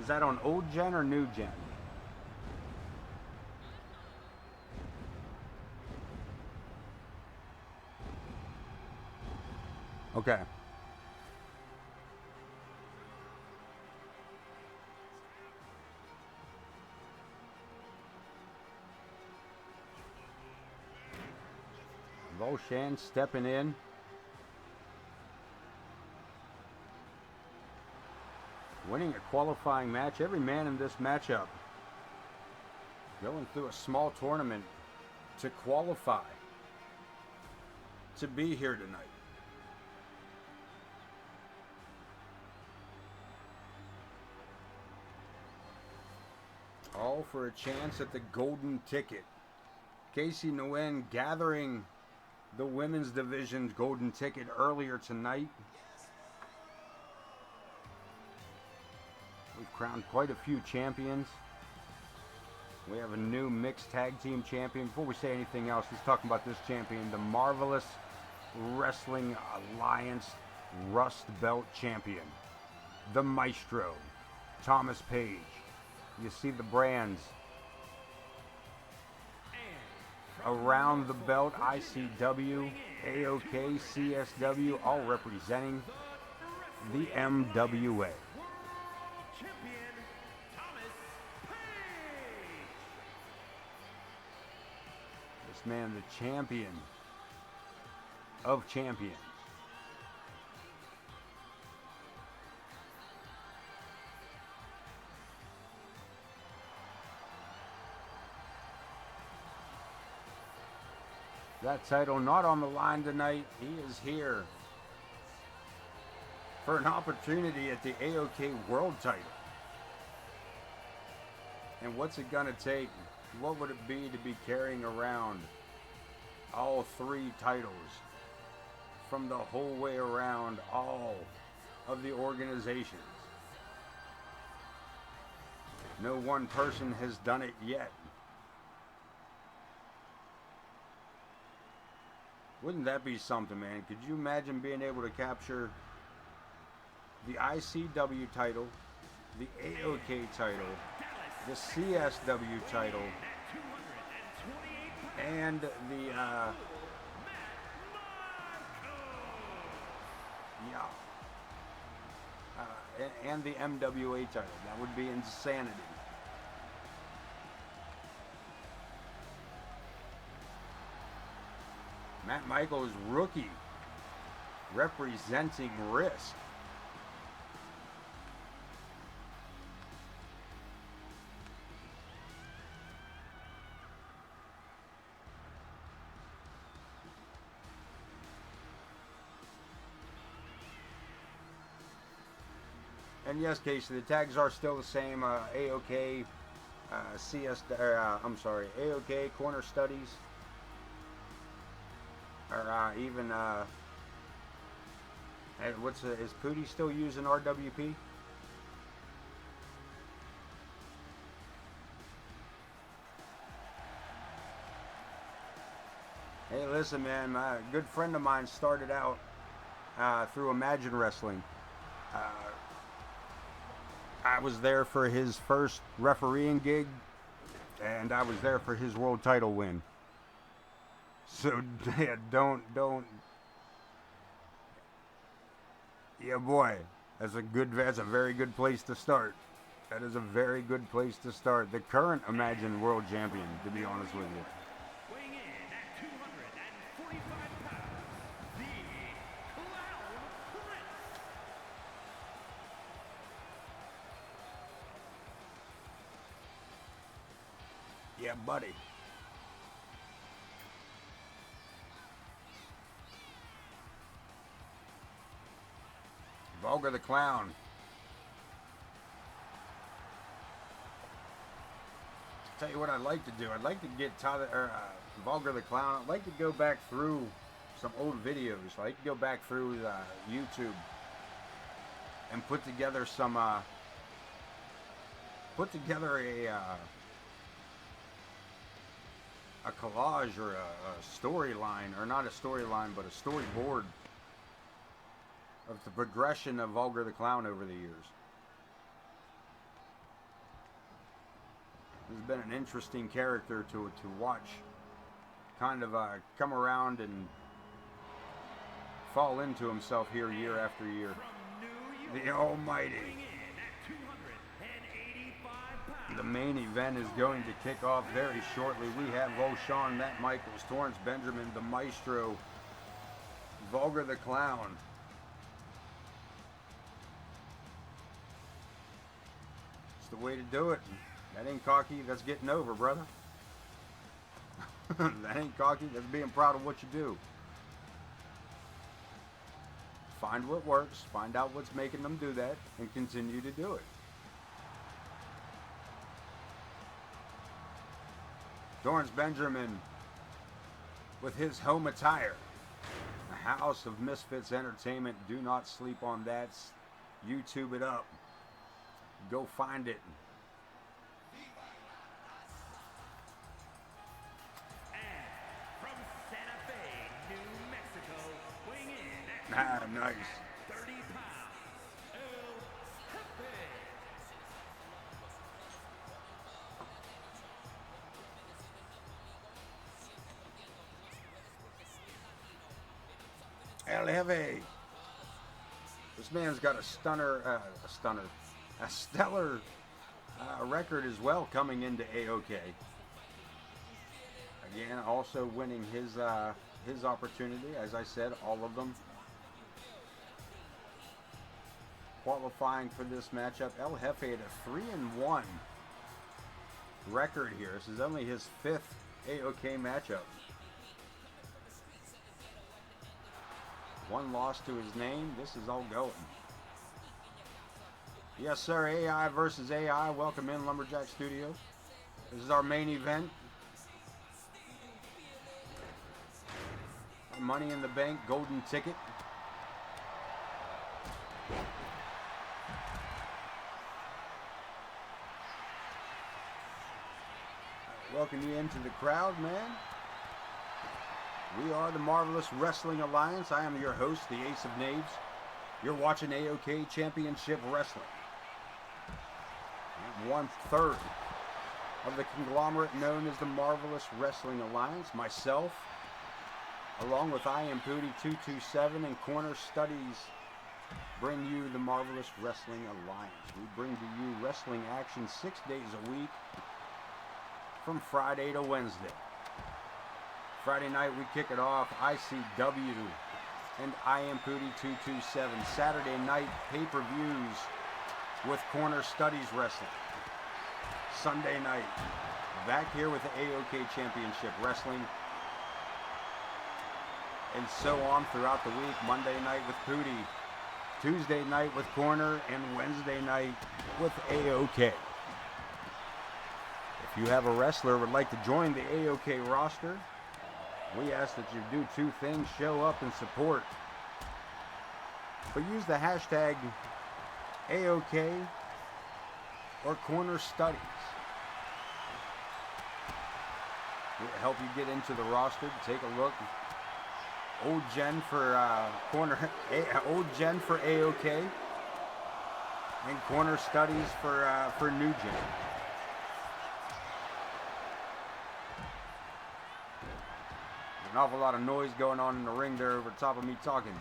Is that on old gen or new gen? Okay. Volshan stepping in. Winning a qualifying match. Every man in this matchup going through a small tournament to qualify to be here tonight. All for a chance at the Golden Ticket. Casey Nguyen gathering the women's division's Golden Ticket earlier tonight. We've crowned quite a few champions. We have a new mixed tag team champion. Before we say anything else, let's talk about this champion, the Marvelous Wrestling Alliance Rust Belt Champion, the Maestro, Thomas Page. You see the brands around the belt, ICW, AoK, CSW, all representing the MWA. Champion, Thomas Page. This man, the champion of champions. That title not on the line tonight. He is here for an opportunity at the AoK World title. And what's it gonna take? What would it be to be carrying around all three titles from the whole way around all of the organizations? No one person has done it yet. Wouldn't that be something, man? Could you imagine being able to capture the ICW title, the AoK title, the CSW title, and the and the MWA title? That would be insanity. Matt Michaels, rookie, representing Risk. And yes, Casey, the tags are still the same. AoK I'm sorry, AoK Corner Studies, or even is Pooty still using RWP? Hey, listen, man, a good friend of mine started out through Imagine Wrestling. I was there for his first refereeing gig, and I was there for his world title win. So, yeah, don't. Yeah, boy, that's a very good place to start. That is a very good place to start. The current Imagine World Champion, to be honest with you. Weighing in at 245 pounds, the Clown Prince. Yeah, buddy. Vulgar the Clown. Tell you what I'd like to do. I'd like to get Vulgar the Clown. I'd like to go back through some old videos. I'd like to go back through YouTube and put together some a collage or a storyline, or not a storyline, but a storyboard of the progression of Vulgar the Clown over the years. He's been an interesting character to watch kind of come around and fall into himself here year after year. The Almighty. The main event is going to kick off very shortly. We have O'Shawn, Matt Michaels, Torrance Benjamin, the Maestro, Vulgar the Clown. It's the way to do it. That ain't cocky, that's getting over, brother. That ain't cocky, that's being proud of what you do. Find what works, find out what's making them do that, and continue to do it. Torrance Benjamin with his home attire. The House of Misfits Entertainment. Do not sleep on that. YouTube it up. Go find it. And from Santa Fe, New Mexico, weighing in at Nice. 30 pounds, El Jefe. El Jefe. This man's got a stellar record as well coming into AoK. Again, also winning his opportunity, as I said, all of them qualifying for this matchup. El Jefe had a 3-1 record here. This is only his 5th AoK matchup. One loss to his name. This is all going. Yes, sir. AI versus AI. Welcome in, Lumberjack Studio. This is our main event. Our Money in the Bank golden ticket. Welcome you into the crowd, man. We are the Marvelous Wrestling Alliance. I am your host, the Ace of Knaves. You're watching AoK Championship Wrestling. 1/3 of the conglomerate known as the Marvelous Wrestling Alliance. Myself, along with I Am Pooty 227 and Corner Studies, bring you the Marvelous Wrestling Alliance. We bring to you wrestling action 6 days a week from Friday to Wednesday. Friday night we kick it off, ICW and I Am Pooty 227. Saturday night pay-per-views with Corner Studies Wrestling. Sunday night, back here with the AoK Championship Wrestling. And so on throughout the week. Monday night with Pooty, Tuesday night with Corner, and Wednesday night with AoK. If you have a wrestler would like to join the AoK roster, we ask that you do two things: show up and support. But use the hashtag AoK or Corner Studies. It'll help you get into the roster. Take a look. Old Gen for Old Gen for AoK, and Corner Studies for New Gen. An awful lot of noise going on in the ring there over the top of me talking.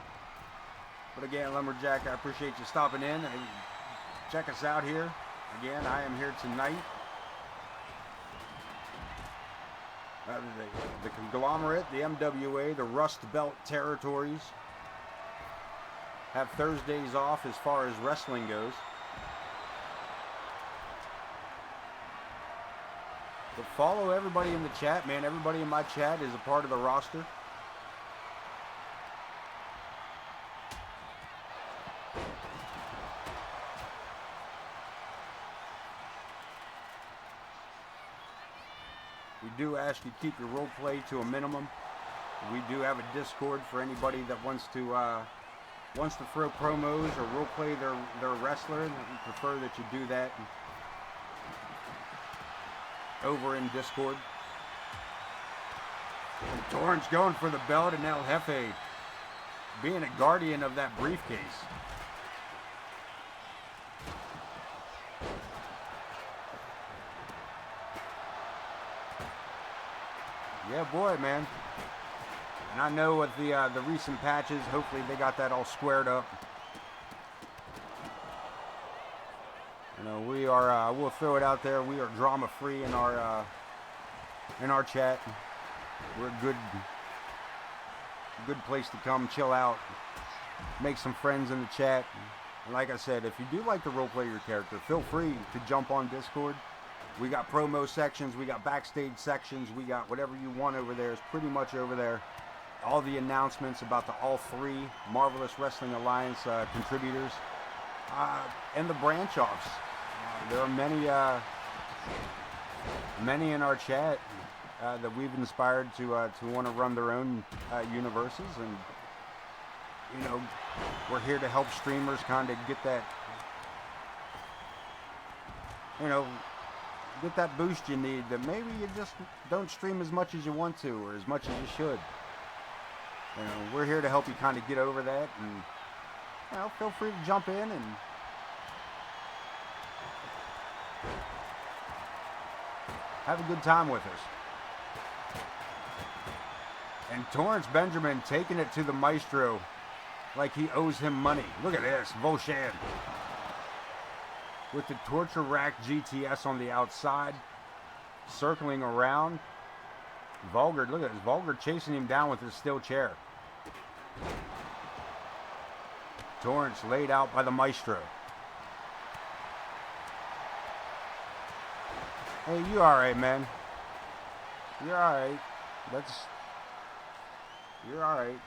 But again, Lumberjack, I appreciate you stopping in and check us out here. Again, I am here tonight. The conglomerate, the MWA, the Rust Belt territories have Thursdays off as far as wrestling goes. But follow everybody in the chat, man. Everybody in my chat is a part of the roster. We do ask you keep your role play to a minimum. We do have a Discord for anybody that wants to throw promos or role play their wrestler. We prefer that you do that over in Discord. And Torrance going for the belt, and El Jefe being a guardian of that briefcase. Yeah, boy, man. And I know with the recent patches, hopefully they got that all squared up. You know, we are. We'll throw it out there. We are drama-free in our chat. We're a good place to come chill out, make some friends in the chat. And like I said, if you do like to roleplay your character, feel free to jump on Discord. We got promo sections, we got backstage sections, we got whatever you want over there. It's pretty much over there. All the announcements about all three Marvelous Wrestling Alliance contributors and the branch offs. There are many in our chat that we've inspired to want to run their own universes, and you know, we're here to help streamers kind of get that, you know, get that boost you need, that maybe you just don't stream as much as you want to or as much as you should. You know, we're here to help you kind of get over that, and you know, feel free to jump in and have a good time with us. And Torrance Benjamin taking it to the Maestro like he owes him money. Look at this, Volshan. With the Torture Rack GTS on the outside, circling around. Vulgar, look at this, Vulgar chasing him down with his steel chair. Torrance laid out by the Maestro. Hey, you alright, man. You're alright. You're alright.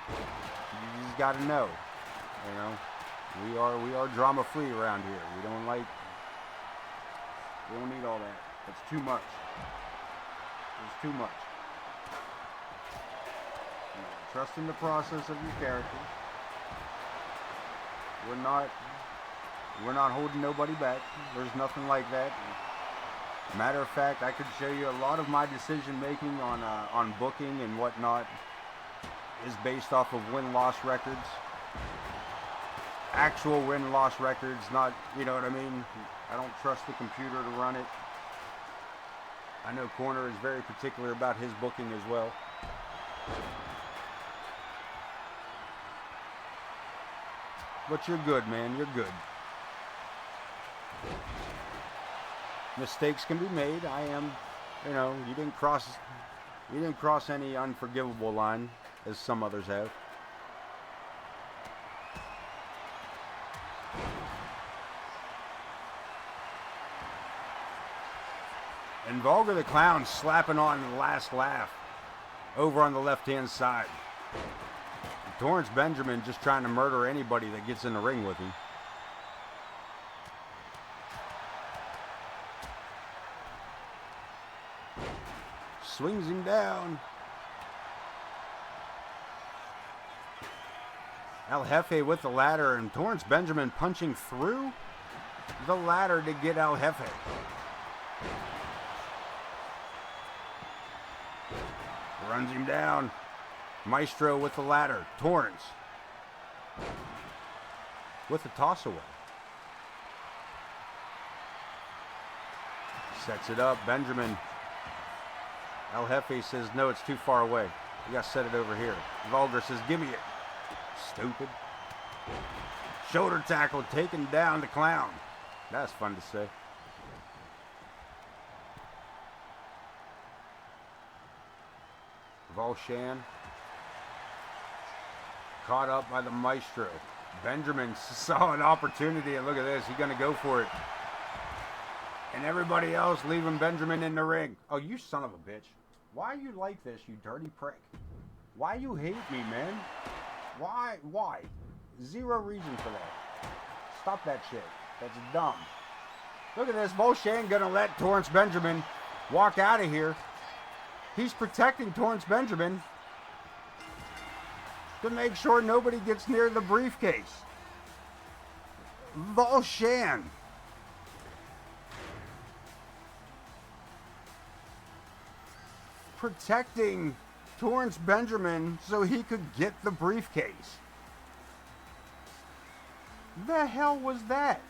You just gotta know, you know. We are drama free around here. We don't need all that. That's too much. It's too much. You know, trust in the process of your character. We're not holding nobody back. There's nothing like that. Matter of fact, I could show you a lot of my decision making on booking and whatnot is based off of win-loss records. Actual win-loss records, not, you know what I mean? I don't trust the computer to run it. I know Corner is very particular about his booking as well. But you're good, man. You're good. Mistakes can be made. I am, you know, you didn't cross any unforgivable line as some others have. And Vulgar the Clown slapping on the last laugh over on the left-hand side. Torrance Benjamin just trying to murder anybody that gets in the ring with him. swings him down. El Jefe with the ladder, and Torrance Benjamin punching through the ladder to get El Jefe. Runs him down. Maestro with the ladder. Torrance with the toss away. Sets it up. Benjamin. El Jefe says, no, it's too far away. You got to set it over here. Vulgar says, give me it. Stupid. Shoulder tackle, taking down the clown. That's fun to say. Volshan caught up by the Maestro. Benjamin saw an opportunity, and look at this. He's going to go for it. And everybody else leaving Benjamin in the ring. Oh, you son of a bitch. Why you like this, you dirty prick? Why you hate me, man? Why? Why? Zero reason for that. Stop that shit. That's dumb. Look at this. Volshan going to let Torrance Benjamin walk out of here. He's protecting Torrance Benjamin to make sure nobody gets near the briefcase. Volshan. Protecting Torrance Benjamin so he could get the briefcase. The hell was that?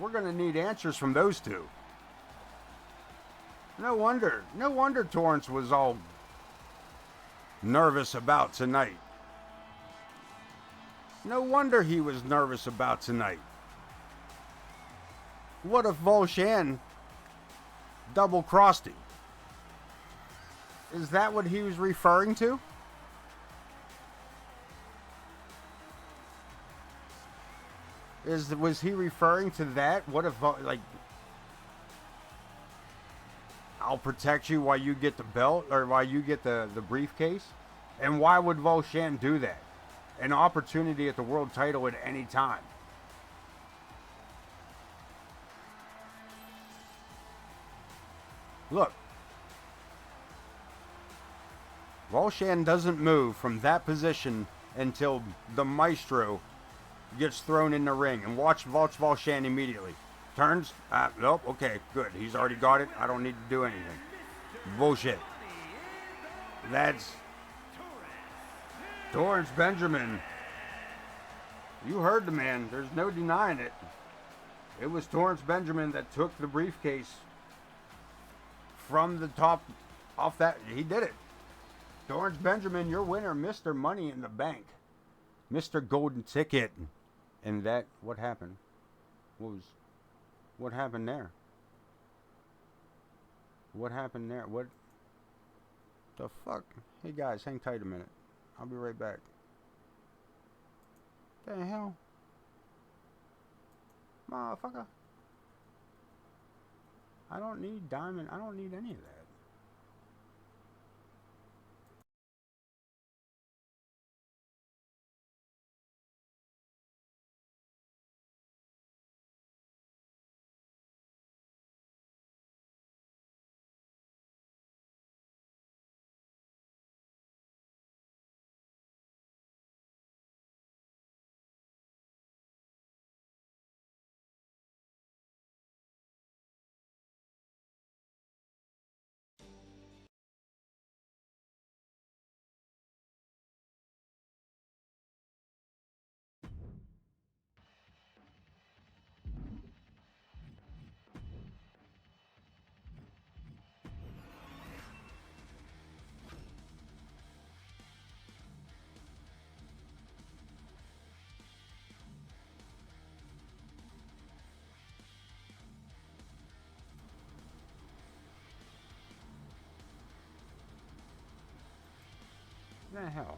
We're going to need answers from those two. No wonder Torrance was all nervous about tonight. No wonder he was nervous about tonight. What if Volshan double-crossed him? Is that what he was referring to? Was he referring to that? What if, like, I'll protect you while you get the belt, or while you get the briefcase? And why would Volshan do that? An opportunity at the world title at any time. Look. Volshan doesn't move from that position until the Maestro gets thrown in the ring. And watch Volshan immediately. Turns. Nope. Okay, good. He's already got it. I don't need to do anything. Bullshit. That's Torrance Benjamin. You heard the man. There's no denying it. It was Torrance Benjamin that took the briefcase from the top off that. He did it. Torrance Benjamin, your winner, Mr. Money in the Bank. Mr. Golden Ticket. And that, what happened? What happened there? What happened there? What the fuck? Hey guys, hang tight a minute. I'll be right back. The hell? Motherfucker. I don't need diamond. I don't need any of that. The hell?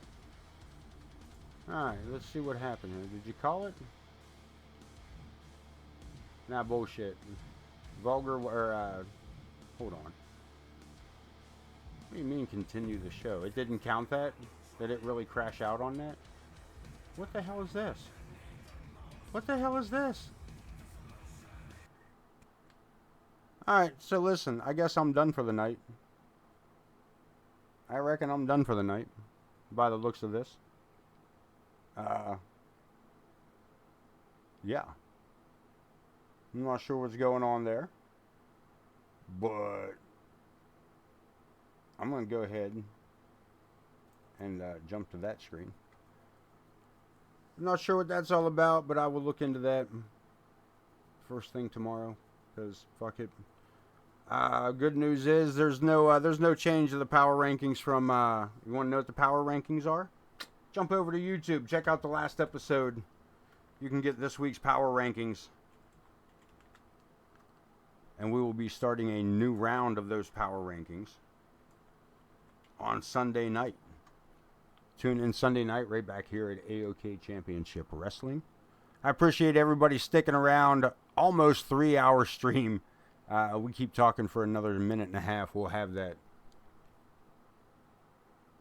Alright, let's see what happened here. Did you call it? Nah, bullshit. Vulgar, or, hold on. What do you mean continue the show? It didn't count that? Did it really crash out on that? What the hell is this? What the hell is this? Alright, so listen, I guess I'm done for the night. I reckon I'm done for the night, by the looks of this. Yeah. I'm not sure what's going on there, but I'm going to go ahead and jump to that screen. I'm not sure what that's all about, but I will look into that first thing tomorrow, because fuck it. Good news is there's no change to the power rankings from. You want to know what the power rankings are? Jump over to YouTube, check out the last episode. You can get this week's power rankings, and we will be starting a new round of those power rankings on Sunday night. Tune in Sunday night right back here at AoK Championship Wrestling. I appreciate everybody sticking around. Almost 3-hour stream. We keep talking for another minute and a half. We'll have that.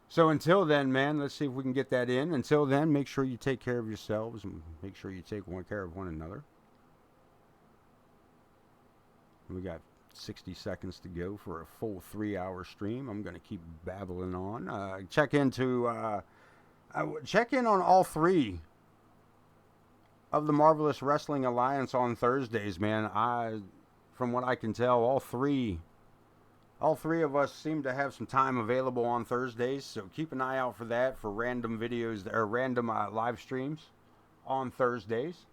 So until then, man, let's see if we can get that in. Until then, make sure you take care of yourselves and make sure you take care of one another. We got 60 seconds to go for a full 3-hour stream. I'm going to keep babbling on. Check in on all 3 of the Marvelous Wrestling Alliance on Thursdays, man. From what I can tell, all three of us seem to have some time available on Thursdays, so keep an eye out for that, for random videos or random live streams on Thursdays.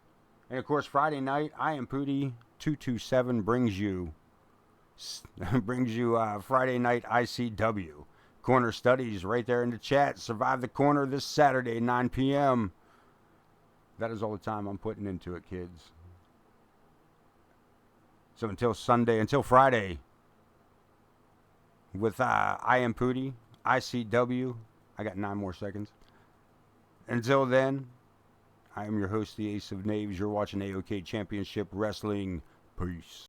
And of course, Friday night, I Am Pooty 227 brings you Friday night ICW Corner Studies right there in the chat. Survive the Corner this Saturday, 9 p.m. That is all the time I'm putting into it, kids. So until Friday, with I Am Pooty, ICW, I got 9 more seconds. Until then, I am your host, the Ace of Knaves. You're watching AoK Championship Wrestling. Peace.